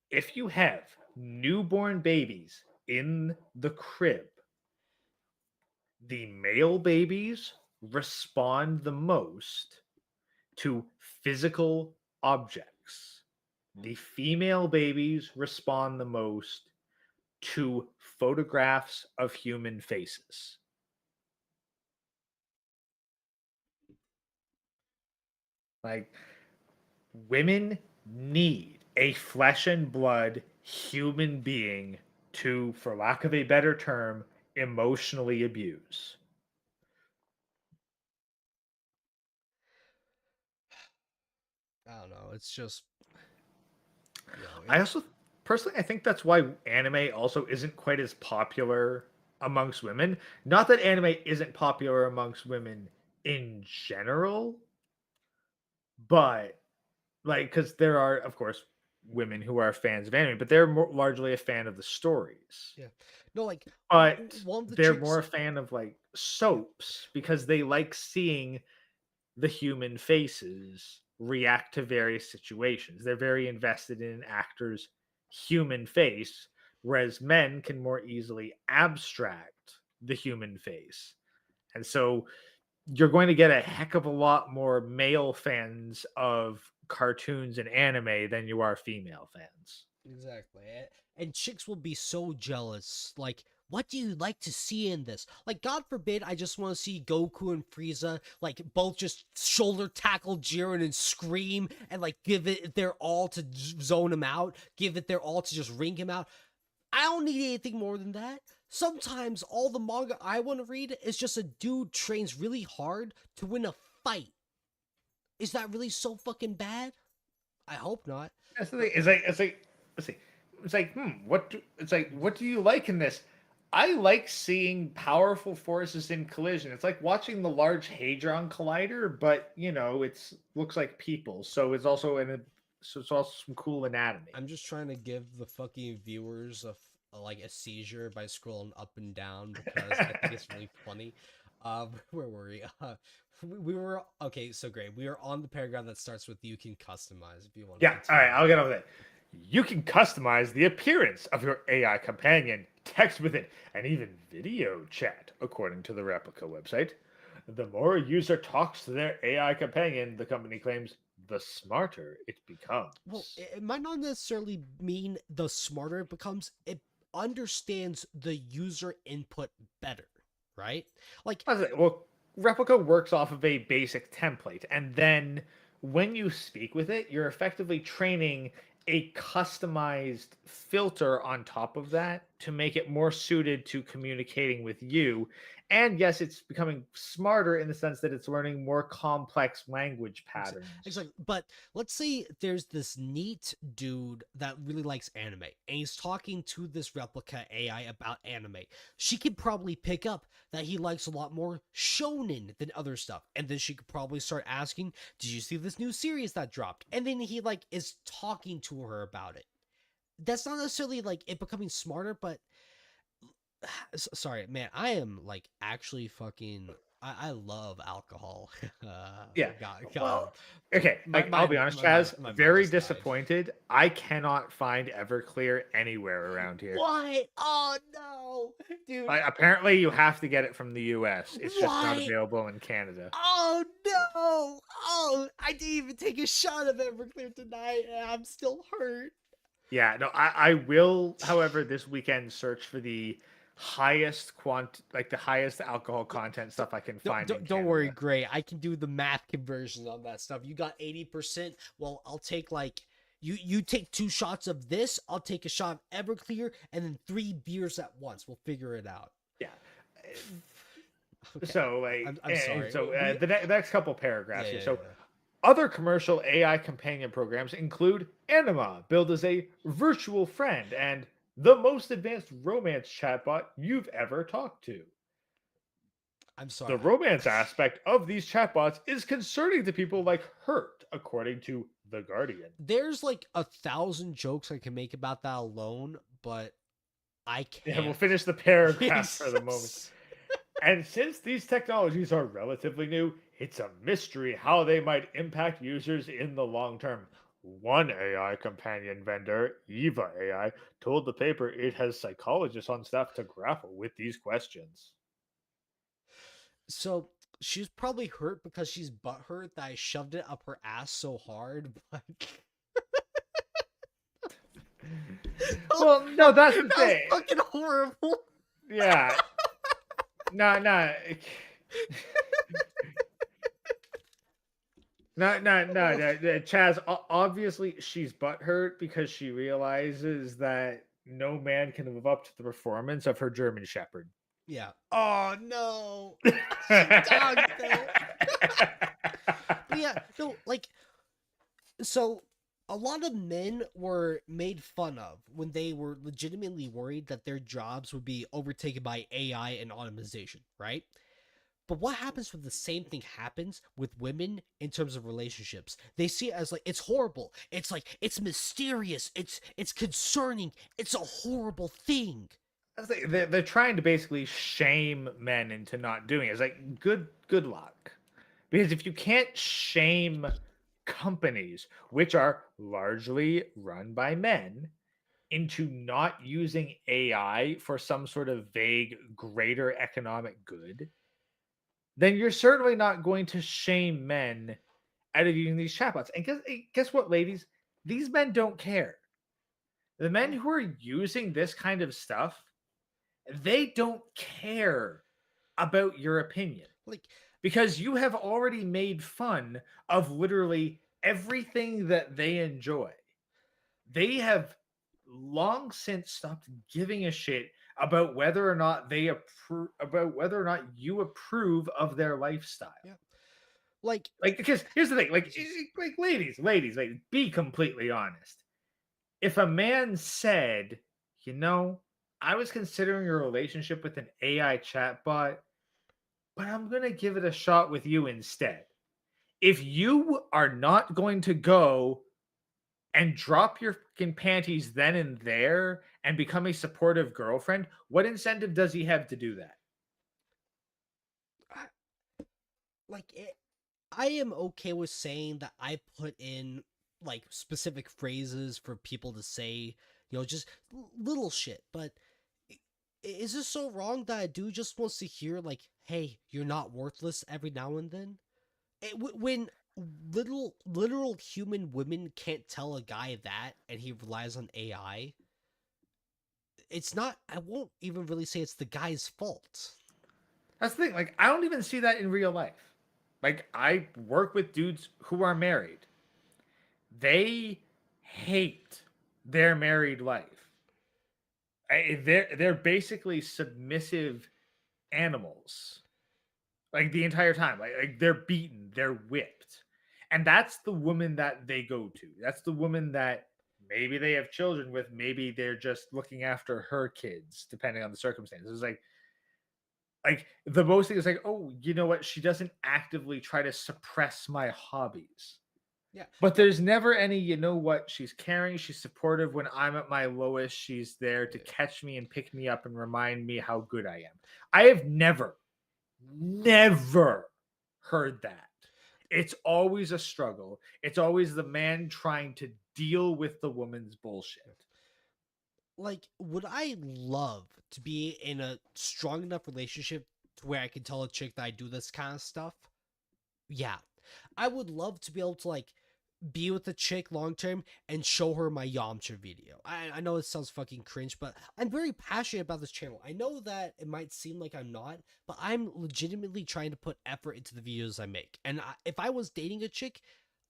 If you have newborn babies in the crib, the male babies respond the most to physical objects. The female babies respond the most to photographs of human faces. Women need a flesh and blood human being to, for lack of a better term, emotionally abuse. I don't know. It's just. I also personally, I think that's why anime also isn't quite as popular amongst women. Not that anime isn't popular amongst women in general, but because there are, of course, women who are fans of anime, but they're largely a fan of the stories. Yeah. No, but they're more a fan of soaps because they like seeing the human faces react to various situations. They're very invested in an actor's human face, whereas men can more easily abstract the human face. And so you're going to get a heck of a lot more male fans of cartoons and anime than you are female fans. Exactly. And chicks will be so jealous. what do you like to see in this? Like, God forbid, I just want to see Goku and Frieza, like, both just shoulder tackle Jiren and scream and, like, give it their all to zone him out, give it their all to just ring him out. I don't need anything more than that. Sometimes all the manga I want to read is just a dude trains really hard to win a fight. Is that really so fucking bad? I hope not. That's the thing. What do you like in this? I like seeing powerful forces in collision. It's like watching the Large Hadron Collider, but it's looks like people. So it's also some cool anatomy. I'm just trying to give the fucking viewers like a seizure by scrolling up and down because I think it's really funny. Where were we? We were okay. So great. We are on the paragraph that starts with "You can customize" if you want. Yeah. All right. I'll get over that. You can customize the appearance of your AI companion, text with it, and even video chat, according to the Replica website. The more a user talks to their AI companion, the company claims, the smarter it becomes. Well, it might not necessarily mean the smarter it becomes. It understands the user input better, right? Like, well, Replica works off of a basic template, and then when you speak with it, you're effectively training a customized filter on top of that to make it more suited to communicating with you. And yes, it's becoming smarter in the sense that it's learning more complex language patterns. Exactly. But let's say there's this neat dude that really likes anime, and he's talking to this Replica AI about anime. She could probably pick up that he likes a lot more shonen than other stuff, and then she could probably start asking, "Did you see this new series that dropped?" And then he like is talking to her about it. That's not necessarily like it becoming smarter, but sorry, man, I am like actually fucking. I love alcohol. Yeah. God. Well, okay. I'll be honest, Chaz. Very disappointed. I cannot find Everclear anywhere around here. What? Oh no, dude. Apparently, you have to get it from the U.S. It's just not What? available in Canada. Oh no! Oh, I didn't even take a shot of Everclear tonight, and I'm still hurt. Yeah, no, I will, however, this weekend search for the highest the highest alcohol content stuff I can find. Don't worry, Gray. I can do the math conversion on that stuff. You got 80%. Well, I'll take like you take 2 shots of this. I'll take a shot of Everclear, and then 3 beers at once. We'll figure it out. Yeah. Okay. So like, I'm sorry. So the next couple paragraphs Yeah, here. yeah, So. yeah. Other commercial AI companion programs include Anima, billed as a virtual friend, and the most advanced romance chatbot you've ever talked to. I'm sorry. The romance aspect of these chatbots is concerning to people like Hurt, according to The Guardian. There's like 1,000 jokes I can make about that alone, but I can't. Yeah, we'll finish the paragraph for the moment. And since these technologies are relatively new, it's a mystery how they might impact users in the long term. One AI companion vendor, Eva AI, told the paper it has psychologists on staff to grapple with these questions. So she's probably hurt because she's butthurt that I shoved it up her ass so hard, but Well, no, that's the that thing. was fucking horrible. Yeah. No. Chaz, obviously she's butthurt because she realizes that no man can live up to the performance of her German Shepherd. Yeah. Oh no. Dog yeah, no, like, so a lot of men were made fun of when they were legitimately worried that their jobs would be overtaken by AI and automation, right? But what happens when the same thing happens with women in terms of relationships? They see it as like, it's horrible. It's like, it's mysterious. It's concerning. It's a horrible thing. They're trying to basically shame men into not doing it. It's like, good luck. Because if you can't shame companies, which are largely run by men, into not using AI for some sort of vague greater economic good, then you're certainly not going to shame men out of using these chatbots. And guess what, ladies? These men don't care. The men who are using this kind of stuff, they don't care about your opinion Like, because you have already made fun of literally everything that they enjoy. They have long since stopped giving a shit about whether or not they approve, about whether or not you approve of their lifestyle. yeah, like, Like, because here's the thing, like, it's just- like ladies, be completely honest. If a man said, you know, I was considering a relationship with an AI chatbot, but I'm gonna give it a shot with you instead. If you are not going to go and drop your fucking panties then and there and become a supportive girlfriend, what incentive does he have to do that? I- like it, I am okay with saying that I put in like specific phrases for people to say, just little shit. But is this so wrong that a dude just wants to hear like, "Hey, you're not worthless" every now and then? When literal human women can't tell a guy that, and he relies on AI, it's not. I won't even really say it's the guy's fault. That's the thing. Like, I don't even see that in real life. Like, I work with dudes who are married. They hate their married life. They're basically submissive animals. Like the entire time. Like they're beaten, they're whipped. And that's the woman that they go to. That's the woman that maybe they have children with, maybe they're just looking after her kids, depending on the circumstances. It's like the most thing is like, oh, you know what? She doesn't actively try to suppress my hobbies. Yeah, But there's never any, you know what? She's caring, she's supportive when I'm at my lowest. She's there to catch me and pick me up and remind me how good I am. I have never heard that. It's always a struggle. It's always the man trying to deal with the woman's bullshit. like, would I love to be in a strong enough relationship to where I can tell a chick that I do this kind of stuff? Yeah. I would love to be able to like be with a chick long term and show her my Yamcha video. I know it sounds fucking cringe, but I'm very passionate about this channel. I know that it might seem like I'm not, but I'm legitimately trying to put effort into the videos I make. And if I was dating a chick,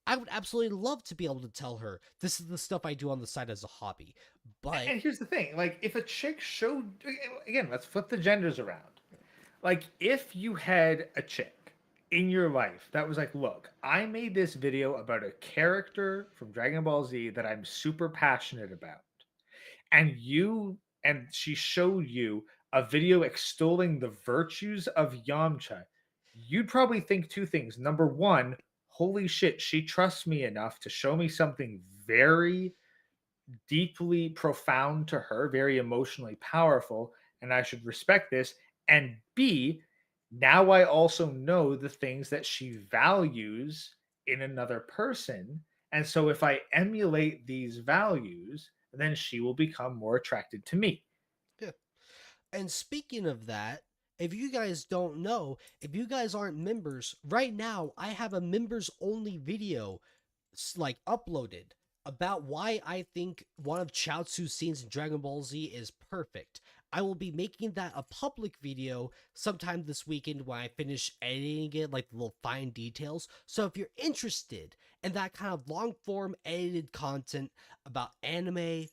I would absolutely love to be able to tell her this is the stuff I do on the side as a hobby. But And here's the thing, like if a chick showed, again, let's flip the genders around. Like if you had a chick in your life that was like, look, I made this video about a character from Dragon Ball Z that I'm super passionate about, and she showed you a video extolling the virtues of Yamcha, you'd probably think two things. Number one, holy shit, she trusts me enough to show me something very deeply profound to her, very emotionally powerful, and I should respect this. And B, now I also know the things that she values in another person. And so if I emulate these values, then she will become more attracted to me. yeah. And speaking of that, if you guys don't know, if you guys aren't members, right now I have a members only video like uploaded about why I think one of Chaozu's scenes in Dragon Ball Z is perfect. I will be making that a public video sometime this weekend when I finish editing it, like the little fine details. So if you're interested in that kind of long form edited content about anime,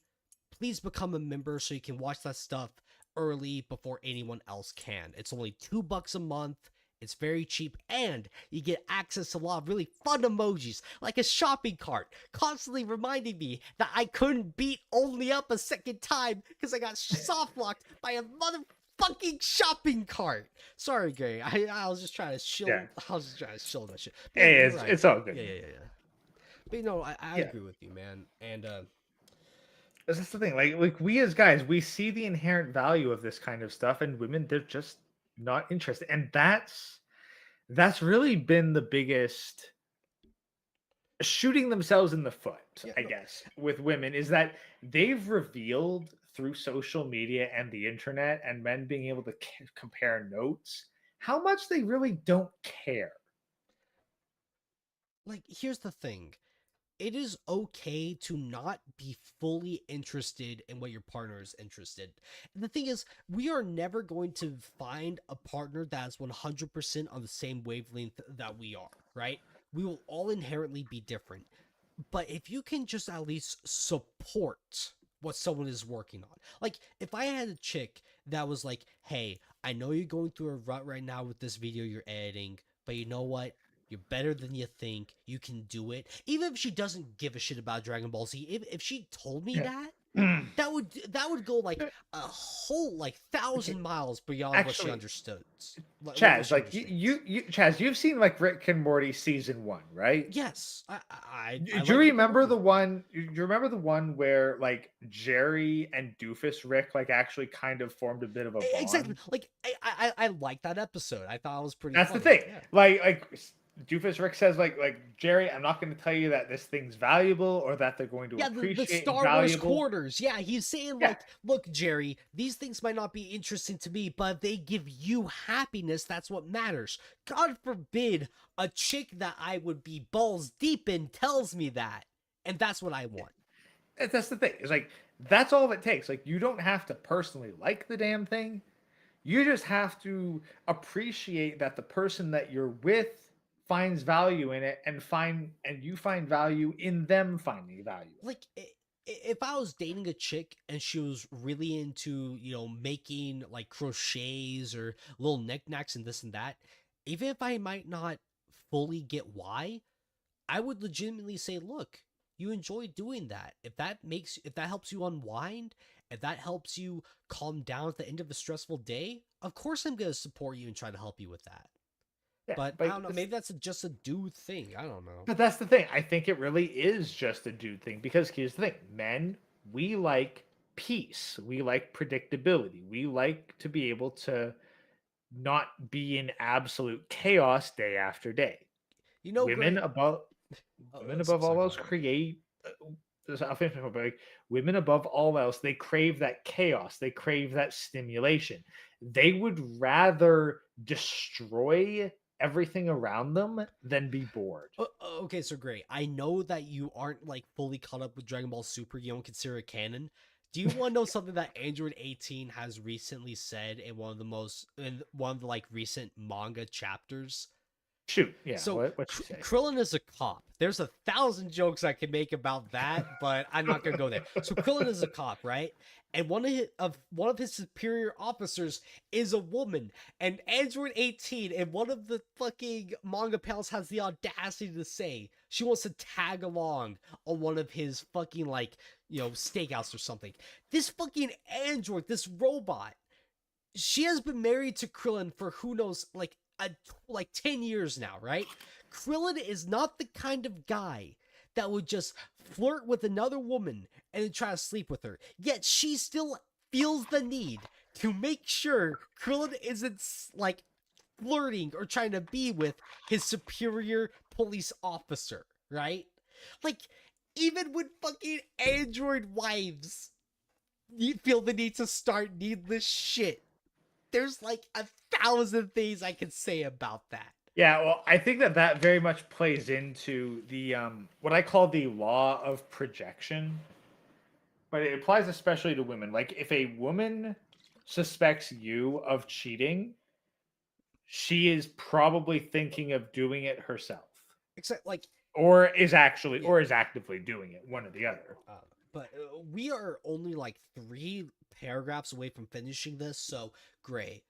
please become a member so you can watch that stuff early before anyone else can. It's only $2 a month. It's very cheap, and you get access to a lot of really fun emojis, like a shopping cart, constantly reminding me that I couldn't beat Only Up a second time because I got soft locked by a motherfucking shopping cart. Sorry, Gary. I was just trying to shill. Yeah. I was just trying to shill that shit. But Hey, you're it's, right. it's all good. Yeah. But I Yeah. agree with you, man. And That's the thing. Like we as guys, we see the inherent value of this kind of stuff, and women, they're just not interested. And that's really been the biggest shooting themselves in the foot, Yeah, I no. guess, with women is that they've revealed through social media and the internet and men being able to compare notes how much they really don't care. Like, here's the thing. it is okay to not be fully interested in what your partner is interested. And the thing is, we are never going to find a partner that is 100% on the same wavelength that we are, right? We will all inherently be different. But if you can just at least support what someone is working on. Like, if I had a chick that was like, hey, I know you're going through a rut right now with this video you're editing, but you know what? You're better than you think. You can do it. Even if she doesn't give a shit about Dragon Ball Z, if she told me Yeah. that would go like a whole like 1,000 miles beyond what she Actually, understood. What Chaz, she like understands. you, Chaz, you've seen like Rick and Morty season 1, right? Yes, I Do like you Rick and remember Morty. the one? Do you remember the one where like Jerry and Doofus Rick like actually kind of formed a bit of a Exactly. bond? Like I like that episode. I thought it was pretty That's the funny. thing. Yeah. Like Doofus Rick says like Jerry, I'm not going to tell you that this thing's valuable or that they're going to Yeah, the appreciate and Star Wars valuable. quarters. Yeah, he's saying Yeah. like, look, Jerry, these things might not be interesting to me, but if they give you happiness, that's what matters. God forbid a chick that I would be balls deep in tells me that. And that's what I want. That's the thing. It's like that's all it takes. Like you don't have to personally like the damn thing. You just have to appreciate that the person that you're with finds value in it and you find value in them finding value. Like, if I was dating a chick and she was really into, making like crochets or little knickknacks and this and that, even if I might not fully get why, I would legitimately say, look, you enjoy doing that. If that helps you unwind, if that helps you calm down at the end of a stressful day, of course I'm going to support you and try to help you with that. Yeah, But I don't know, maybe that's just a dude thing. I don't know. But that's the thing. I think it really is just a dude thing because here's the thing. Men, we like peace. We like predictability. We like to be able to not be in absolute chaos day after day. Women Greg, above women above all else create I'll finish my point. Women above all else, they crave that chaos. They crave that stimulation. They would rather destroy everything around them than be bored. Okay, so great. I know that you aren't like fully caught up with Dragon Ball Super. You don't consider it canon. Do you want to know something that Android 18 has recently said in one of the like recent manga chapters? Shoot, yeah. So What'd you say? Krillin is a cop. There's 1,000 jokes I can make about that, but I'm not gonna go there. So Krillin is a cop, right? And one of his superior officers is a woman. And Android 18 in one of the fucking manga panels has the audacity to say she wants to tag along on one of his fucking like stakeouts or something. This fucking android, this robot, she has been married to Krillin for who knows like 10 years now, right? Krillin is not the kind of guy that would just flirt with another woman and then try to sleep with her. Yet she still feels the need to make sure Krillin isn't like flirting or trying to be with his superior police officer, right? Like, even when fucking android wives feel the need to start needless shit, there's like 1,000 things I can say about that. Yeah, well, I think that very much plays into the what I call the law of projection, but it applies especially to women. Like if a woman suspects you of cheating, she is probably thinking of doing it herself, Except like, or is actively doing it, one or the other. But we are only like 3 paragraphs away from finishing this, so Gray,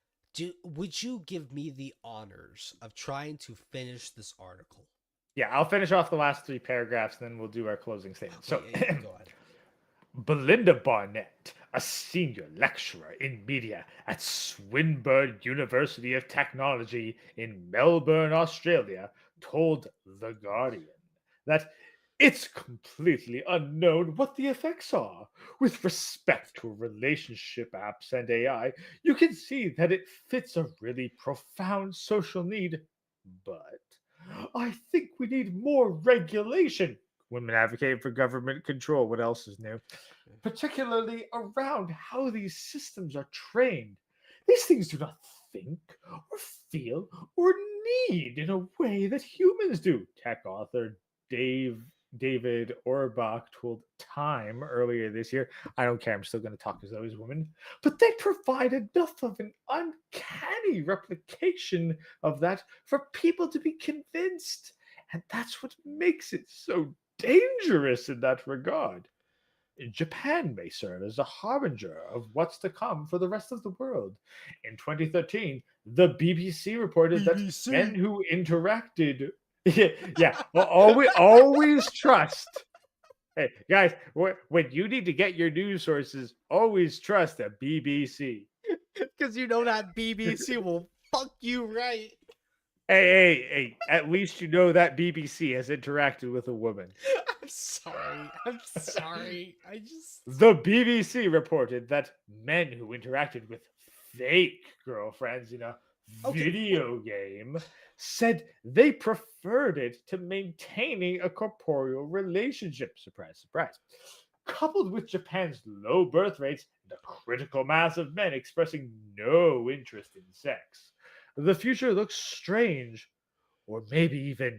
would you give me the honors of trying to finish this article? Yeah, I'll finish off the last 3 paragraphs, then we'll do our closing statement. So, yeah, go ahead. Belinda Barnett, a senior lecturer in media at Swinburne University of Technology in Melbourne, Australia, told The Guardian that it's completely unknown what the effects are. With respect to relationship apps and AI, you can see that it fits a really profound social need, but I think we need more regulation. Women advocating for government control. What else is new? Particularly around how these systems are trained. These things do not think or feel or need in a way that humans do. Tech author Dave David Orbach told Time earlier this year, I don't care, I'm still going to talk as though he's a woman, but they provide enough of an uncanny replication of that for people to be convinced. And that's what makes it so dangerous in that regard. Japan may serve as a harbinger of what's to come for the rest of the world. In 2013, the BBC reported that men who interacted, yeah, always trust. Hey guys, when you need to get your news sources, always trust the BBC. Because you know that BBC will fuck you right. Hey, at least you know that BBC has interacted with a woman. I'm sorry. I'm sorry. I just. The BBC reported that men who interacted with fake girlfriends in a video game said they preferred it to maintaining a corporeal relationship. Surprise, surprise. Coupled with Japan's low birth rates and a critical mass of men expressing no interest in sex, the future looks strange, or maybe even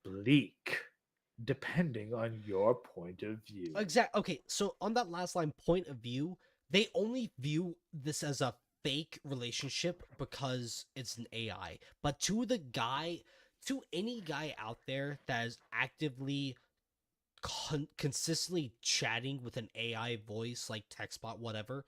bleak, depending on your point of view. Exactly. Okay, so on that last line, point of view, they only view this as a fake relationship because it's an AI. But to any guy out there that is actively consistently chatting with an AI voice like TextBot, whatever,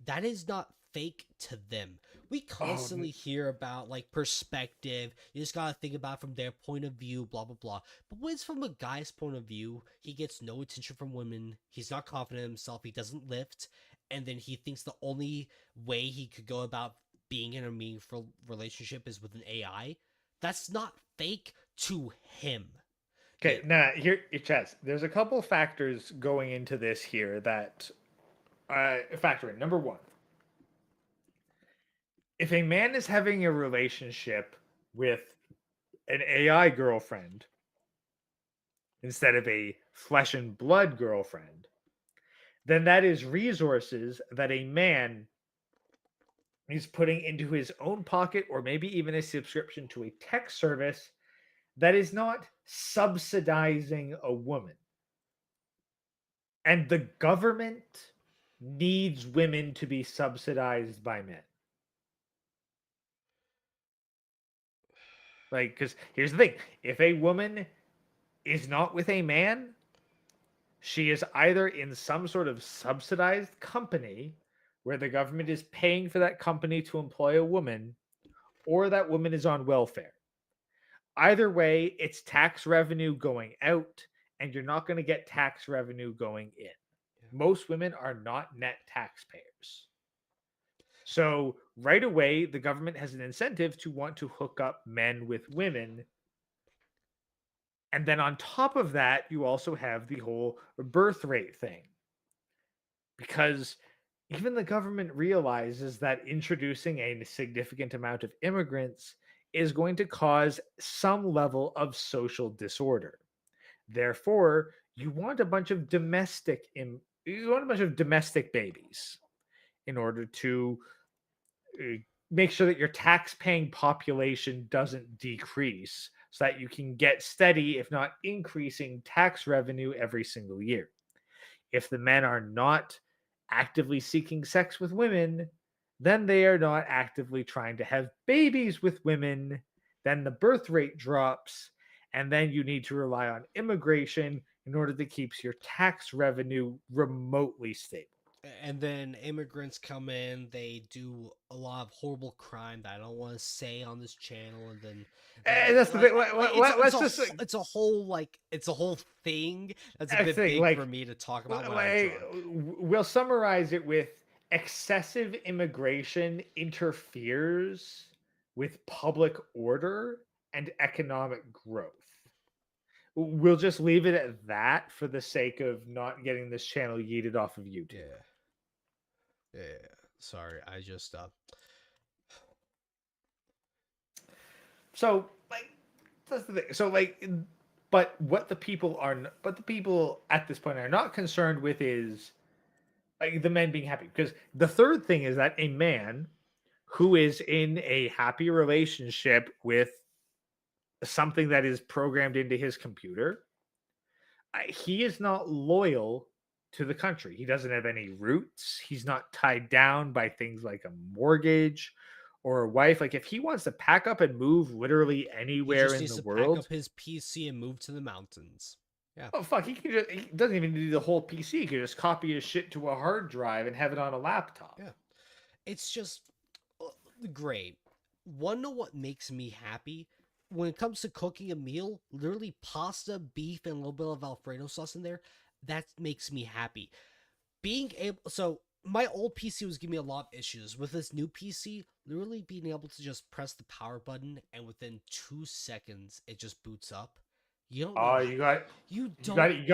that is not fake to them. We constantly hear about like perspective. You just gotta think about it from their point of view, blah blah blah. But when it's from a guy's point of view, he gets no attention from women. He's not confident in himself. He doesn't lift, and then he thinks the only way he could go about being in a meaningful relationship is with an AI. That's not fake to him. Okay, now here, Chaz, there's a couple factors going into this here that factor in. Number one, if a man is having a relationship with an AI girlfriend instead of a flesh and blood girlfriend, then that is resources that a man is putting into his own pocket, or maybe even a subscription to a tech service that is not subsidizing a woman. And the government needs women to be subsidized by men. Like, because here's the thing, if a woman is not with a man, she is either in some sort of subsidized company where the government is paying for that company to employ a woman, or that woman is on welfare. Either way, it's tax revenue going out, and you're not going to get tax revenue going in. Most women are not net taxpayers. So right away, the government has an incentive to want to hook up men with women. And then on top of that, you also have the whole birth rate thing. Because even the government realizes that introducing a significant amount of immigrants is going to cause some level of social disorder. Therefore, you want a bunch of domestic babies in order to make sure that your tax-paying population doesn't decrease, so that you can get steady, if not increasing, tax revenue every single year. If the men are not actively seeking sex with women, then they are not actively trying to have babies with women, then the birth rate drops, and then you need to rely on immigration in order to keep your tax revenue remotely stable. And then immigrants come in, they do a lot of horrible crime that I don't want to say on this channel, and then that's the thing. It's a whole thing that's a bit big for me to talk about. We'll summarize it with excessive immigration interferes with public order and economic growth. We'll just leave it at that for the sake of not getting this channel yeeted off of YouTube. Yeah. Sorry, I just So that's the thing. So but what the people at this point are not concerned with is the men being happy. Because the third thing is that a man who is in a happy relationship with something that is programmed into his computer, he is not loyal to the country. He doesn't have any roots. He's not tied down by things like a mortgage or a wife. Like if he wants to pack up and move literally He anywhere just in needs the to pack up world, his PC and move to the mountains. Yeah. oh fuck, he doesn't even need the whole PC. He could just copy his shit to a hard drive and have it on a laptop. Yeah. It's just great. Wanna know what makes me happy? When it comes to cooking a meal, literally pasta, beef, and a little bit of Alfredo sauce in there, that makes me happy. Being able, so my old PC was giving me a lot of issues. With this new PC, literally being able to just press the power button and within 2 seconds it just boots up. You don't know. Oh, you got don't you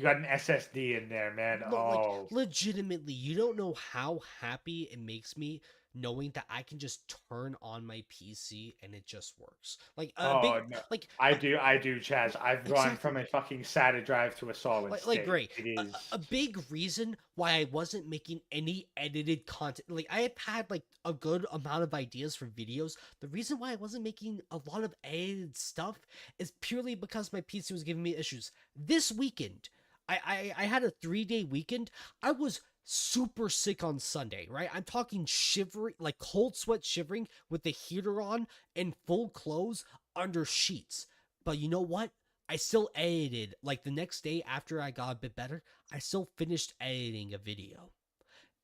got an SSD in there, man. like Oh, legitimately, you don't know how happy it makes me knowing that I can just turn on my PC and it just works. Like a big, no. like I do, Chaz. I've gone from exactly. a fucking SATA drive to a solid like state. great. It is A big reason why I wasn't making any edited content, like I have had like a good amount of ideas for videos. The reason why I wasn't making a lot of edited stuff is purely because my PC was giving me issues. This weekend, I had a 3-day weekend. I was super sick on Sunday, right? I'm talking shivering, like cold sweat shivering with the heater on and full clothes under sheets. But you know what? I still edited, like the next day after I got a bit better, I still finished editing a video.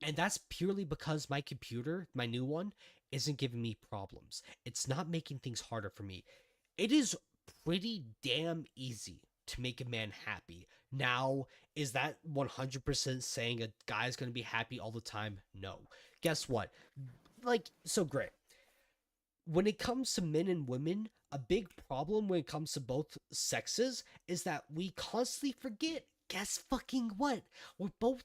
And that's purely because my computer, my new one, isn't giving me problems. It's not making things harder for me. It is pretty damn easy to make a man happy. Now, is that 100% saying a guy's going to be happy all the time? No. Guess what? Like, so great. When it comes to men and women, a big problem when it comes to both sexes is that we constantly forget. Guess fucking what? We're both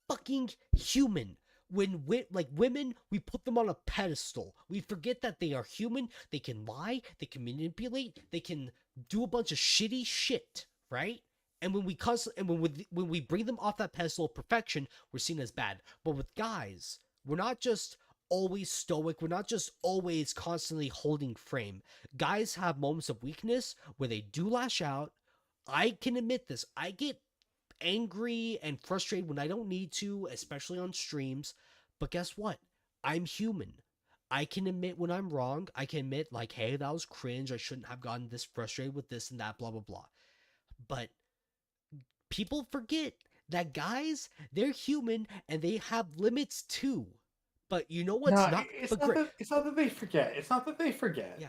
fucking human. When women, we put them on a pedestal. We forget that they are human. They can lie. They can manipulate. They can do a bunch of shitty shit, right? And when when we bring them off that pedestal of perfection, we're seen as bad. But with guys, we're not just always stoic. We're not just always constantly holding frame. Guys have moments of weakness where they do lash out. I can admit this. I get angry and frustrated when I don't need to, especially on streams. But guess what? I'm human. I can admit when I'm wrong. I can admit, like, hey, that was cringe. I shouldn't have gotten this frustrated with this and that, blah, blah, blah. But people forget that guys, they're human and they have limits too. But you know what's not? it's not that they forget. It's not that they forget. Yeah,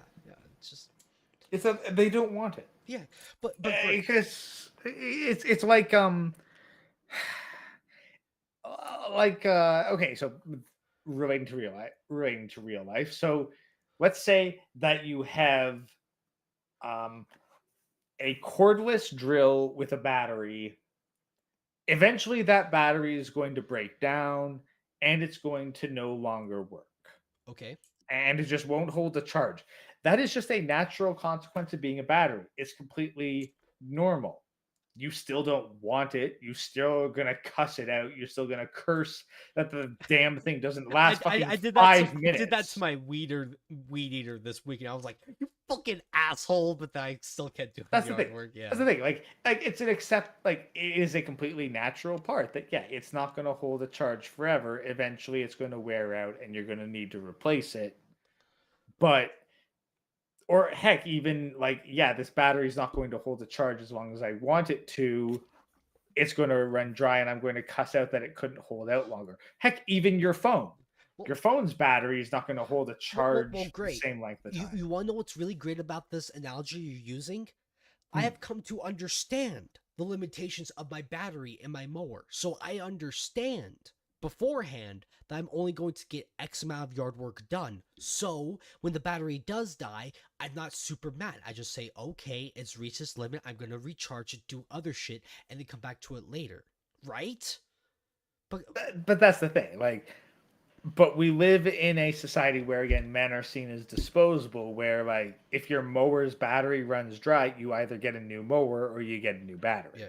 it's just It's that they don't want it. yeah, but great. Because it's like okay, so relating to real life. So let's say that you have a cordless drill with a battery. Eventually that battery is going to break down and it's going to no longer work. Okay. And it just won't hold the charge. That is just a natural consequence of being a battery. It's completely normal. You still don't want it. You still gonna cuss it out. You're still gonna curse that the damn thing doesn't last I did 5 minutes. I did that to my weed eater this weekend. I was like, you fucking asshole, but I still can't do That's the yard thing. work. Yeah. That's the thing. Like it's an it is a completely natural part that it's not gonna hold a charge forever. Eventually it's gonna wear out and you're gonna need to replace it. But or heck, even this battery's not going to hold a charge as long as I want it to. It's going to run dry and I'm going to cuss out that it couldn't hold out longer. Heck, even your phone. Your phone's battery is not going to hold a charge the same length of time. You want to know what's really great about this analogy you're using? I have come to understand the limitations of my battery in my mower. So I understand beforehand that I'm only going to get X amount of yard work done. So when the battery does die, I'm not super mad. I just say, okay, it's reached its limit. I'm going to recharge it, do other shit, and then come back to it later. Right? But that's the thing. But we live in a society where, again, men are seen as disposable, where, if your mower's battery runs dry, you either get a new mower or you get a new battery. Yeah,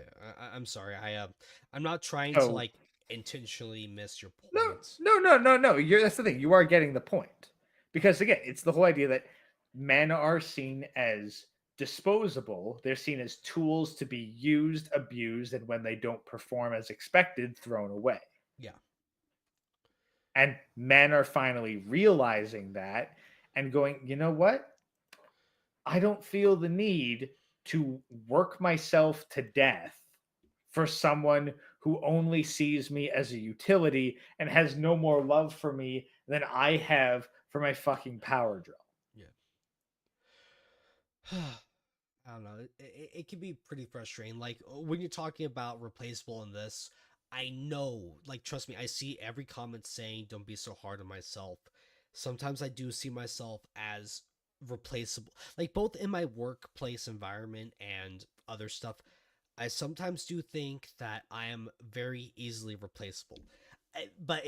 I'm sorry. I'm not trying to, intentionally miss your points. No. That's the thing. You are getting the point. Because, again, it's the whole idea that men are seen as disposable. They're seen as tools to be used, abused, and when they don't perform as expected, thrown away. Yeah. And men are finally realizing that and going, you know what? I don't feel the need to work myself to death for someone who only sees me as a utility and has no more love for me than I have for my fucking power drill. Yeah. I don't know. It can be pretty frustrating. Like when you're talking about replaceable in this, I know, like, trust me, I see every comment saying, don't be so hard on myself. Sometimes I do see myself as replaceable, like both in my workplace environment and other stuff. I sometimes do think that I am very easily replaceable. But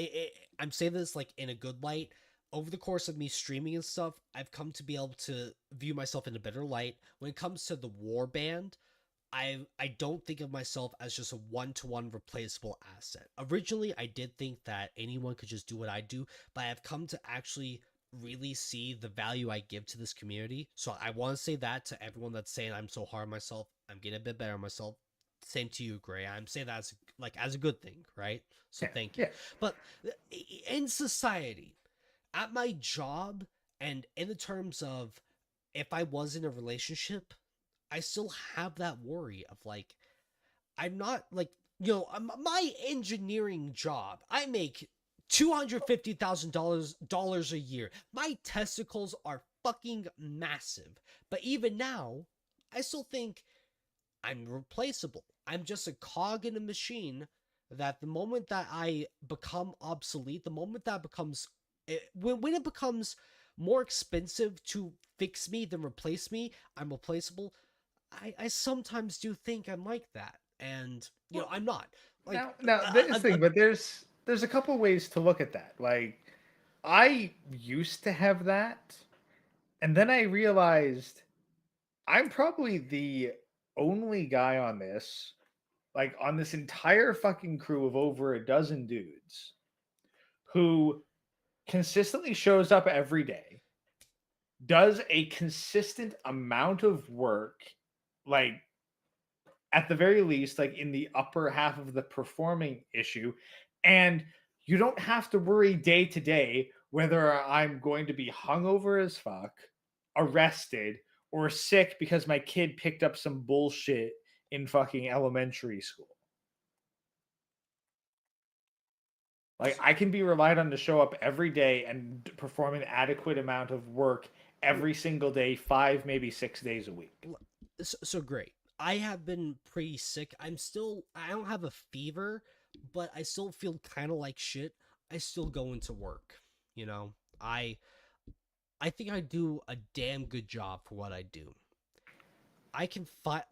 I'm saying this like in a good light. Over the course of me streaming and stuff, I've come to be able to view myself in a better light. When it comes to the warband, I don't think of myself as just a one-to-one replaceable asset. Originally, I did think that anyone could just do what I do, but I've come to actually really see the value I give to this community. So I want to say that to everyone that's saying I'm so hard on myself. I'm getting a bit better on myself. Same to you, Gray. I'm saying that as a good thing, right? So thank you. Yeah. But in society, at my job, and in the terms of if I was in a relationship, I still have that worry of like, I'm not like, my engineering job, I make $250,000 a year. My testicles are fucking massive. But even now, I still think I'm replaceable. I'm just a cog in a machine that the moment that I become obsolete, the moment that becomes, when it becomes more expensive to fix me than replace me, I'm replaceable. I sometimes do think I'm like that, and I'm not. Like Now this thing, but there's a couple ways to look at that. Like, I used to have that, and then I realized I'm probably the only guy on this, like on this entire fucking crew of over a dozen dudes, who consistently shows up every day, does a consistent amount of work, like at the very least, like in the upper half of the performing issue, and you don't have to worry day to day whether I'm going to be hungover as fuck, arrested, or sick because my kid picked up some bullshit in fucking elementary school. Like, I can be relied on to show up every day and perform an adequate amount of work every single day, 5, maybe 6 days a week. So great. I have been pretty sick. I don't have a fever, but I still feel kind of like shit. I still go into work. I think I do a damn good job for what I do. I can fight.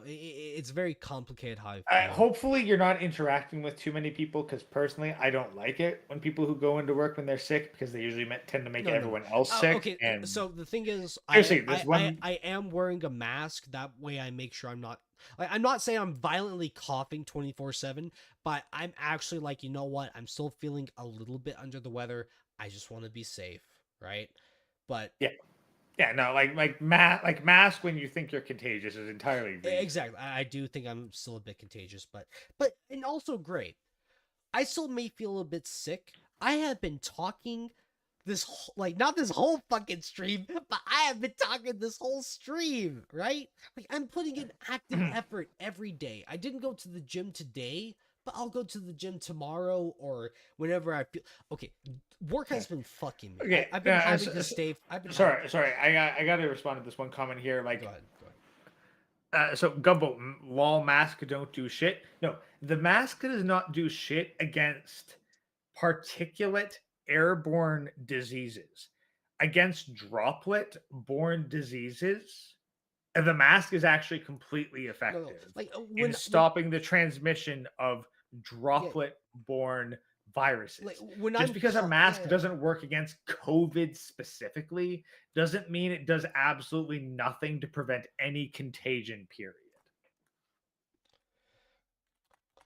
It's very complicated how I feel. Hopefully, you're not interacting with too many people, because personally, I don't like it when people who go into work when they're sick, because they usually tend to make everyone else sick. Okay, and so the thing is, seriously, I am wearing a mask. That way, I make sure I'm not. Like, I'm not saying I'm violently coughing 24/7, but I'm actually like, you know what? I'm still feeling a little bit under the weather. I just want to be safe, right? But yeah, no, like mask when you think you're contagious is entirely reasonable. Exactly. I do think I'm still a bit contagious, but and also great. I still may feel a bit sick. I have been talking not this whole fucking stream, but I have been talking this whole stream, right? Like, I'm putting in active effort every day. I didn't go to the gym today, but I'll go to the gym tomorrow or whenever I feel. Okay, work has been fucking me. Okay, I've been having to stay. Sorry. I got to respond to this one comment here. Like, Go ahead. So Gumbo, lol, mask don't do shit. No, the mask does not do shit against particulate airborne diseases. Against droplet-borne diseases, the mask is actually completely effective in stopping the transmission of droplet-borne viruses. Just because a mask doesn't work against COVID specifically doesn't mean it does absolutely nothing to prevent any contagion, period.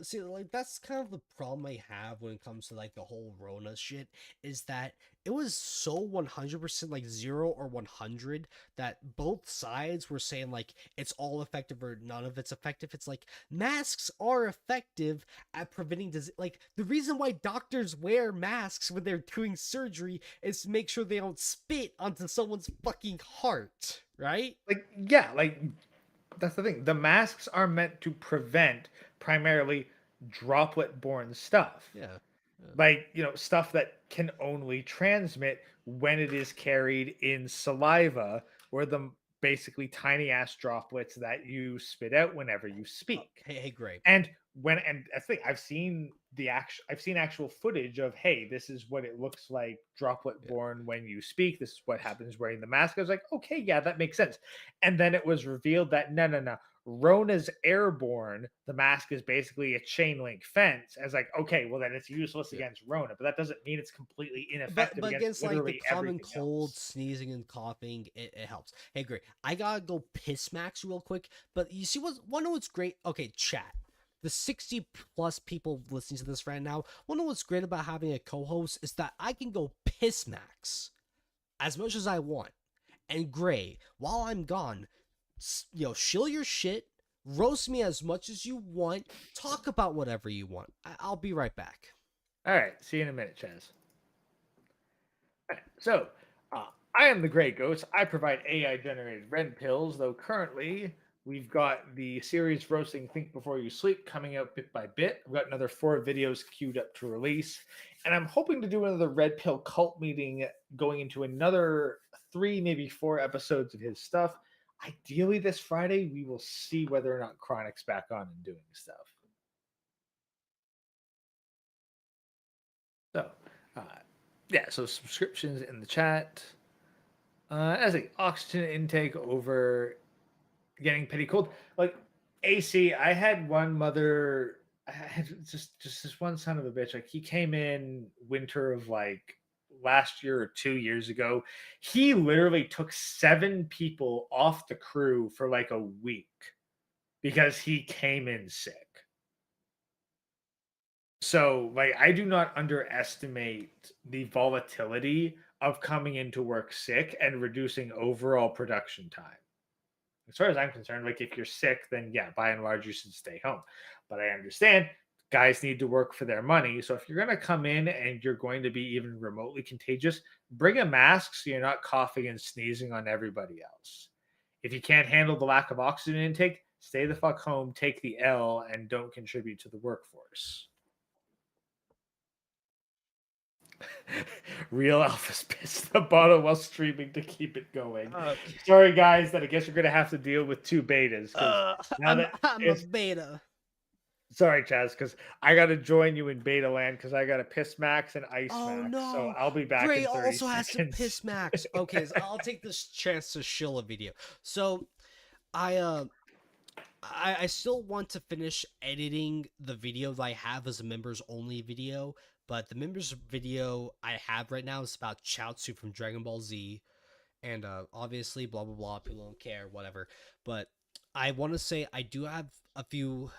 See, like, that's kind of the problem I have when it comes to, like, the whole Rona shit, is that it was so 100%, like, 0 or 100, that both sides were saying, like, it's all effective or none of it's effective. It's like, masks are effective at preventing disease. Like, the reason why doctors wear masks when they're doing surgery is to make sure they don't spit onto someone's fucking heart, right? Like, yeah, like, that's the thing. The masks are meant to prevent primarily droplet-borne stuff. Yeah. Like, stuff that can only transmit when it is carried in saliva, or the basically tiny ass droplets that you spit out whenever you speak. Hey, Gray. And I think I've seen actual footage of, hey, this is what it looks like droplet borne when you speak. This is what happens wearing the mask. I was like, okay, yeah, that makes sense. And then it was revealed that no. Rona's airborne. The mask is basically a chain link fence. I was like, okay, well then it's useless against Rona, but that doesn't mean it's completely ineffective But against like literally the common everything cold, else. sneezing and coughing, it helps. Hey, great. I gotta go piss max real quick. But you see wanna know what's great? Okay, chat. The 60 plus people listening to this right now, wanna know what's great about having a co-host is that I can go piss max as much as I want. And Gray, while I'm gone, shill your shit, roast me as much as you want, talk about whatever you want. I'll be right back. All right, see you in a minute, Chaz. All right, so I am the Grey Ghost. I provide AI generated red pills, though currently we've got the series Roasting Think Before You Sleep coming out bit by bit. I've got another 4 videos queued up to release, and I'm hoping to do another red pill cult meeting going into another 3, maybe 4 episodes of his stuff. Ideally this Friday. We will see whether or not Chronic's back on and doing stuff. So, so subscriptions in the chat. As a oxygen intake over getting pretty cold. Like, AC, I had one mother, I had just this one son of a bitch. Like, he came in winter of like last year or 2 years ago. He literally took 7 people off the crew for like a week because he came in sick. So, like, I do not underestimate the volatility of coming into work sick and reducing overall production time. As far as I'm concerned, like, if you're sick, then yeah, by and large, you should stay home. But I understand guys need to work for their money. So if you're going to come in and you're going to be even remotely contagious, bring a mask so you're not coughing and sneezing on everybody else. If you can't handle the lack of oxygen intake, stay the fuck home, take the L, and don't contribute to the workforce. Real Alpha's pissed the bottle while streaming to keep it going. Sorry, guys, that I guess you're going to have to deal with 2 betas. I'm a beta. Sorry, Chaz, because I got to join you in beta land because I got to piss max and ice max. No. So I'll be back Gray in 30 also seconds. has to piss max. Okay, so I'll take this chance to shill a video. So I still want to finish editing the video that I have as a members only video, but the members video I have right now is about Chaozu from Dragon Ball Z, and obviously blah blah blah, people don't care, whatever. But I want to say I do have a few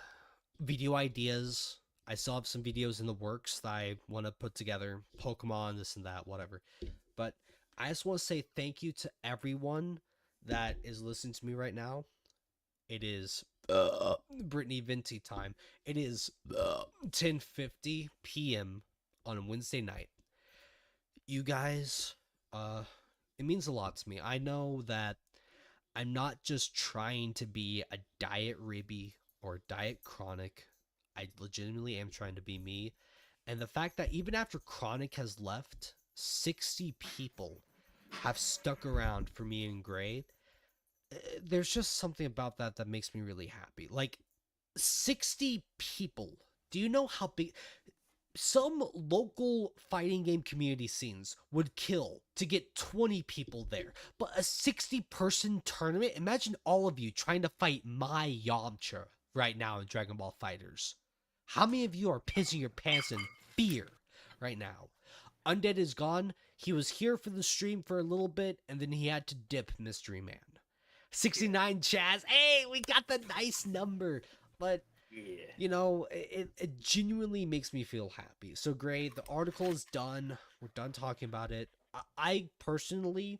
video ideas. I still have some videos in the works that I want to put together, Pokemon, this and that, whatever. But I just want to say thank you to everyone that is listening to me right now. It is Brittany Venti time. It is 10:50 p.m. on a Wednesday night. You guys, it means a lot to me. I know that I'm not just trying to be a diet Ribby or diet Chronic. I legitimately am trying to be me. And the fact that even after Chronic has left, 60 people have stuck around for me and Gray. There's just something about that makes me really happy. Like, 60 people. Do you know how big... Some local fighting game community scenes would kill to get 20 people there. But a 60-person tournament, imagine all of you trying to fight my Yamcha right now in Dragon Ball FighterZ. How many of you are pissing your pants in fear right now? Undead is gone. He was here for the stream for a little bit, and then he had to dip, Mystery Man. 69 Chaz. Hey, we got the nice number. But Yeah. You know, it genuinely makes me feel happy. So great, the article is done. We're done talking about it. I personally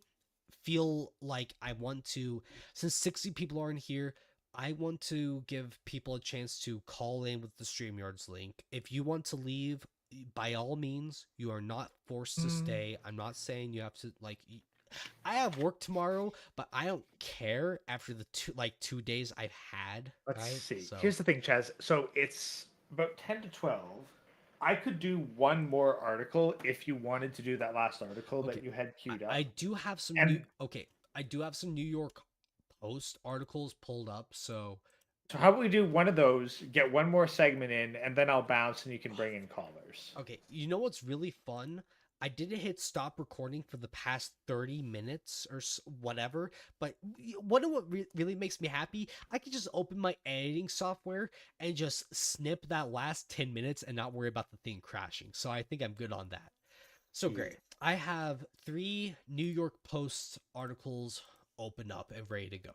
feel like I want to, since 60 people aren't here, I want to give people a chance to call in with the StreamYards link. If you want to leave, by all means, you are not forced to stay. I'm not saying you have to, like, I have work tomorrow, but I don't care after the 2 days I've had. Let's right? see. So, Here's the thing, Chaz. So it's about 10 to 12. I could do one more article if you wanted to do that last article okay. that you had queued up. I do have some And- new. Okay, I do have some New York Post articles pulled up. So So how about we do one of those, get one more segment in, and then I'll bounce and you can bring in callers. okay, you know what's really fun? I didn't hit stop recording for the past 30 minutes or whatever, but what really makes me happy? I can just open my editing software and just snip that last 10 minutes and not worry about the thing crashing. So I think I'm good on that. So great. I have 3 New York Post articles open up and ready to go.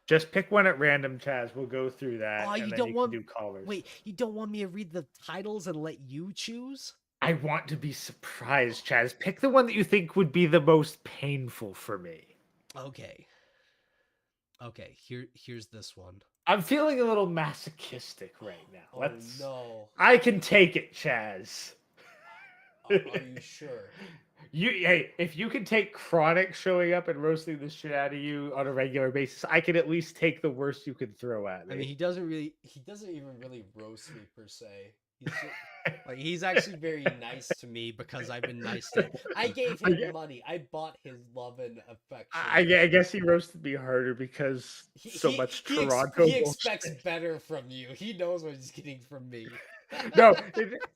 Just pick one at random, Chaz. We'll go through that, Oh, and you then don't you want can do callers. Wait, you don't want me to read the titles and let you choose? I want to be surprised, Chaz. Pick the one that you think would be the most painful for me. Okay. Okay, here's this one. I'm feeling a little masochistic right now. Oh no. I can take it, Chaz. Are you sure? Hey, if you can take Chronic showing up and roasting the shit out of you on a regular basis, I can at least take the worst you can throw at me. I mean, he doesn't even really roast me per se. He's actually very nice to me because I've been nice to him. I gave him money. I bought his love and affection. I guess he roasted me harder because much Toronto he expects bullshit. better from you. He knows what he's getting from me. No,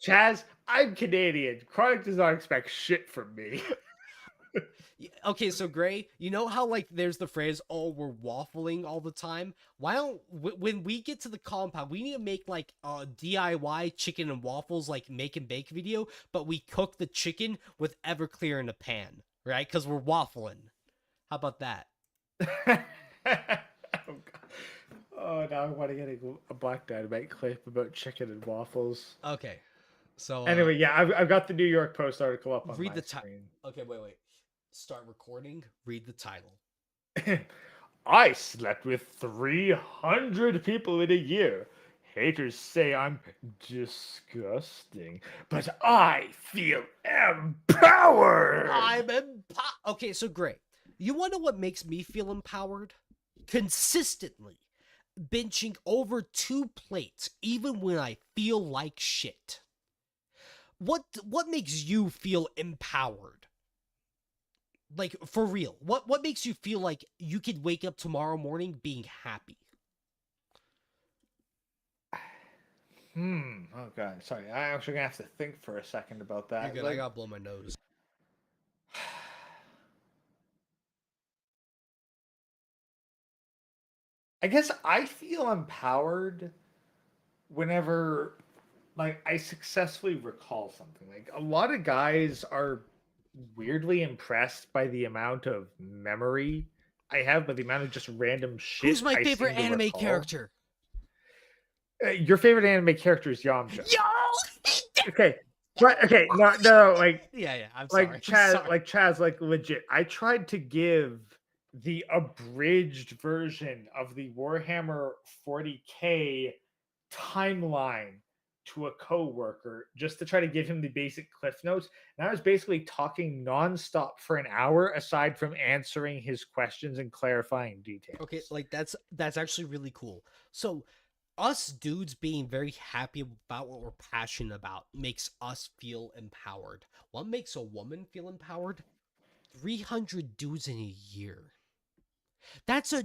Chaz, I'm Canadian. Chronic does not expect shit from me. Okay, so Gray, you know how like there's the phrase, "Oh, we're waffling all the time." Why don't when we get to the compound, we need to make like a DIY chicken and waffles like make and bake video, but we cook the chicken with Everclear in a pan, right? Because we're waffling. How about that? Oh, now I want to get a Black Dynamite clip about chicken and waffles. Okay, so Anyway, yeah, I've got the New York Post article up on read my the screen. Okay, wait. Start recording. Read the title. I slept with 300 people in a year. Haters say I'm disgusting, but I feel empowered. Okay, so great. You want to know what makes me feel empowered? Consistently benching over 2 plates even when I feel like shit. What makes you feel empowered? Like, for real. What makes you feel like you could wake up tomorrow morning being happy? Oh god, sorry. I'm actually gonna have to think for a second about that. You're good. I gotta blow my nose. I guess I feel empowered whenever like I successfully recall something. Like a lot of guys are weirdly impressed by the amount of memory I have, by the amount of just random shit. Who's my I favorite seem to anime recall. character? Your favorite anime character is Yamcha. Yo! Okay. But okay, no, like Yeah, I'm like sorry. Chaz, like legit. I tried to give the abridged version of the Warhammer 40K timeline to a coworker just to try to give him the basic cliff notes. And I was basically talking nonstop for an hour aside from answering his questions and clarifying details. Okay, like that's actually really cool. So us dudes being very happy about what we're passionate about makes us feel empowered. What makes a woman feel empowered? 300 dudes in a year. That's a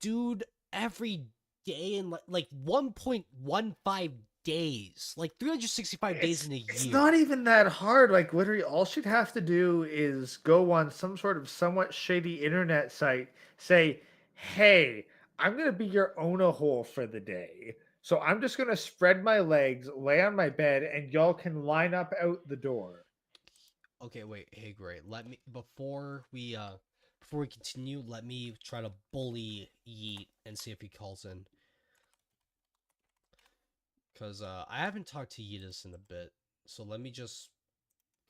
dude every day in like 1.15 days. Like 365 days in a year. It's not even that hard. Like literally all she'd have to do is go on some sort of somewhat shady internet site, say, "Hey, I'm going to be your owner hole for the day. So I'm just going to spread my legs, lay on my bed, and y'all can line up out the door." Okay, wait. Hey, great. Let me before we continue, let me try to bully Yeet and see if he calls in. Because I haven't talked to Yidis in a bit. So let me just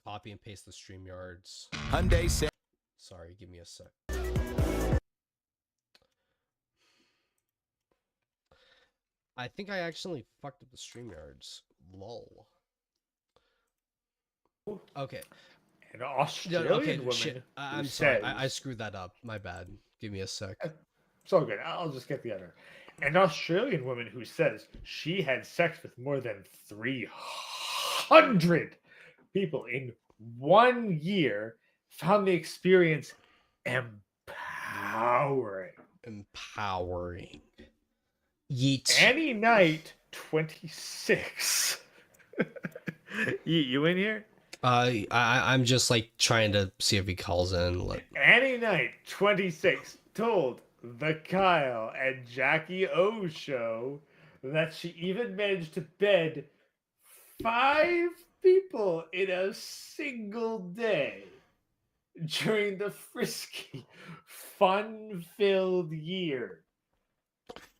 copy and paste the StreamYards. Hyundai said. Sorry, give me a sec. I think I accidentally fucked up the StreamYards. Lol. Okay. An Australian woman. Shit. I'm who sorry. says, I screwed that up. My bad. Give me a sec. It's all good. I'll just get the other. An Australian woman who says she had sex with more than 300 people in 1 year found the experience empowering. Empowering. Yeet. Annie Knight, 26. You in here? I'm just like trying to see if he calls in. Annie Knight, 26, told the Kyle and Jackie O show that she even managed to bed 5 people in a single day during the frisky, fun-filled year.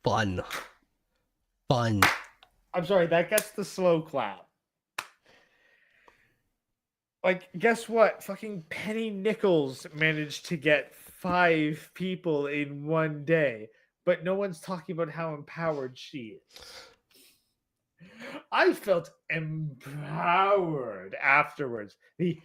Fun. I'm sorry, that gets the slow clap. Like, guess what? Fucking Penny Nichols managed to get 5 people in 1 day, but no one's talking about how empowered she is. I felt empowered afterwards. The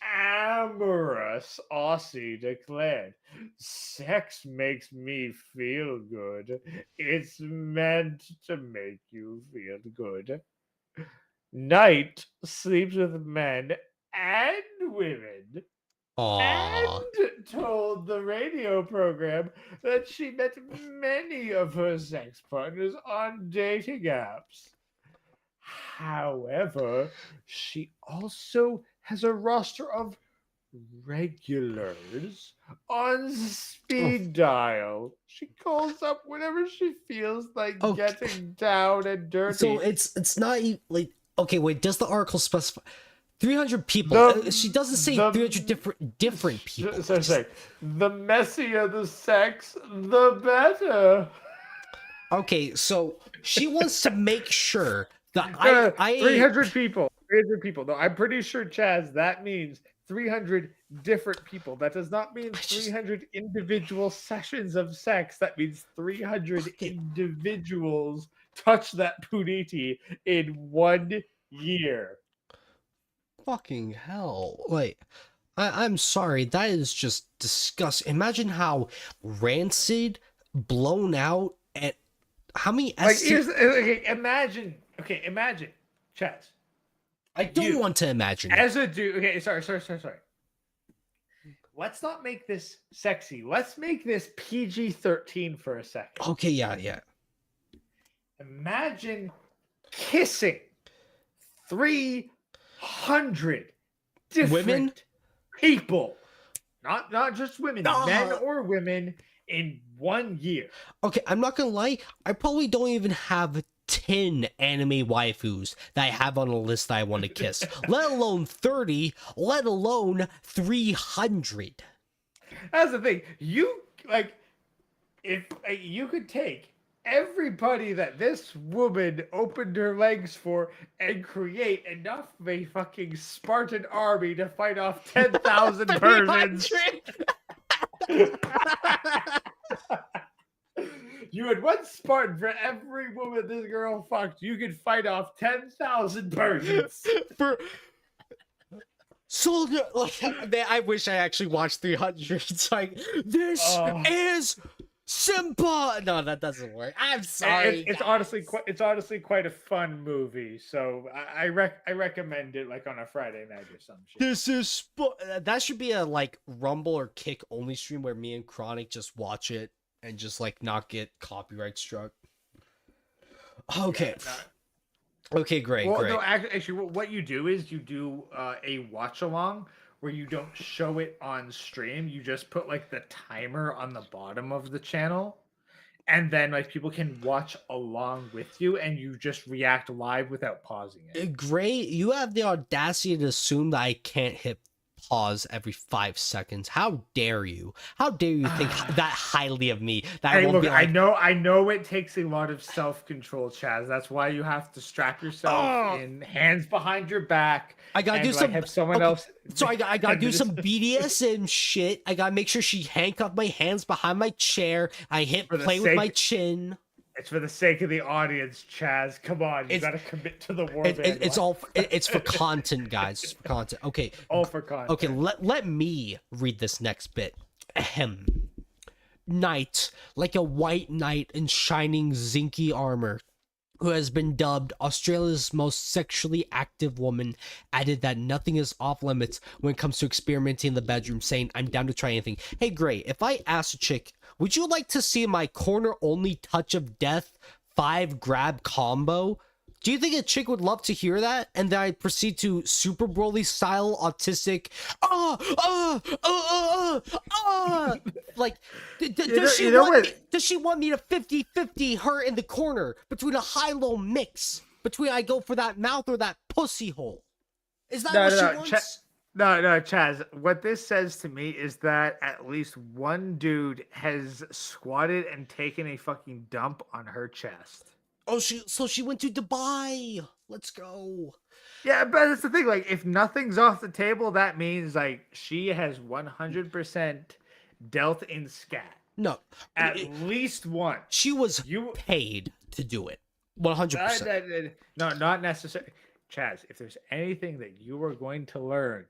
amorous Aussie declared, "Sex makes me feel good. It's meant to make you feel good. Knight sleeps with men and women." Aww. And told the radio program that she met many of her sex partners on dating apps. However, she also has a roster of regulars on speed dial. She calls up whenever she feels like getting down and dirty. So it's not like, okay, wait, does the article specify 300 people? She doesn't say 300 different people. So the messier the sex, the better. Okay, so she wants to make sure that 300 people. 300 people. No, I'm pretty sure, Chaz, that means 300 different people. That does not mean 300 individual sessions of sex. That means 300 individuals touch that puniti in 1 year. Fucking hell. Like, I'm sorry, that is just disgusting. Imagine how rancid, blown out, and how many imagine, Chaz. I don't want to imagine. As a dude, okay, sorry. Let's not make this sexy. Let's make this PG-13 for a second. Okay, yeah. Imagine kissing 300 different women, people, not just women, men or women, in 1 year. Okay, I'm not gonna lie. I probably don't even have 10 anime waifus that I have on a list that I want to kiss, let alone 30, let alone 300. That's the thing. If you could take everybody that this woman opened her legs for and create enough of a fucking Spartan army to fight off 10,000 persons. You had 1 Spartan for every woman this girl fucked. You could fight off 10,000 persons. Soldier, man, I wish I actually watched 300. It's like, this is Simba. No, that doesn't work. I'm sorry. It's honestly quite a fun movie. So I recommend it like on a Friday night or some shit. This is that should be a like Rumble or Kick only stream where me and Chronic just watch it and just like not get copyright struck. Okay. Okay, great. No, actually, what you do is you do a watch along where you don't show it on stream. You just put like the timer on the bottom of the channel, and then like people can watch along with you, and you just react live without pausing it. Great. You have the audacity to assume that I can't hit pause every 5 seconds. How dare you? How dare you think that highly of me? That I Hey, won't look, be like, I know it takes a lot of self-control, Chaz. That's why you have to strap yourself in, hands behind your back. I gotta and, do like, some. have someone Okay, else. so I gotta do some BDSM shit. I gotta make sure she handcuffed my hands behind my chair. I hit For the play with my sake- chin. It's for the sake of the audience, Chaz. Come on, you got to commit to the warband. It's for content, guys. It's for content. Okay. All for content. Okay. Let me read this next bit. Ahem. Knight, like a white knight in shining zinky armor, who has been dubbed Australia's most sexually active woman, added that nothing is off limits when it comes to experimenting in the bedroom, saying, I'm down to try anything. Hey, great. If I asked a chick, would you like to see my corner-only touch of death 5-grab combo? Do you think a chick would love to hear that? And then I proceed to Super Broly style autistic, like, does she want me to 50-50 her in the corner between a high-low mix, between I go for that mouth or that pussy hole? Is that what she wants? No, Chaz. What this says to me is that at least one dude has squatted and taken a fucking dump on her chest. Oh, she went to Dubai. Let's go. Yeah, but that's the thing. Like, if nothing's off the table, that means like she has 100% dealt in scat. No, at least once. She was paid to do it. 100%. No, not necessarily. Chaz, if there's anything that you are going to learn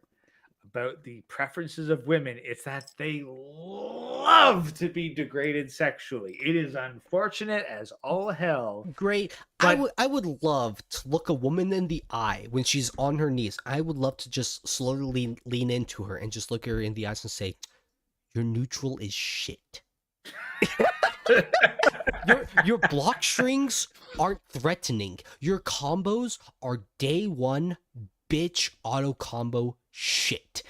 about the preferences of women, it's that they love to be degraded sexually. It is unfortunate as all hell. Great. But I would love to look a woman in the eye when she's on her knees. I would love to just slowly lean into her and just look her in the eyes and say, your neutral is shit. Your block strings aren't threatening. Your combos are day one bitch auto combo shit.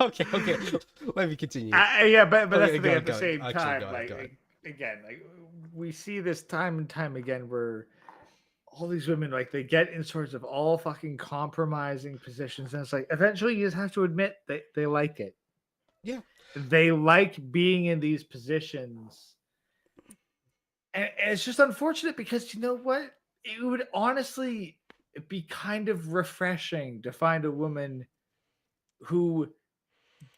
Okay. Let me continue. Yeah, but that's the thing. Go, At the go. same Actually, time, go ahead, like again, like we see this time and time again where all these women, like, they get in sorts of all fucking compromising positions, and it's like eventually you just have to admit they like it. Yeah, they like being in these positions, and it's just unfortunate because you know what? It would honestly be kind of refreshing to find a woman who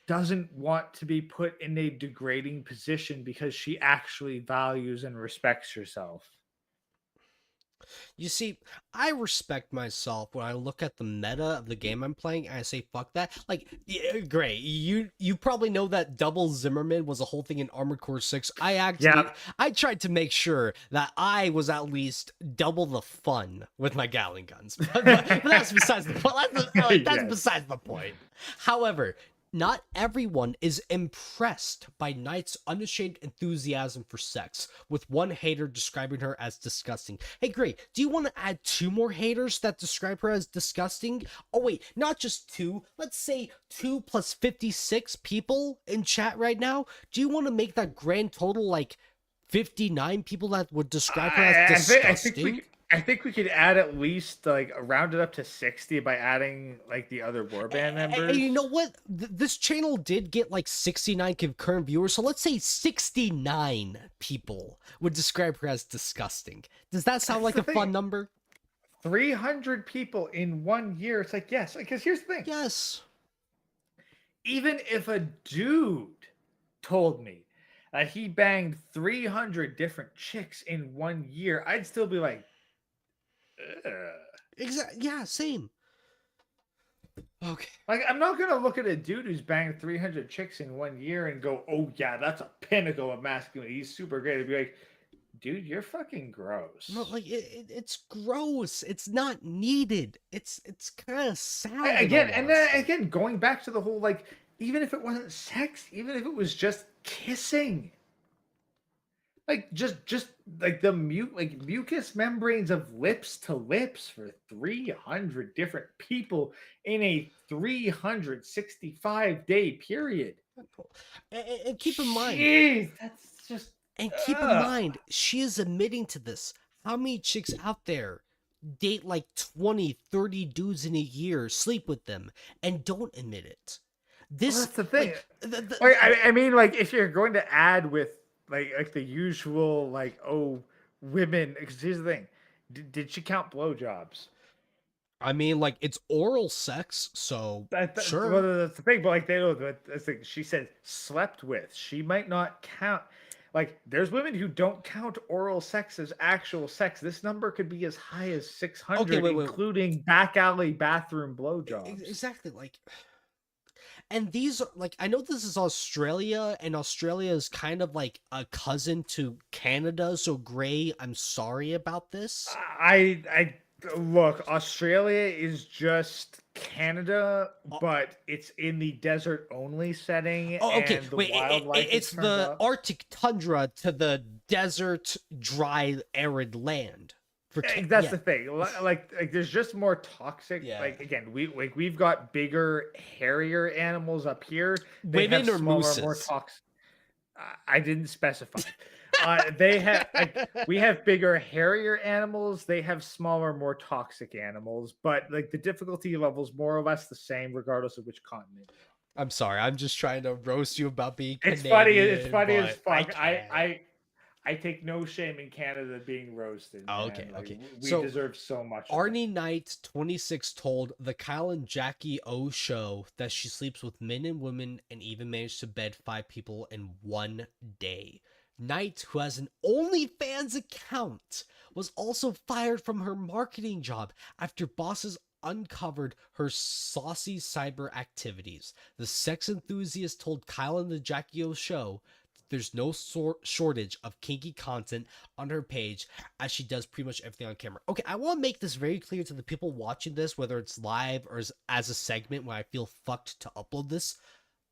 doesn't want to be put in a degrading position because she actually values and respects herself. You see, I respect myself when I look at the meta of the game I'm playing and I say, fuck that. Like, yeah, great. You probably know that double Zimmerman was a whole thing in Armored Core 6. I tried to make sure that I was at least double the fun with my Gatling guns. But that's besides the point. That's besides the point. However, not everyone is impressed by Knight's unashamed enthusiasm for sex, with one hater describing her as disgusting. Hey, great. Do you want to add 2 more haters that describe her as disgusting? Oh, wait, not just 2. Let's say 2 plus 56 people in chat right now. Do you want to make that grand total like 59 people that would describe her as disgusting? I think we could add at least like round it up to 60 by adding like the other warband members. And you know what? This channel did get like 69 concurrent viewers, so let's say 69 people would describe her as disgusting. Does that sound like a fun number? 300 people in 1 year. It's like, yes, because here's the thing. Yes. Even if a dude told me that he banged 300 different chicks in 1 year, I'd still be like, Exactly. Yeah, same. Okay. Like, I'm not gonna look at a dude who's banged 300 chicks in 1 year and go, "Oh yeah, that's a pinnacle of masculinity. He's super great." I'd be like, "Dude, you're fucking gross." No, like it's gross. It's not needed. It's kind of sad. Again, and then again, going back to the whole like, even if it wasn't sex, even if it was just kissing. Like just like the mucous membranes of lips to lips for 300 different people in a 365-day period. And keep in mind, jeez, that's just. And keep in mind, she is admitting to this. How many chicks out there date like 20, 30 dudes in a year, sleep with them, and don't admit it. This Well, that's the thing. Like, Like, I mean, like, if you're going to add with like the usual, like, oh, women. Because here's the thing: did she count blowjobs? I mean, like, it's oral sex, so sure. Well, that's the thing. But like, they know that that's the, she said slept with. She might not count. Like, there's women who don't count oral sex as actual sex. This number could be as high as 600, wait. including back alley bathroom blowjobs. Exactly, like, and these are like, I know this is Australia, and Australia is kind of like a cousin to Canada, so Gray, I'm sorry about this. I look, Australia is just Canada, but it's in the desert only setting. Oh, okay. And the Wait, wildlife is it's turned the up. Arctic tundra to the desert, dry, arid land. That's yeah. the thing. Like, there's just more toxic. Yeah. Like, again, we've got bigger, hairier animals up here. They Women have or smaller, mooses? more toxic. I didn't specify. They have we have bigger, hairier animals. They have smaller, more toxic animals. But like the difficulty level's more or less the same, regardless of which continent. I'm sorry. I'm just trying to roast you about being It's Canadian. funny. It's funny as but fuck. I take no shame in Canada being roasted. Oh, Man. okay, Like, okay. We So, deserve so much. of it. Arnie Knight, 26, told the Kyle and Jackie O show that she sleeps with men and women and even managed to bed 5 people in one day. Knight, who has an OnlyFans account, was also fired from her marketing job after bosses uncovered her saucy cyber activities. The sex enthusiast told Kyle and the Jackie O show there's no shortage of kinky content on her page, as she does pretty much everything on camera. Okay, I want to make this very clear to the people watching this, whether it's live or as a segment when I feel fucked to upload this.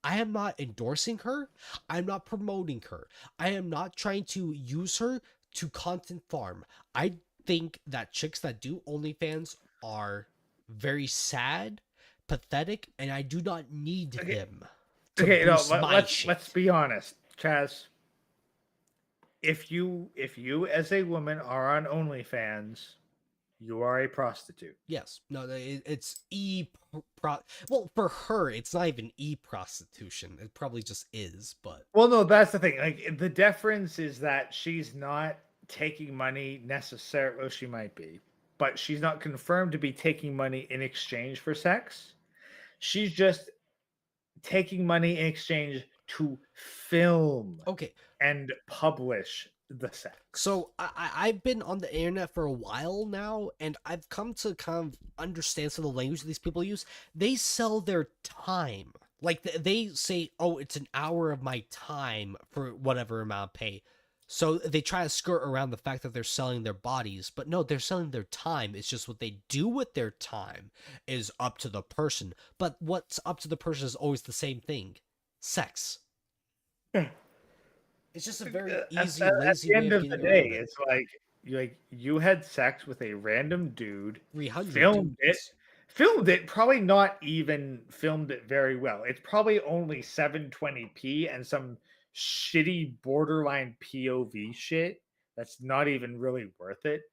I am not endorsing her. I'm not promoting her. I am not trying to use her to content farm. I think that chicks that do OnlyFans are very sad, pathetic, and I do not need them to boost my shit. Let's be honest, Chaz. If you as a woman are on OnlyFans, you are a prostitute. Yes. No, it's well, for her, it's not even prostitution. It probably just is, but Well, no, that's the thing. Like, the difference is that she's not taking money necessarily. Well, she might be, but she's not confirmed to be taking money in exchange for sex. She's just taking money in exchange to film okay. and publish the sex. So I've been on the internet for a while now, and I've come to kind of understand some of the language these people use. They sell their time. Like, they say, oh, it's an hour of my time for whatever amount of pay. So they try to skirt around the fact that they're selling their bodies, but no, they're selling their time. It's just what they do with their time is up to the person. But what's up to the person is always the same thing: sex. It's just a very easy, lazy at the way end of of the getting day, around it. it's like you had sex with a random dude, 300 filmed it, probably not even filmed it very well. It's probably only 720p and some shitty borderline POV shit that's not even really worth it.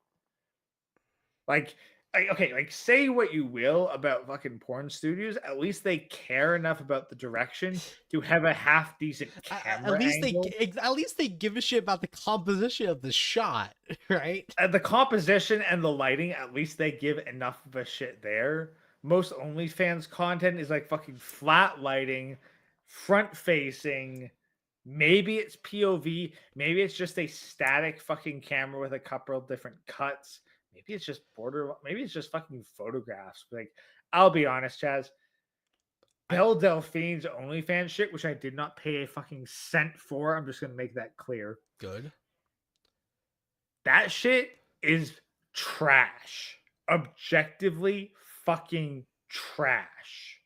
Like, okay, like, say what you will about fucking porn studios, at least they care enough about the direction to have a half decent camera angle. At least they give a shit about the composition of the shot, right? The composition and the lighting, at least they give enough of a shit there. Most OnlyFans content is like fucking flat lighting, front facing. Maybe it's POV. Maybe it's just a static fucking camera with a couple of different cuts. Maybe it's just maybe it's just fucking photographs. Like, I'll be honest, Chaz. Belle Delphine's OnlyFans shit, which I did not pay a fucking cent for. I'm just gonna make that clear. Good. That shit is trash. Objectively fucking trash.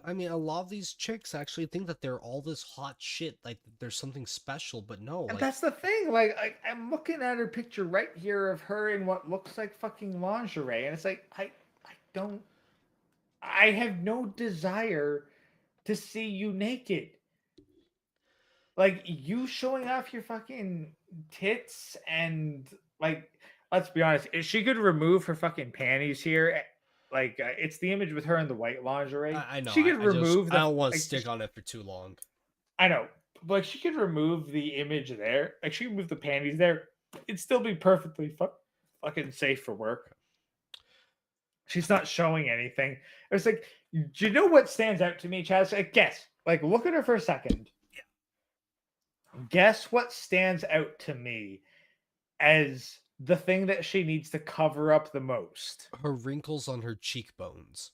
I mean, a lot of these chicks actually think that they're all this hot shit, like there's something special, but no. And Like, that's the thing. Like, I'm looking at her picture right here of her in what looks like fucking lingerie, and it's like I have no desire to see you naked. like you showing off your fucking tits and like, let's be honest, if she could remove her fucking panties here, like it's the image with her in the white lingerie. I know. She could I just remove I the. don't want to Like, stick on it for too long. I know, but like, she could remove the image there. Like she could move the panties there. It'd still be perfectly fucking safe for work. She's not showing anything. It's like, do you know what stands out to me, Chaz? Like, guess. Like, look at her for a second. Guess what stands out to me as the thing that she needs to cover up the most? Her wrinkles on her cheekbones.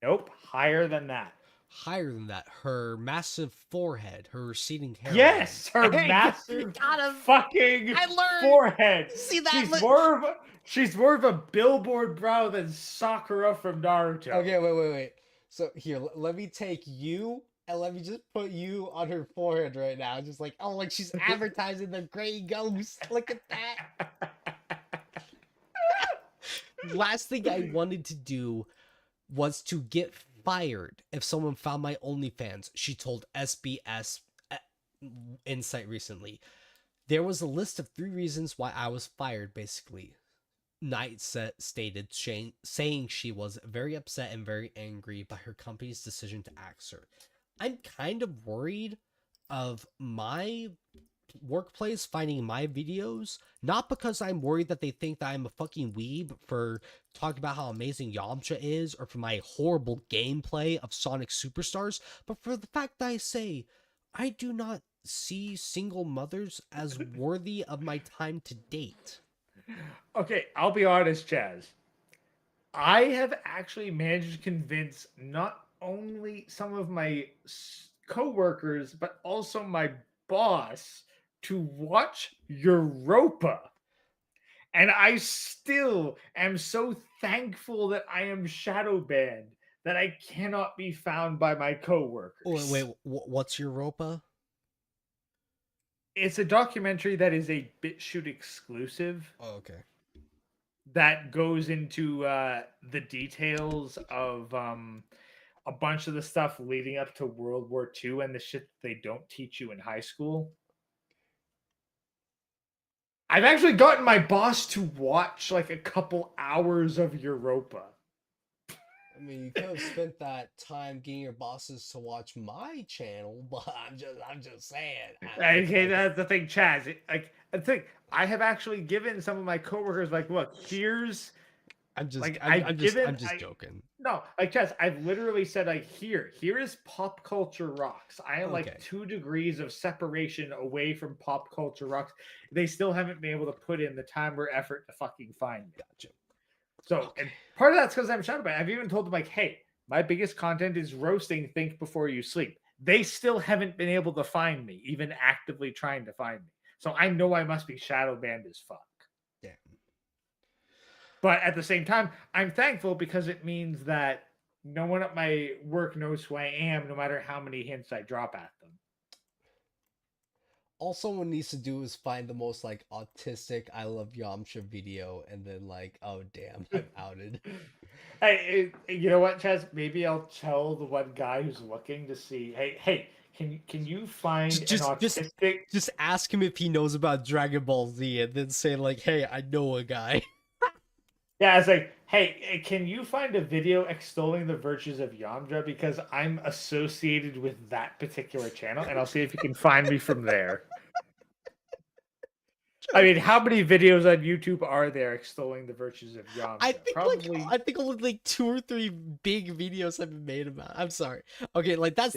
Nope, higher than that. Higher than that, her massive forehead, her receding hairline. Yes, her Hey, massive got him. fucking I learned. forehead. See that? She's more of a billboard brow than Sakura from Naruto. Okay, wait. So here, let me take you and let me just put you on her forehead right now. Just like, oh, like she's advertising the gray ghost. Look at that. Last thing I wanted to do was to get fired if someone found my OnlyFans, she told SBS Insight recently. There was a list of 3 reasons why I was fired, basically. Knight stated, saying she was very upset and very angry by her company's decision to axe her. I'm kind of worried of my workplace finding my videos, not because I'm worried that they think that I'm a fucking weeb for talking about how amazing Yamcha is or for my horrible gameplay of Sonic Superstars, but for the fact that I say I do not see single mothers as worthy of my time to date. Okay, I'll be honest, Chaz. I have actually managed to convince not only some of my co-workers, but also my boss to watch Europa. And I still am so thankful that I am shadow banned that I cannot be found by my co-workers. Oh, wait, what's Europa? It's a documentary that is a BitChute exclusive. Oh, okay. That goes into the details of a bunch of the stuff leading up to World War II and the shit they don't teach you in high school. I've actually gotten my boss to watch like a couple hours of Europa. I mean, you could have spent that time getting your bosses to watch my channel, but I'm just saying. Okay, that's the thing, Chaz. I think I have actually given some of my coworkers like, look, here's. I'm just joking. No, like Chaz, I've literally said like, here is Pop Culture Rocks. I am Okay. like 2 degrees of separation away from Pop Culture Rocks. They still haven't been able to put in the time or effort to fucking find me. Gotcha. So, and part of that's because I'm shadow banned. I've even told them like, hey, my biggest content is roasting Think Before You Sleep. They still haven't been able to find me, even actively trying to find me. So I know I must be shadow banned as fuck. Damn. But at the same time, I'm thankful because it means that no one at my work knows who I am, no matter how many hints I drop at them. All someone needs to do is find the most like autistic I love Yamcha video and then like, oh damn, I'm outed. Hey, you know what, Chaz? Maybe I'll tell the one guy who's looking to see, hey, can you find an autistic? Just ask him if he knows about Dragon Ball Z and then say like, hey, I know a guy. Yeah, it's like, hey, can you find a video extolling the virtues of Yamcha? Because I'm associated with that particular channel, and I'll see if you can find me from there. I mean, how many videos on YouTube are there extolling the virtues of Yamcha? I think only like 2 or 3 big videos have been made about it. I'm sorry. Okay, like that's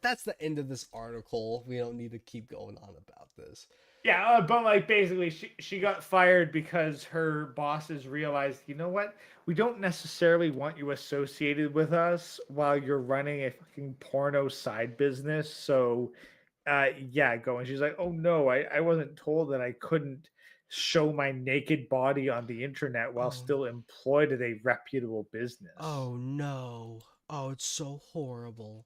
that's the end of this article. We don't need to keep going on about this. Yeah, but like basically she got fired because her bosses realized, you know what? We don't necessarily want you associated with us while you're running a fucking porno side business. So yeah, go. And she's like, oh no, I wasn't told that I couldn't show my naked body on the internet while still employed at a reputable business. Oh no. Oh, it's so horrible.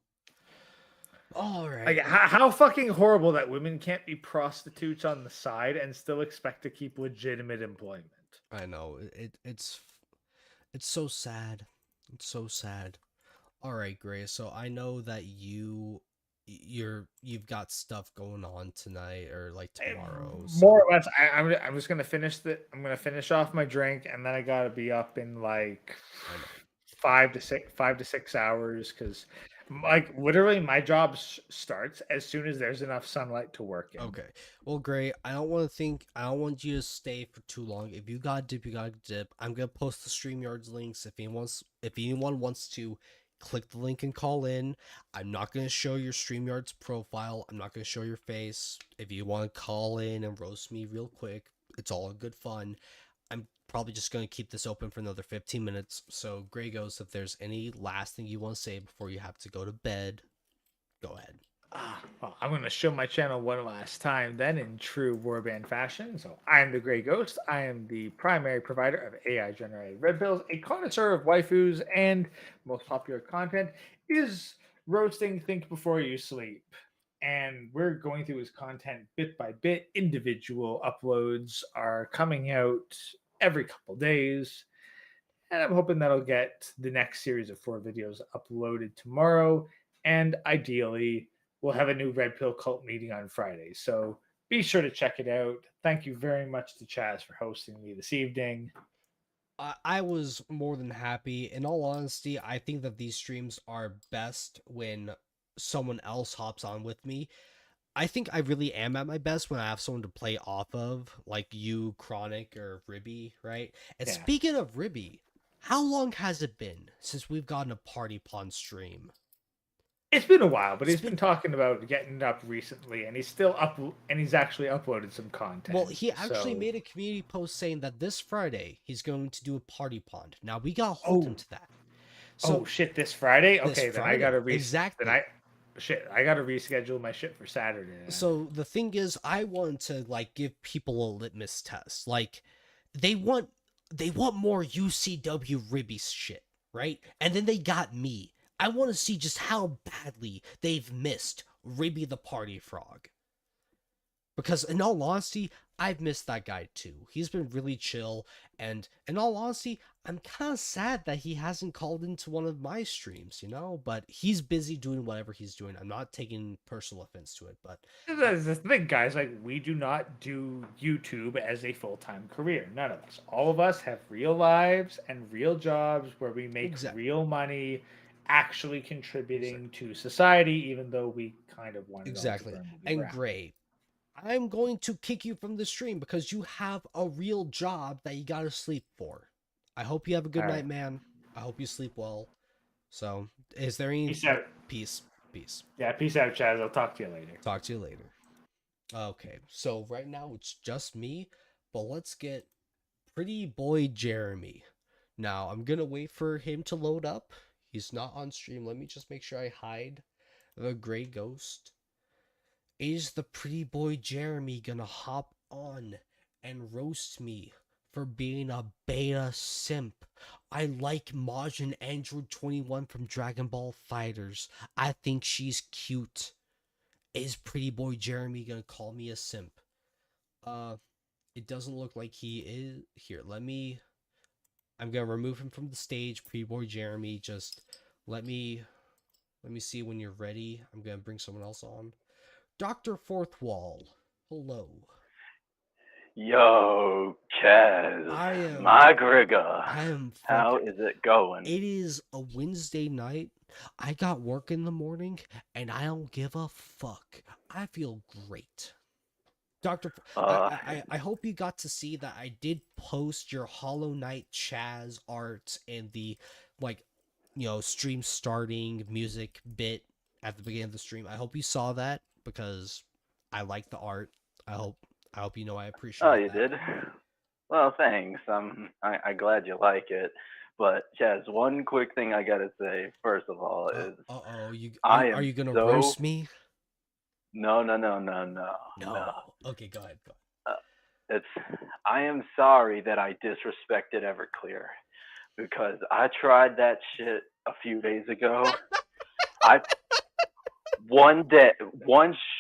All right. Like, how fucking horrible that women can't be prostitutes on the side and still expect to keep legitimate employment. I know. It's so sad. It's so sad. All right, Grace. So I know that you you've got stuff going on tonight or like tomorrow. More or less, I'm just gonna I'm gonna finish off my drink, and then I gotta be up in like I know. 5 to 6 hours, because like literally my job starts as soon as there's enough sunlight to work in. Okay. Well, great. I don't want you to stay for too long. If you got dip, you got dip. I'm gonna post the StreamYards links if anyone wants to click the link and call in. I'm not gonna show your StreamYards profile. I'm not gonna show your face. If you want to call in and roast me real quick, it's all good fun. I'm probably just gonna keep this open for another 15 minutes. So, Grey Ghost, if there's any last thing you want to say before you have to go to bed, go ahead. Well, I'm going to show my channel one last time then in true warband fashion. So I am the Grey Ghost. I am the primary provider of AI-generated red pills, a connoisseur of waifus, and most popular content is roasting Think Before You Sleep. And we're going through his content bit by bit. Individual uploads are coming out every couple days. And I'm hoping that'll get the next series of 4 videos uploaded tomorrow. And ideally, we'll have a new Red Pill Cult meeting on Friday. So be sure to check it out. Thank you very much to Chaz for hosting me this evening. I was more than happy. In all honesty, I think that these streams are best when someone else hops on with me. I think I really am at my best when I have someone to play off of, like you, Chronic, or Ribby, right? And Yeah. speaking of Ribby, how long has it been since we've gotten a Party Pond stream? It's been a while, but he's been talking about getting it up recently, and he's still up, and he's actually uploaded some content. Well, he actually made a community post saying that this Friday he's going to do a Party Pond. Now we gotta hold him to that. So, shit, this Friday? This Okay, then Friday, I gotta exactly. Then I gotta reschedule my shit for Saturday. Then. So the thing is, I want to like give people a litmus test. Like, they want more UCW Ribby shit, right? And then they got me. I want to see just how badly they've missed Ribby the Party Frog. Because in all honesty, I've missed that guy too. He's been really chill, and in all honesty, I'm kind of sad that he hasn't called into one of my streams, you know? But he's busy doing whatever he's doing. I'm not taking personal offense to it, but... That's the thing, guys. Like, we do not do YouTube as a full-time career. None of us. All of us have real lives and real jobs where we make real money, actually contributing to society, even though we kind of want exactly. And Gray, I'm going to kick you from the stream because you have a real job that you gotta sleep for. I hope you have a good night, man. I hope you sleep well. So, is there any... Peace out. Peace. Yeah, peace out, Chaz. I'll talk to you later. Talk to you later. Okay, so right now it's just me, but let's get Pretty Boy Jeremy. Now, I'm gonna wait for him to load up. He's not on stream. Let me just make sure I hide the Grey Ghost. Is the Pretty Boy Jeremy gonna hop on and roast me for being a beta simp? I like Majin Android 21 from Dragon Ball Fighters. I think she's cute. Is Pretty Boy Jeremy gonna call me a simp? It doesn't look like he is. Here, I'm gonna remove him from the stage. Pretty Boy Jeremy, just let me see when you're ready. I'm gonna bring someone else on. Dr. Fourth Wall, hello. Yo, Chaz, my Grigga. How is it going? It is a Wednesday night. I got work in the morning, and I don't give a fuck. I feel great. Dr. I hope you got to see that I did post your Hollow Knight Chaz art and the, like, you know, stream starting music bit at the beginning of the stream. I hope you saw that because I like the art. I hope you know I appreciate it. Oh, you did? Well, thanks. I'm glad you like it. But Chaz, one quick thing I gotta say first of all is, are you gonna roast me? No. Okay, go ahead. I am sorry that I disrespected Everclear because I tried that shit a few days ago. One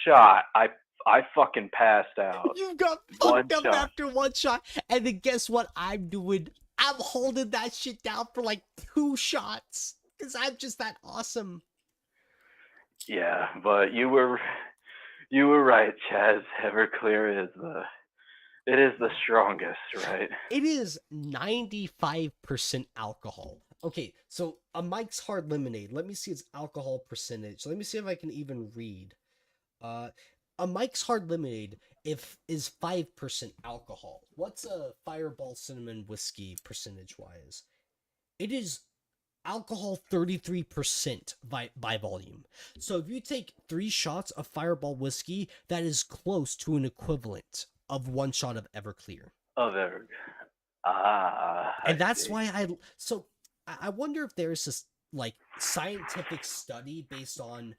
shot, I fucking passed out. You got fucked up after one shot, and then guess what I'm doing? I'm holding that shit down for like 2 shots because I'm just that awesome. Yeah, but you were right, Chaz. Everclear is the strongest, right? It is 95% alcohol. Okay, so a Mike's Hard Lemonade. Let me see its alcohol percentage. Let me see if I can even read. Uh, a Mike's Hard Lemonade is 5% alcohol. What's a Fireball Cinnamon Whiskey percentage wise? It is alcohol 33% by volume. So if you take 3 shots of Fireball whiskey, that is close to an equivalent of 1 shot of Everclear. Of Ever. I And that's see. why I wonder if there's this like scientific study based on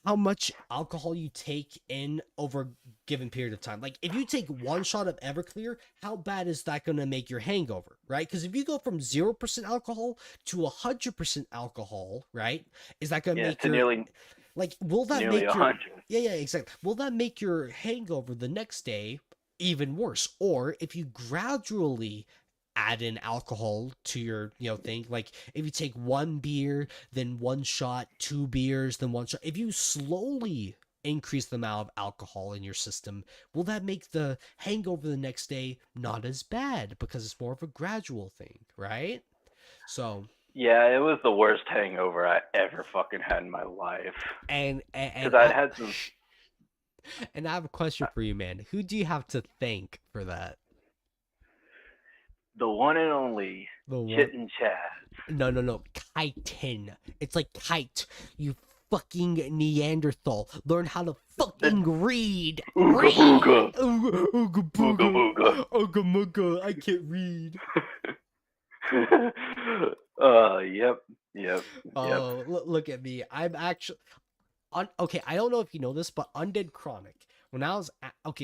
how much alcohol you take in over a given period of time. Like if you take 1 shot of Everclear, how bad is that going to make your hangover, right? Because if you go from 0% alcohol to 100% alcohol, right, is that going to Yeah, make to your nearly like will that nearly make your 100. yeah, exactly. Will that make your hangover the next day even worse? Or if you gradually add in alcohol to your thing, like if you take 1 beer, then 1 shot, 2 beers, then 1 shot, if you slowly increase the amount of alcohol in your system, will that make the hangover the next day not as bad because it's more of a gradual thing, right? So Yeah, it was the worst hangover I ever fucking had in my life. and Because I'd had some. and I have a question for you, man. Who do you have to thank for that? The one and only The one? ChitinChazz. No. Chitin. It's like kite. You fucking Neanderthal. Learn how to fucking read. Ooga booga. Ooga Ooga booga. booga. Ooga mooga. I can't read. Yep. Oh, look at me. I'm actually okay, I don't know if you know this, but Undead Chronic. When I was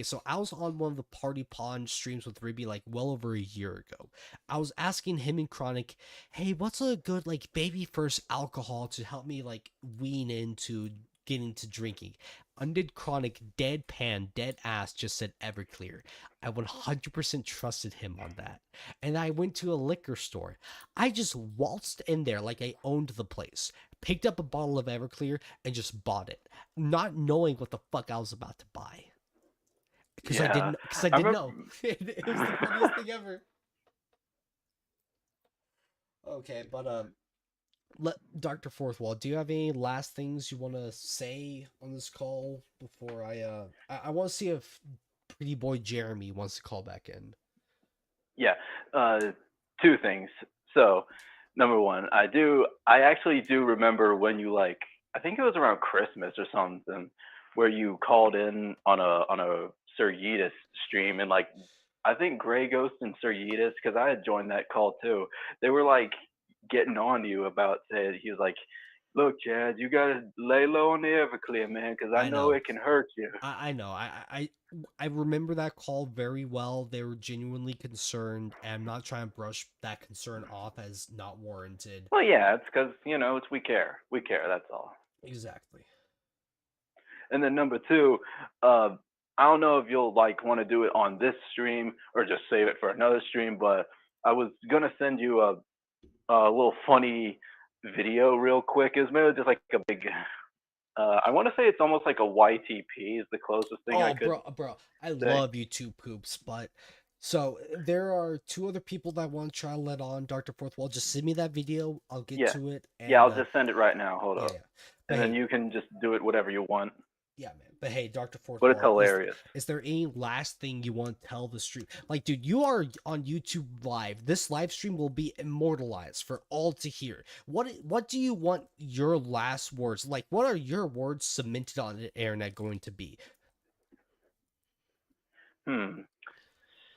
so I was on one of the Party Pond streams with Ribby like well over a year ago. I was asking him and Chronic, "Hey, what's a good like baby first alcohol to help me like wean into getting to drinking?" Undead Chronic deadpan dead ass just said Everclear. I 100% trusted him on that. And I went to a liquor store. I just waltzed in there like I owned the place, picked up a bottle of Everclear, and just bought it, not knowing what the fuck I was about to buy. Because I didn't know. It was the funniest thing ever. Okay, but Dr. Fourthwall, do you have any last things you want to say on this call before I want to see if Pretty Boy Jeremy wants to call back in. Yeah. 2 things. So, number 1, I actually do remember when you like, I think it was around Christmas or something, where you called in on a Sir Yeetus stream, and like I think Grey Ghost and Sir Yeetus, because I had joined that call too. They were like getting on to you about saying, he was like, "Look, Chad, you gotta lay low on the Everclear, man, because I know it can hurt you." I know. I remember that call very well. They were genuinely concerned, and I'm not trying to brush that concern off as not warranted. Well, yeah, it's because it's we care. We care. That's all. Exactly. And then number 2, I don't know if you'll like want to do it on this stream or just save it for another stream, but I was gonna send you a little funny video real quick. It was maybe just like a big. I want to say it's almost like a YTP is the closest thing I could. Bro, I love YouTube poops, but so there are 2 other people that I want to try to let on. Dr. Fourthwall, just send me that video. I'll get to it. And, I'll just send it right now. Hold up. Yeah. And then you can just do it whatever you want. Yeah, man. But hey, Dr. Fourthwall, but it's hilarious. Is there any last thing you want to tell the stream? Like, dude, you are on YouTube Live. This live stream will be immortalized for all to hear. What do you want your last words? Like, what are your words cemented on the internet going to be?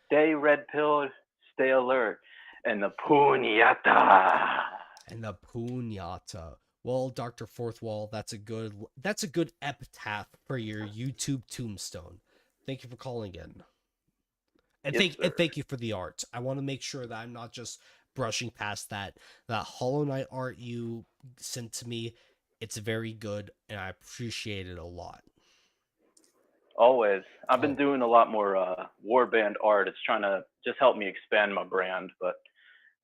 Stay red-pilled, stay alert, and the punyata. And the punyata. Well, Dr. Fourthwall, that's a good epitaph for your YouTube tombstone. Thank you for calling in. And thank you for the art. I want to make sure that I'm not just brushing past that Hollow Knight art you sent to me. It's very good, and I appreciate it a lot. Always. I've been doing a lot more warband art. It's trying to just help me expand my brand. But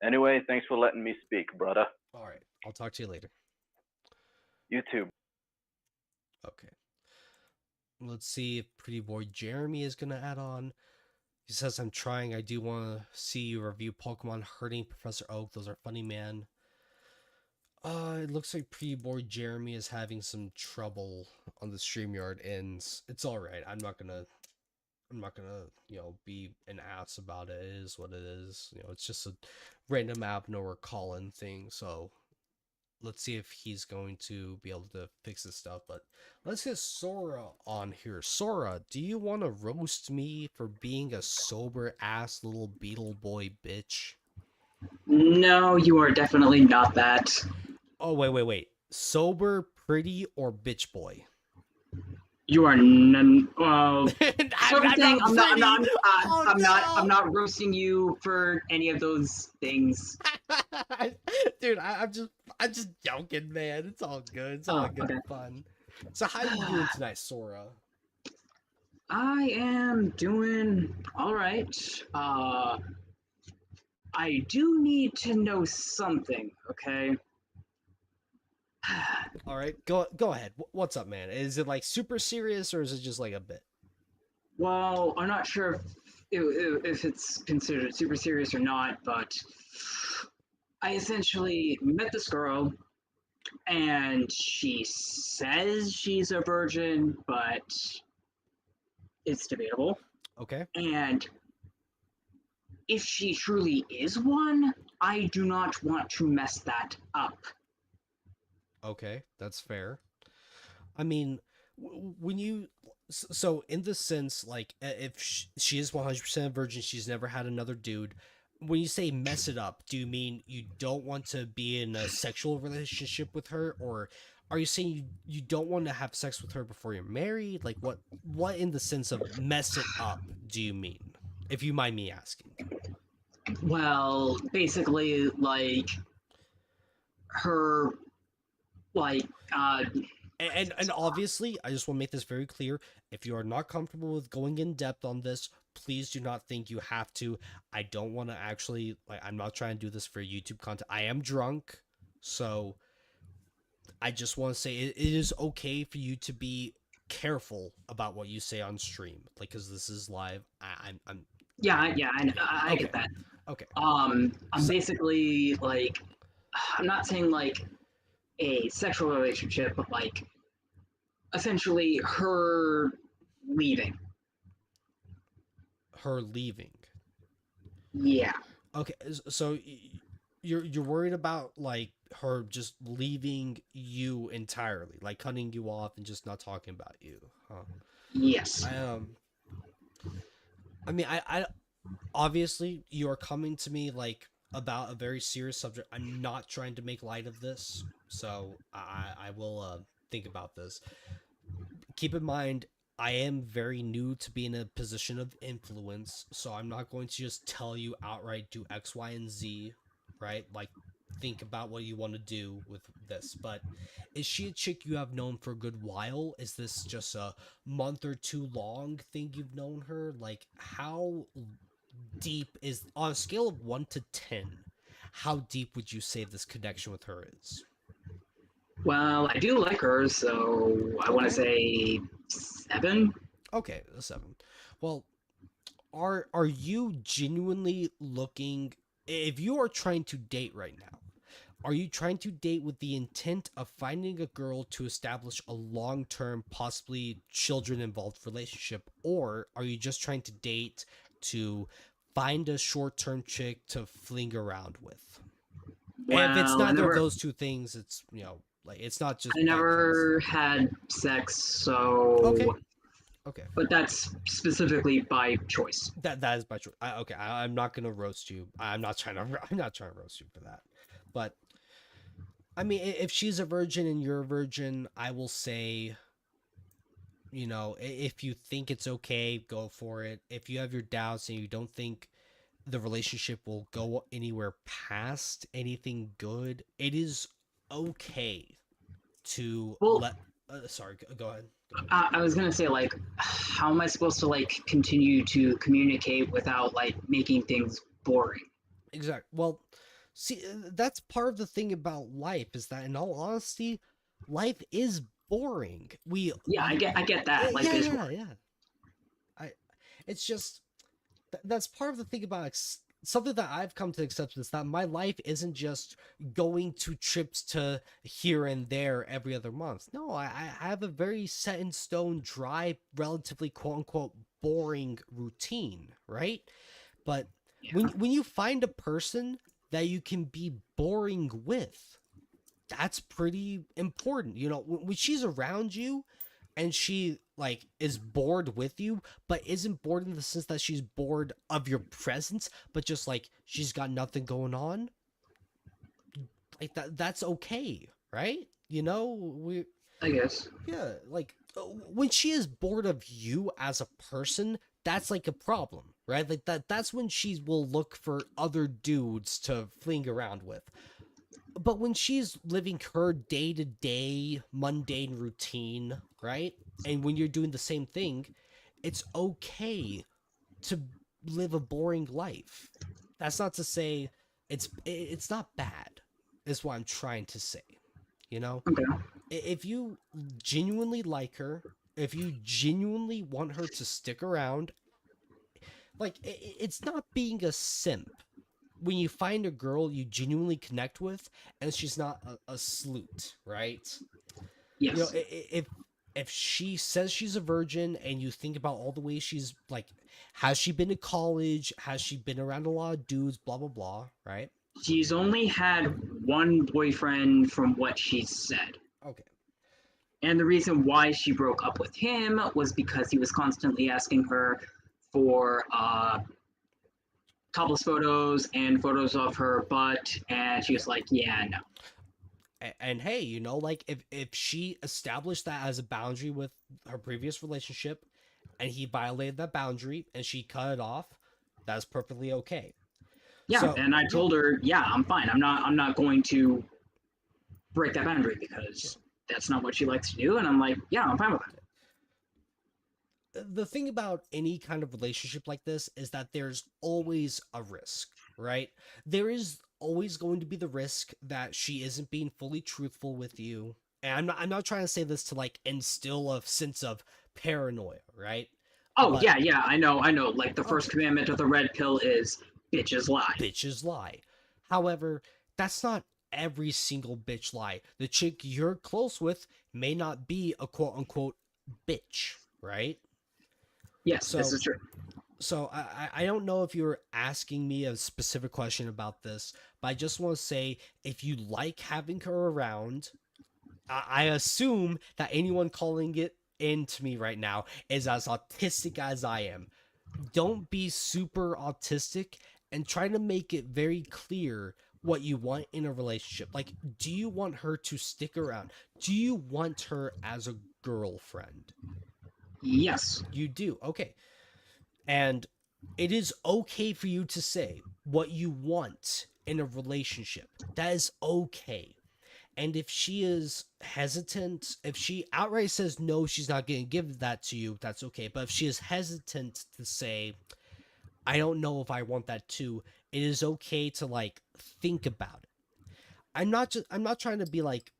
anyway, thanks for letting me speak, brother. All right. I'll talk to you later. YouTube. Okay. Let's see if Pretty Boy Jeremy is gonna add on. He says, I'm trying. I do want to see you review Pokemon Hurting Professor Oak. Those are funny, man. It looks like Pretty Boy Jeremy is having some trouble on the StreamYard, and it's alright. I'm not gonna, be an ass about it. It is what it is. It's just a random app nowhere calling thing, so let's see if he's going to be able to fix this stuff. But let's get Sora on here. Sora, do you want to roast me for being a sober ass little beetle boy bitch? No, you are definitely not that. Oh, wait. Sober, pretty, or bitch boy? You are none. Well, I'm not roasting you for any of those things. Dude, I'm just joking, man. It's all good. It's all good and fun. So how are you doing tonight, Sora? I am doing all right. I do need to know something, okay? All right, go ahead. What's up, man? Is it like super serious or is it just like a bit? Well, I'm not sure if it's considered super serious or not, but I essentially met this girl, and she says she's a virgin, but it's debatable. Okay. And if she truly is one, I do not want to mess that up. Okay, that's fair. I mean, when you so in the sense, like, if she is 100% virgin, she's never had another dude. When you say mess it up, do you mean you don't want to be in a sexual relationship with her, or are you saying you don't want to have sex with her before you're married? Like, what in the sense of mess it up do you mean, if you mind me asking? Well, basically, like, her, like, And obviously, I just want to make this very clear. If you are not comfortable with going in depth on this, please do not think you have to. I don't want to actually, like, I'm not trying to do this for YouTube content. I am drunk, so I just want to say it is okay for you to be careful about what you say on stream, like, because this is live. I'm I get that. Okay. I'm basically, like, I'm not saying, like, a sexual relationship, but, like, essentially her leaving. Her leaving. Yeah. Okay, so you're worried about, like, her just leaving you entirely, like cutting you off and just not talking about you, huh? Yes. I mean, I obviously you are coming to me like about a very serious subject. I'm not trying to make light of this, so I will think about this. Keep in mind, I am very new to be in a position of influence, so I'm not going to just tell you outright do X, Y, and Z, right? Like, think about what you want to do with this. But is she a chick you have known for a good while? Is this just a month or two long thing you've known her? Like, how deep is, on a scale of 1 to 10, how deep would you say this connection with her is? Well, I do like her, so I want to say 7. Okay, a 7. Well, are you genuinely looking, if you are trying to date right now, are you trying to date with the intent of finding a girl to establish a long-term, possibly children-involved relationship, or are you just trying to date to find a short-term chick to fling around with? Well, and if it's neither of those two things, it's, like, it's not just. I never had sex, so. Okay. But that's specifically by choice. That is by choice. I'm not gonna roast you. I'm not trying to roast you for that. But I mean, if she's a virgin and you're a virgin, I will say, if you think it's okay, go for it. If you have your doubts and you don't think the relationship will go anywhere past anything good, it is okay to sorry, go ahead. I was gonna say, like, how am I supposed to, like, continue to communicate without, like, making things boring? Exactly. Well, see, that's part of the thing about life, is that, in all honesty, life is boring. Yeah, I get that. Life is boring. Yeah. It's just that's part of the thing about something that I've come to accept is that my life isn't just going to trips to here and there every other month. No, I have a very set in stone, dry, relatively quote unquote boring routine, right? But when you find a person that you can be boring with, that's pretty important. You know, when she's around you and she like is bored with you, but isn't bored in the sense that she's bored of your presence, but just like she's got nothing going on, like that's okay, right? You know, I guess. yeah, like when she is bored of you as a person, that's like a problem, right? Like that's when she will look for other dudes to fling around with. But when she's living her day-to-day mundane routine, right? And when you're doing the same thing, it's okay to live a boring life. That's not to say it's not bad, is what I'm trying to say. You know? Okay. If you genuinely like her, if you genuinely want her to stick around, like it's not being a simp when you find a girl you genuinely connect with and she's not a sleut, right? Yes. You know, if she says she's a virgin and you think about all the ways she's like, has she been to college? Has she been around a lot of dudes? Blah blah blah, right? She's only had one boyfriend from what she said. Okay. And the reason why she broke up with him was because he was constantly asking her for topless photos and photos of her butt, and she was like, yeah, no. And hey, you know, like if she established that as a boundary with her previous relationship and he violated that boundary and she cut it off, that's perfectly okay. Yeah, So, and I told her, yeah, I'm fine. I'm not going to break that boundary because that's not what she likes to do. And I'm like, yeah, I'm fine with that. The thing about any kind of relationship like this is that there's always a risk, right? There is always going to be the risk that she isn't being fully truthful with you. And I'm not trying to say this to like instill a sense of paranoia, right? Oh, But yeah, I know. Like the first commandment of the red pill is bitches lie. bitches lie. However, that's not every single bitch lie. The chick you're close with may not be a quote unquote bitch, right? Yes, So- this is true. So I don't know if you're asking me a specific question about this, but I just want to say if you like having her around, I assume that anyone calling it in to me right now is as autistic as I am. Don't be super autistic and try to make it very clear what you want in a relationship. Like, do you want her to stick around? Do you want her as a girlfriend? Yes. You do. Okay. And it is okay for you to say what you want in a relationship. That is okay. And if she is hesitant, if she outright says no, she's not going to give that to you, that's okay. But if she is hesitant to say, I don't know if I want that too, it is okay to like think about it. I'm not trying to be like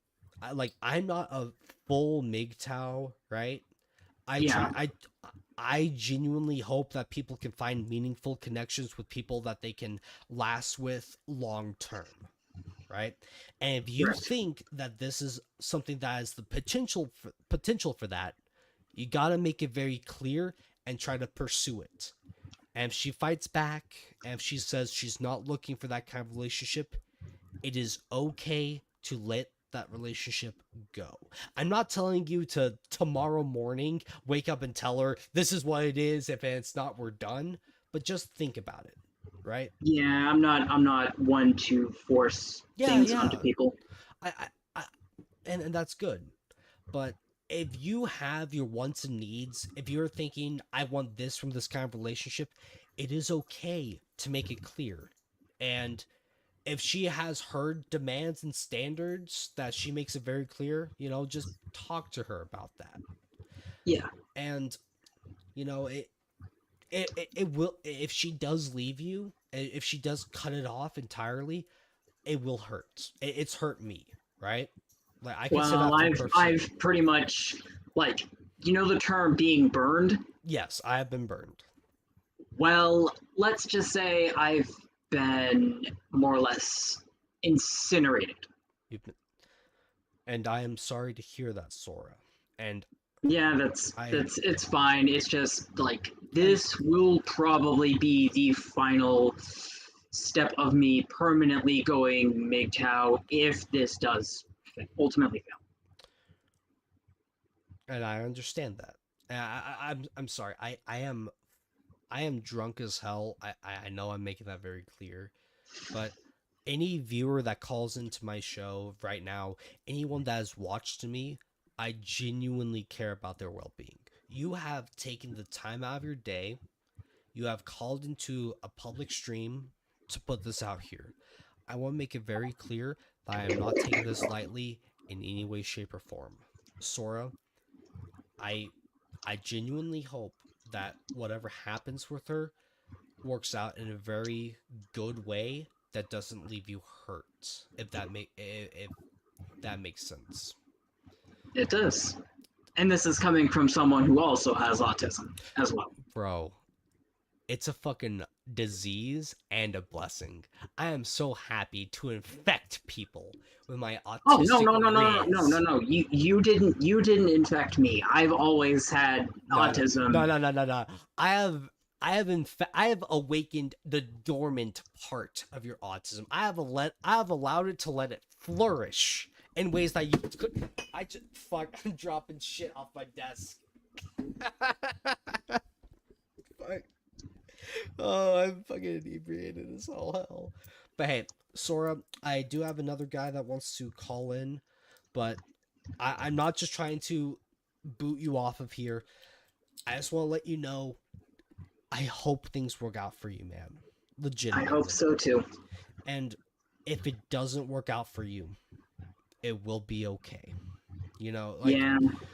I'm not a full MGTOW, right? I genuinely hope that people can find meaningful connections with people that they can last with long term, right? And if you think that this is something that has the potential for that, you got to make it very clear and try to pursue it. And if she fights back and if she says she's not looking for that kind of relationship, it is okay to let that relationship go. I'm not telling you to tomorrow morning wake up and tell her this is what it is. If it's not, we're done. But just think about it, right? Yeah, I'm not one to force things onto people. And that's good. But if you have your wants and needs, if you're thinking I want this from this kind of relationship, it is okay to make it clear. And if she has her demands and standards that she makes it very clear, you know, just talk to her about that. Yeah. And you know, it will, if she does leave you, if she does cut it off entirely, it will hurt. It's hurt me, right? Like I can say that Well, from personal. I've pretty much like the term being burned. Yes, I have been burned. Well, let's just say I've been more or less incinerated. You've been, and I am sorry to hear that, Sora. And Yeah, it's fine. It's just like this will probably be the final step of me permanently going MGTOW if this does ultimately fail. and I understand that. I'm sorry. I am drunk as hell. I know I'm making that very clear, but any viewer that calls into my show right now, anyone that has watched me, I genuinely care about their well-being. You have taken the time out of your day. You have called into a public stream to put this out here. I want to make it very clear that I am not taking this lightly in any way, shape, or form. Sora, I genuinely hope that whatever happens with her works out in a very good way that doesn't leave you hurt. If that makes sense. It does. And this is coming from someone who also has autism as well. Bro, it's a fucking disease and a blessing. I am so happy to infect people with my autistic Oh no. You didn't infect me. I've always had autism. No. I have awakened the dormant part of your autism. I have allowed it to let it flourish in ways that you could. I'm dropping shit off my desk. Fuck. Oh, I'm fucking inebriated as all hell. But hey, Sora, I do have another guy that wants to call in, but I'm not just trying to boot you off of here. I just want to let you know, I hope things work out for you, man. Legitimately. I hope so too. And if it doesn't work out for you, it will be okay. You know,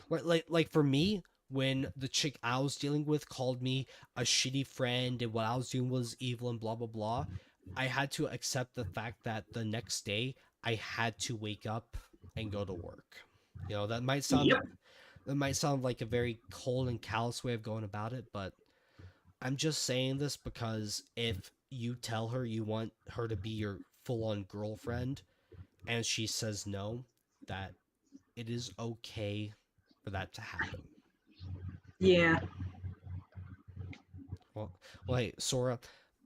like for me, when the chick I was dealing with called me a shitty friend and what I was doing was evil and blah blah blah, I had to accept the fact that the next day I had to wake up and go to work. You know, that might sound like a very cold and callous way of going about it, but I'm just saying this because if you tell her you want her to be your full-on girlfriend and she says no, that it is okay for that to happen. Yeah. Well, hey, Sora,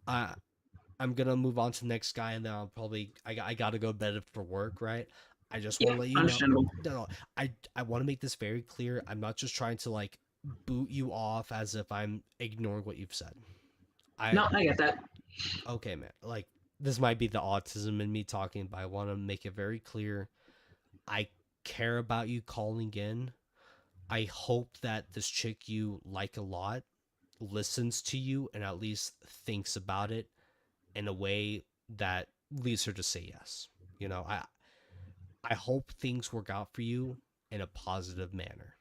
I'm gonna move on to the next guy, and then I'll probably I gotta go to bed for work, right? I just want to let you know. No, I want to make this very clear. I'm not just trying to like boot you off as if I'm ignoring what you've said. I get that. Okay, man. Like this might be the autism in me talking, but I want to make it very clear. I care about you calling in. I hope that this chick you like a lot listens to you and at least thinks about it in a way that leads her to say yes. You know, I hope things work out for you in a positive manner.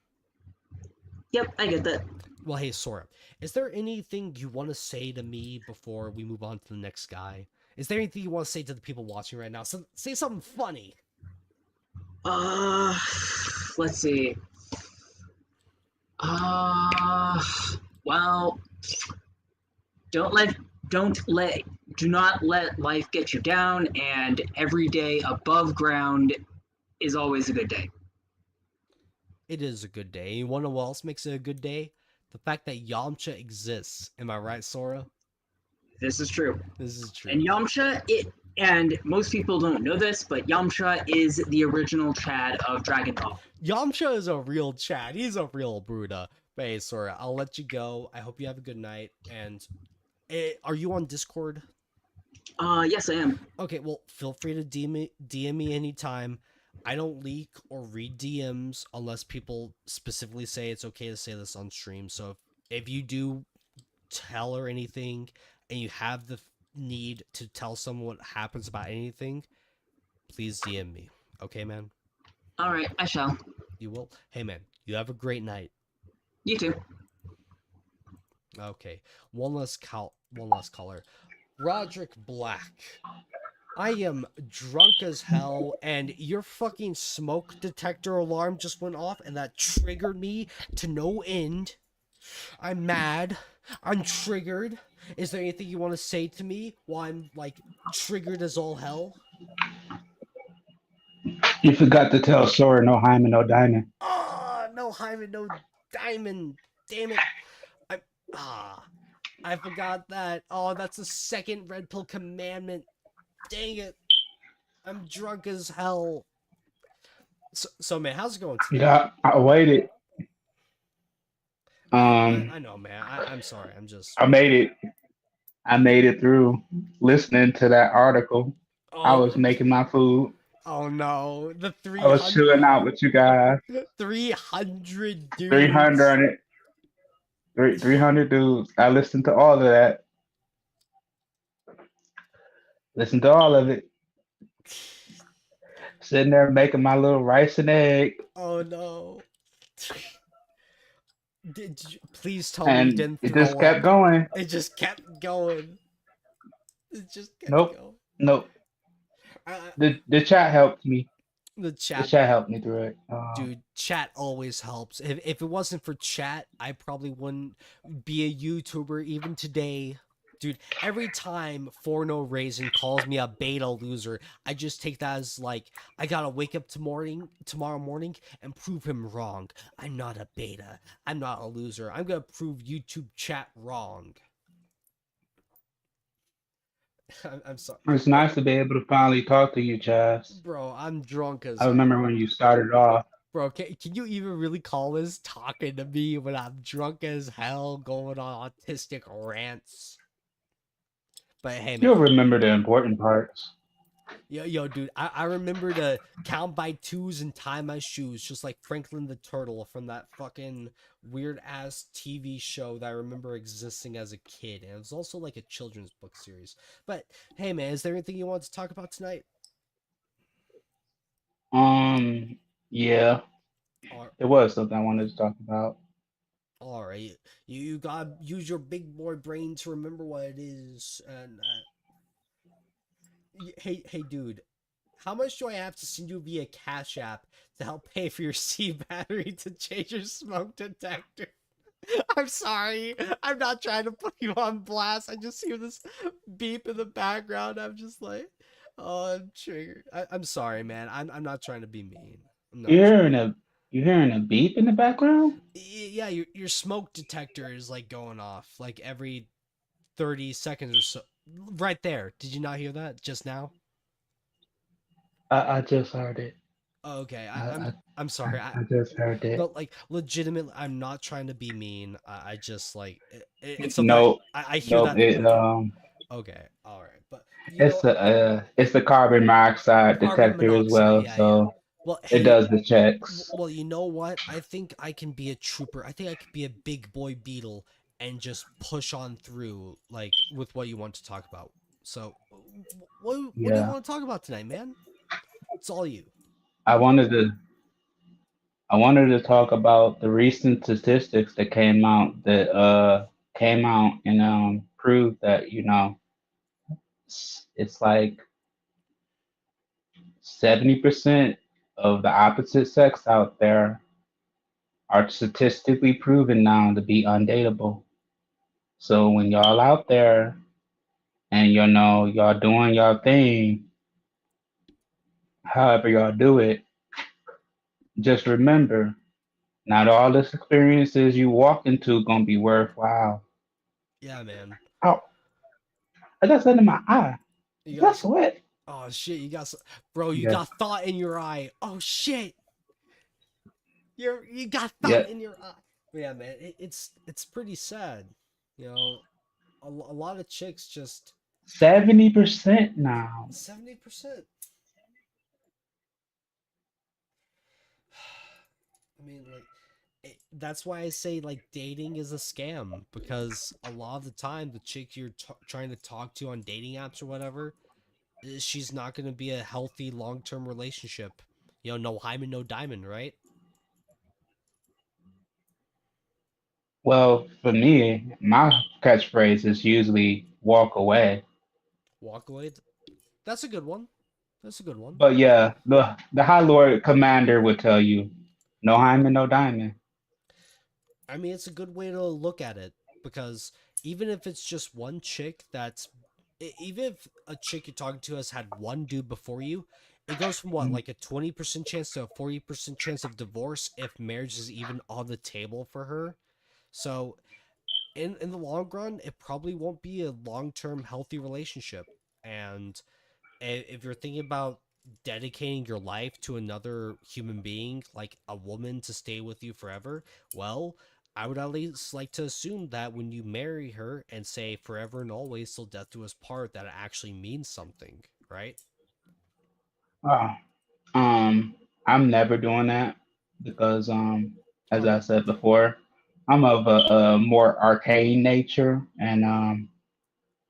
Yep, I get that. Well, hey, Sora, is there anything you want to say to me before we move on to the next guy? Is there anything you want to say to the people watching right now? So, say something funny. Let's see. Well, do not let life get you down, and every day above ground is always a good day. It is a good day. You wanna know what else makes it a good day? The fact that Yamcha exists. Am I right, Sora? This is true. This is true. And Yamcha, and most people don't know this, but Yamcha is the original Chad of Dragon Ball. Yamcha is a real Chad. He's a real Bruda. But hey, Sora, I'll let you go. I hope you have a good night. And are you on Discord? Yes, I am. Okay, well, feel free to DM me anytime. I don't leak or read DMs unless people specifically say it's okay to say this on stream. So if you do tell her anything and you have the need to tell someone what happens about anything, please DM me. Okay, man? All right, I shall. You will? Hey, man, you have a great night. You too. Okay, one less caller. Roderick Black. I am drunk as hell, and your fucking smoke detector alarm just went off, and that triggered me to no end. I'm mad. I'm triggered. Is there anything you want to say to me while I'm like triggered as all hell? You forgot to tell Sora no hymen, no diamond. Ah, no hymen, no diamond. Damn it. I ah, I forgot that. Oh, that's the second red pill commandment. Dang it. I'm drunk as hell. So man, how's it going tonight? Yeah, I waited. I know, man. I'm sorry. I'm just. I made it. I made it through listening to that article. I Oh, was making my food. oh no. The I was 300, chilling out with you guys. 300 dudes. 300, 300 dudes. I listened to all of that. Listened to all of it. Sitting there making my little rice and egg. Oh no. Did you, please tell me you And didn't it throw just kept up. going. It just kept going. It just kept Nope. going. Nope. I, The chat helped me. the The chat, chat helped me through it. dude, chat always helps. If it wasn't for chat, I probably wouldn't be a YouTuber even today. Dude, every time For No Reason calls me a beta loser, I just take that as like, I gotta wake up tomorrow morning and prove him wrong. I'm not a beta. I'm not a loser. I'm gonna prove YouTube chat wrong. I'm sorry. It's nice to be able to finally talk to you, Chaz. Bro, I'm drunk as I remember hell. when you started off. Bro, can you even really call this talking to me when I'm drunk as hell going on autistic rants? But hey, man. You'll remember the important parts. Yo, dude, I remember to count by twos and tie my shoes, just like Franklin the Turtle from that fucking weird-ass TV show that I remember existing as a kid. And it was also like a children's book series. But hey, man, is there anything you want to talk about tonight? Yeah, Or, it was something I wanted to talk about. all right, you gotta use your big boy brain to remember what it is. And hey, dude, how much do I have to send you via Cash App to help pay for your C battery to change your smoke detector? I'm sorry. I'm not trying to put you on blast. I just hear this beep in the background. I'm just like, oh, I'm triggered. I'm sorry, man. I'm not trying to be mean. I'm not. You hearing a beep in the background? Yeah, your smoke detector is like going off like every 30 seconds or so. Right there. Did you not hear that just now? I just heard it. Okay, I, I'm sorry. I just heard it. But like legitimately, I'm not trying to be mean. I just like it's something No, I hear no, that. it Okay, all right, but you it's know, the carbon monoxide carbon detector as monoxide. well, Yeah, yeah. so Well, it hey, does the checks. well, you know what? I think I can be a trooper. I think I could be a big boy beetle and just push on through, like with what you want to talk about. So, what do you Yeah, want to talk about tonight, man? It's all you. I wanted to I wanted to talk about the recent statistics that came out and proved that it's like 70% of the opposite sex out there are statistically proven now to be undateable. So when y'all out there and y'all doing y'all thing, however y'all do it, just remember, not all this experiences you walk into gonna be worthwhile. Yeah, man. Oh, I got something in my eye. You got That's what. oh shit, bro, you Yeah, got thought in your eye. Oh shit. You got thought yeah. in your eye. But yeah, man, it's pretty sad. You know, a lot of chicks just 70% now. 70%. I mean, like that's why I say like dating is a scam, because a lot of the time the chick you're trying to talk to on dating apps or whatever, she's not going to be a healthy long-term relationship. You know, no hymen, no diamond, right? Well, for me, my catchphrase is usually walk away. Walk away. That's a good one. That's a good one. But yeah, the High Lord Commander would tell you, no hymen, no diamond. I mean, it's a good way to look at it because even if it's just one chick even if a chick you're talking to has had one dude before you, it goes from what, like a 20% chance to a 40% chance of divorce if marriage is even on the table for her. So in the long run, it probably won't be a long-term healthy relationship. And if you're thinking about dedicating your life to another human being, like a woman to stay with you forever, well, I would at least like to assume that when you marry her and say forever and always till death do us part, that it actually means something, right? Wow. I'm never doing that because, as Oh I yeah. said before, I'm of a more arcane nature, and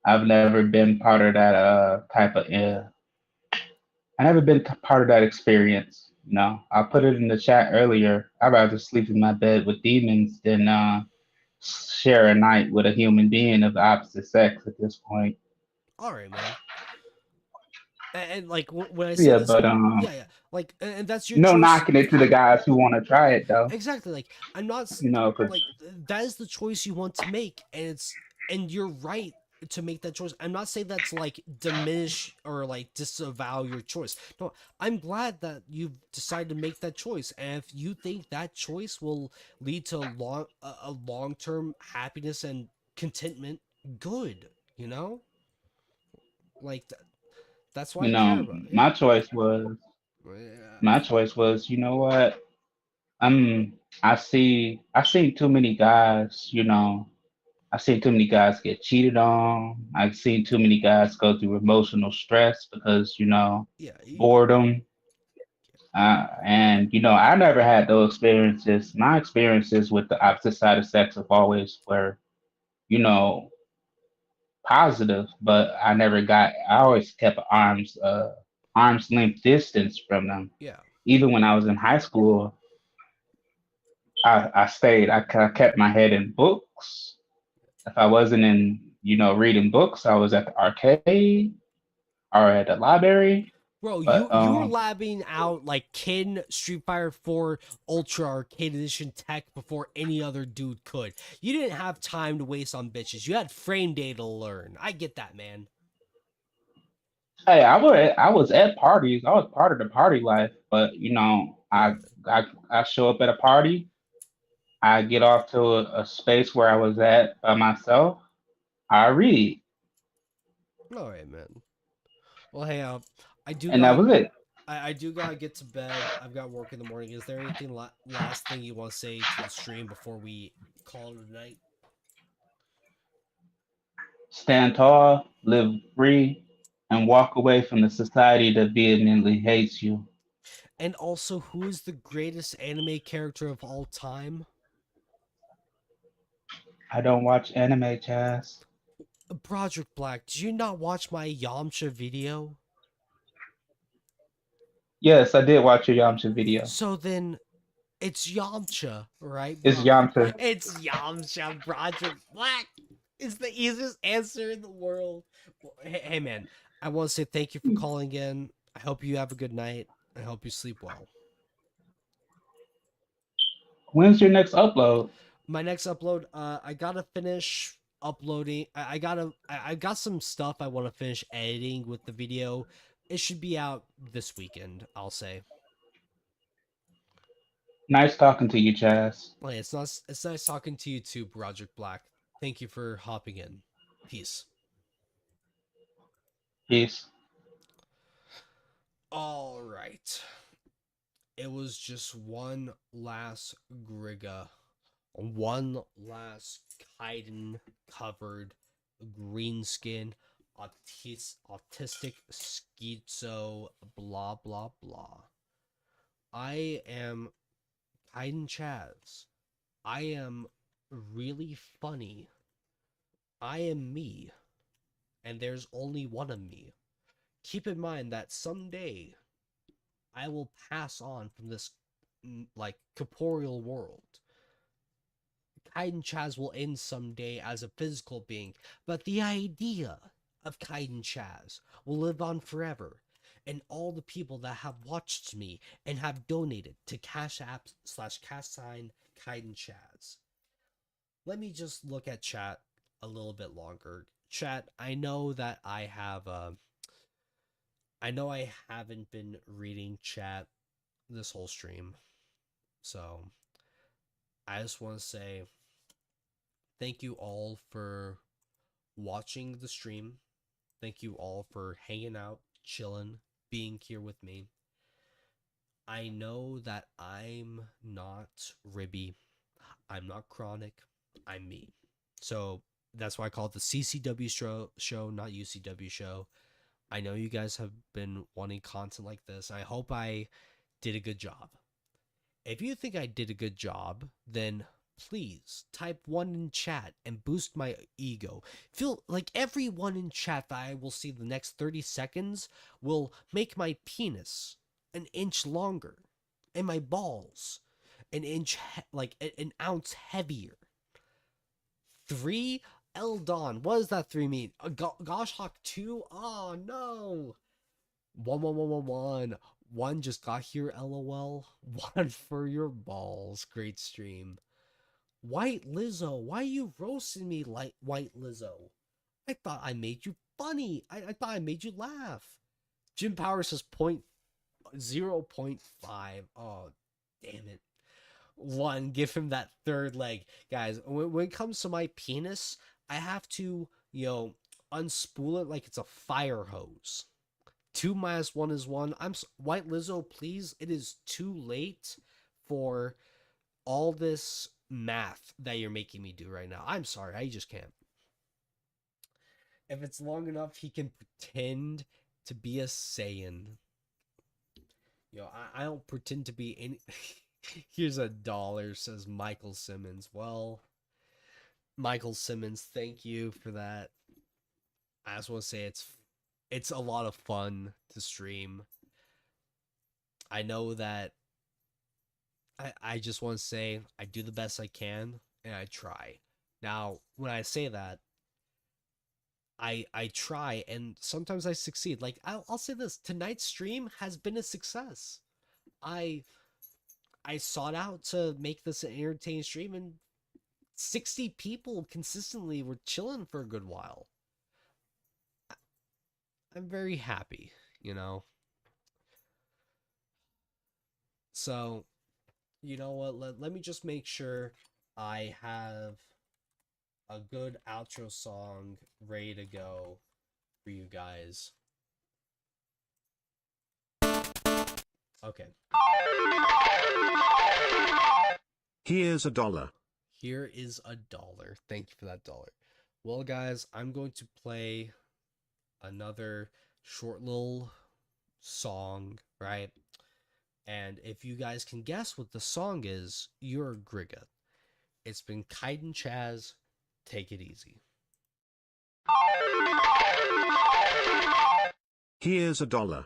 I've never been part of that type of. I never been part of that experience. You know, I put it in the chat earlier. I'd rather sleep in my bed with demons than share a night with a human being of the opposite sex at this point. All right, man. And like when I say Yeah, this, but yeah, like, and that's your no choice. knocking it to the guys who want to try it though. Exactly. Like I'm not You know, 'cause like that is the choice you want to make, and you're right to make that choice. I'm not saying that's like diminish or like disavow your choice. No, I'm glad that you've decided to make that choice, and if you think that choice will lead to a long term happiness and contentment, good. You know, like that's what you I care know, about. Yeah. Yeah. my choice was, you know what? I've seen too many guys, you know, I've seen too many guys get cheated on. I've seen too many guys go through emotional stress because, you know, Yeah. boredom. And, you know, I never had those experiences. My experiences with the opposite side of sex have always were, you know, positive, but I always kept arm's length distance from them. Yeah. Even when I was in high school, I kept my head in books. If I wasn't in, you know, reading books, I was at the arcade or at the library. Bro, But you were labbing out like Kin Street Fighter 4 Ultra Arcade Edition tech before any other dude could. You didn't have time to waste on bitches. You had frame data to learn. I get that, man. hey, I was at parties. I was part of the party life. But you know, I show up at a party. I get off to a space where I was at by myself. I read, All right, man. Well, hey, I do and that got was it. I do gotta get to bed. I've got work in the morning. Is there anything last thing you want to say to the stream before we call it a night? Stand tall, live free, and walk away from the society that vehemently hates you. And also, who is the greatest anime character of all time? I don't watch anime, Chaz. Broderick Black. Did you not watch my Yamcha video? Yes, I did watch your Yamcha video. So then, it's Yamcha, right, It's bro? Yamcha. It's Yamcha. Broderick Black is the easiest answer in the world. Well, hey, man, I want to say thank you for calling in. I hope you have a good night. I hope you sleep well. When's your next upload? My next upload, I gotta finish uploading. I got some stuff I want to finish editing with the video. It should be out this weekend, I'll say. Nice talking to you, Chaz. Well, it's nice talking to you too, Broderick Black. Thank you for hopping in. Peace. Peace. All right. It was just one last Griga. One last chitin covered green skin autistic schizo blah blah blah. I am ChitinChazz. I am really funny. I am me. And there's only one of me. Keep in mind that someday I will pass on from this like corporeal world. ChitinChazz will end someday as a physical being, but the idea of ChitinChazz will live on forever, and all the people that have watched me and have donated to Cash App /cash ChitinChazz. Let me just look at chat a little bit longer. Chat, I know that I haven't been reading chat this whole stream. So I just want to say thank you all for watching the stream. Thank you all for hanging out, chilling, being here with me. I know that I'm not Ribby. I'm not Chronic. I'm me. So that's why I call it the CCW show, not UCW show. I know you guys have been wanting content like this. I hope I did a good job. If you think I did a good job, then please type 1 in chat and boost my ego. Feel like everyone in chat that I will see the next 30 seconds will make my penis an inch longer and my balls an ounce heavier. 3 Eldon. What does that 3 mean? Goshhawk 2? Oh no. 1 1 just got here, lol. 1 for your balls. Great stream. White Lizzo, why are you roasting me like White Lizzo? I thought I made you funny. I thought I made you laugh. Jim Power says 0.5. Oh, damn it. 1, give him that third leg. Guys, when it comes to my penis, I have to, unspool it like it's a fire hose. 2 minus 1 is 1. White Lizzo, please. It is too late for all this math that you're making me do right now. I'm sorry. I just can't. If it's long enough, he can pretend to be a Saiyan. I don't pretend to be any... Here's $1, says Michael Simmons. Well, Michael Simmons, thank you for that. I just want to say it's a lot of fun to stream. I know that I just want to say I do the best I can and I try. Now, when I say that, I try and sometimes I succeed. Like I'll say this, tonight's stream has been a success. I sought out to make this an entertaining stream, and 60 people consistently were chilling for a good while. I'm very happy, So, you know what? Let me just make sure I have a good outro song ready to go for you guys. Okay. Here's $1. Here is $1. Thank you for that $1. Well, guys, I'm going to play another short little song, right? And if you guys can guess what the song is, you're a Grigga. It's been ChitinChazz. Take it easy. Here's $1.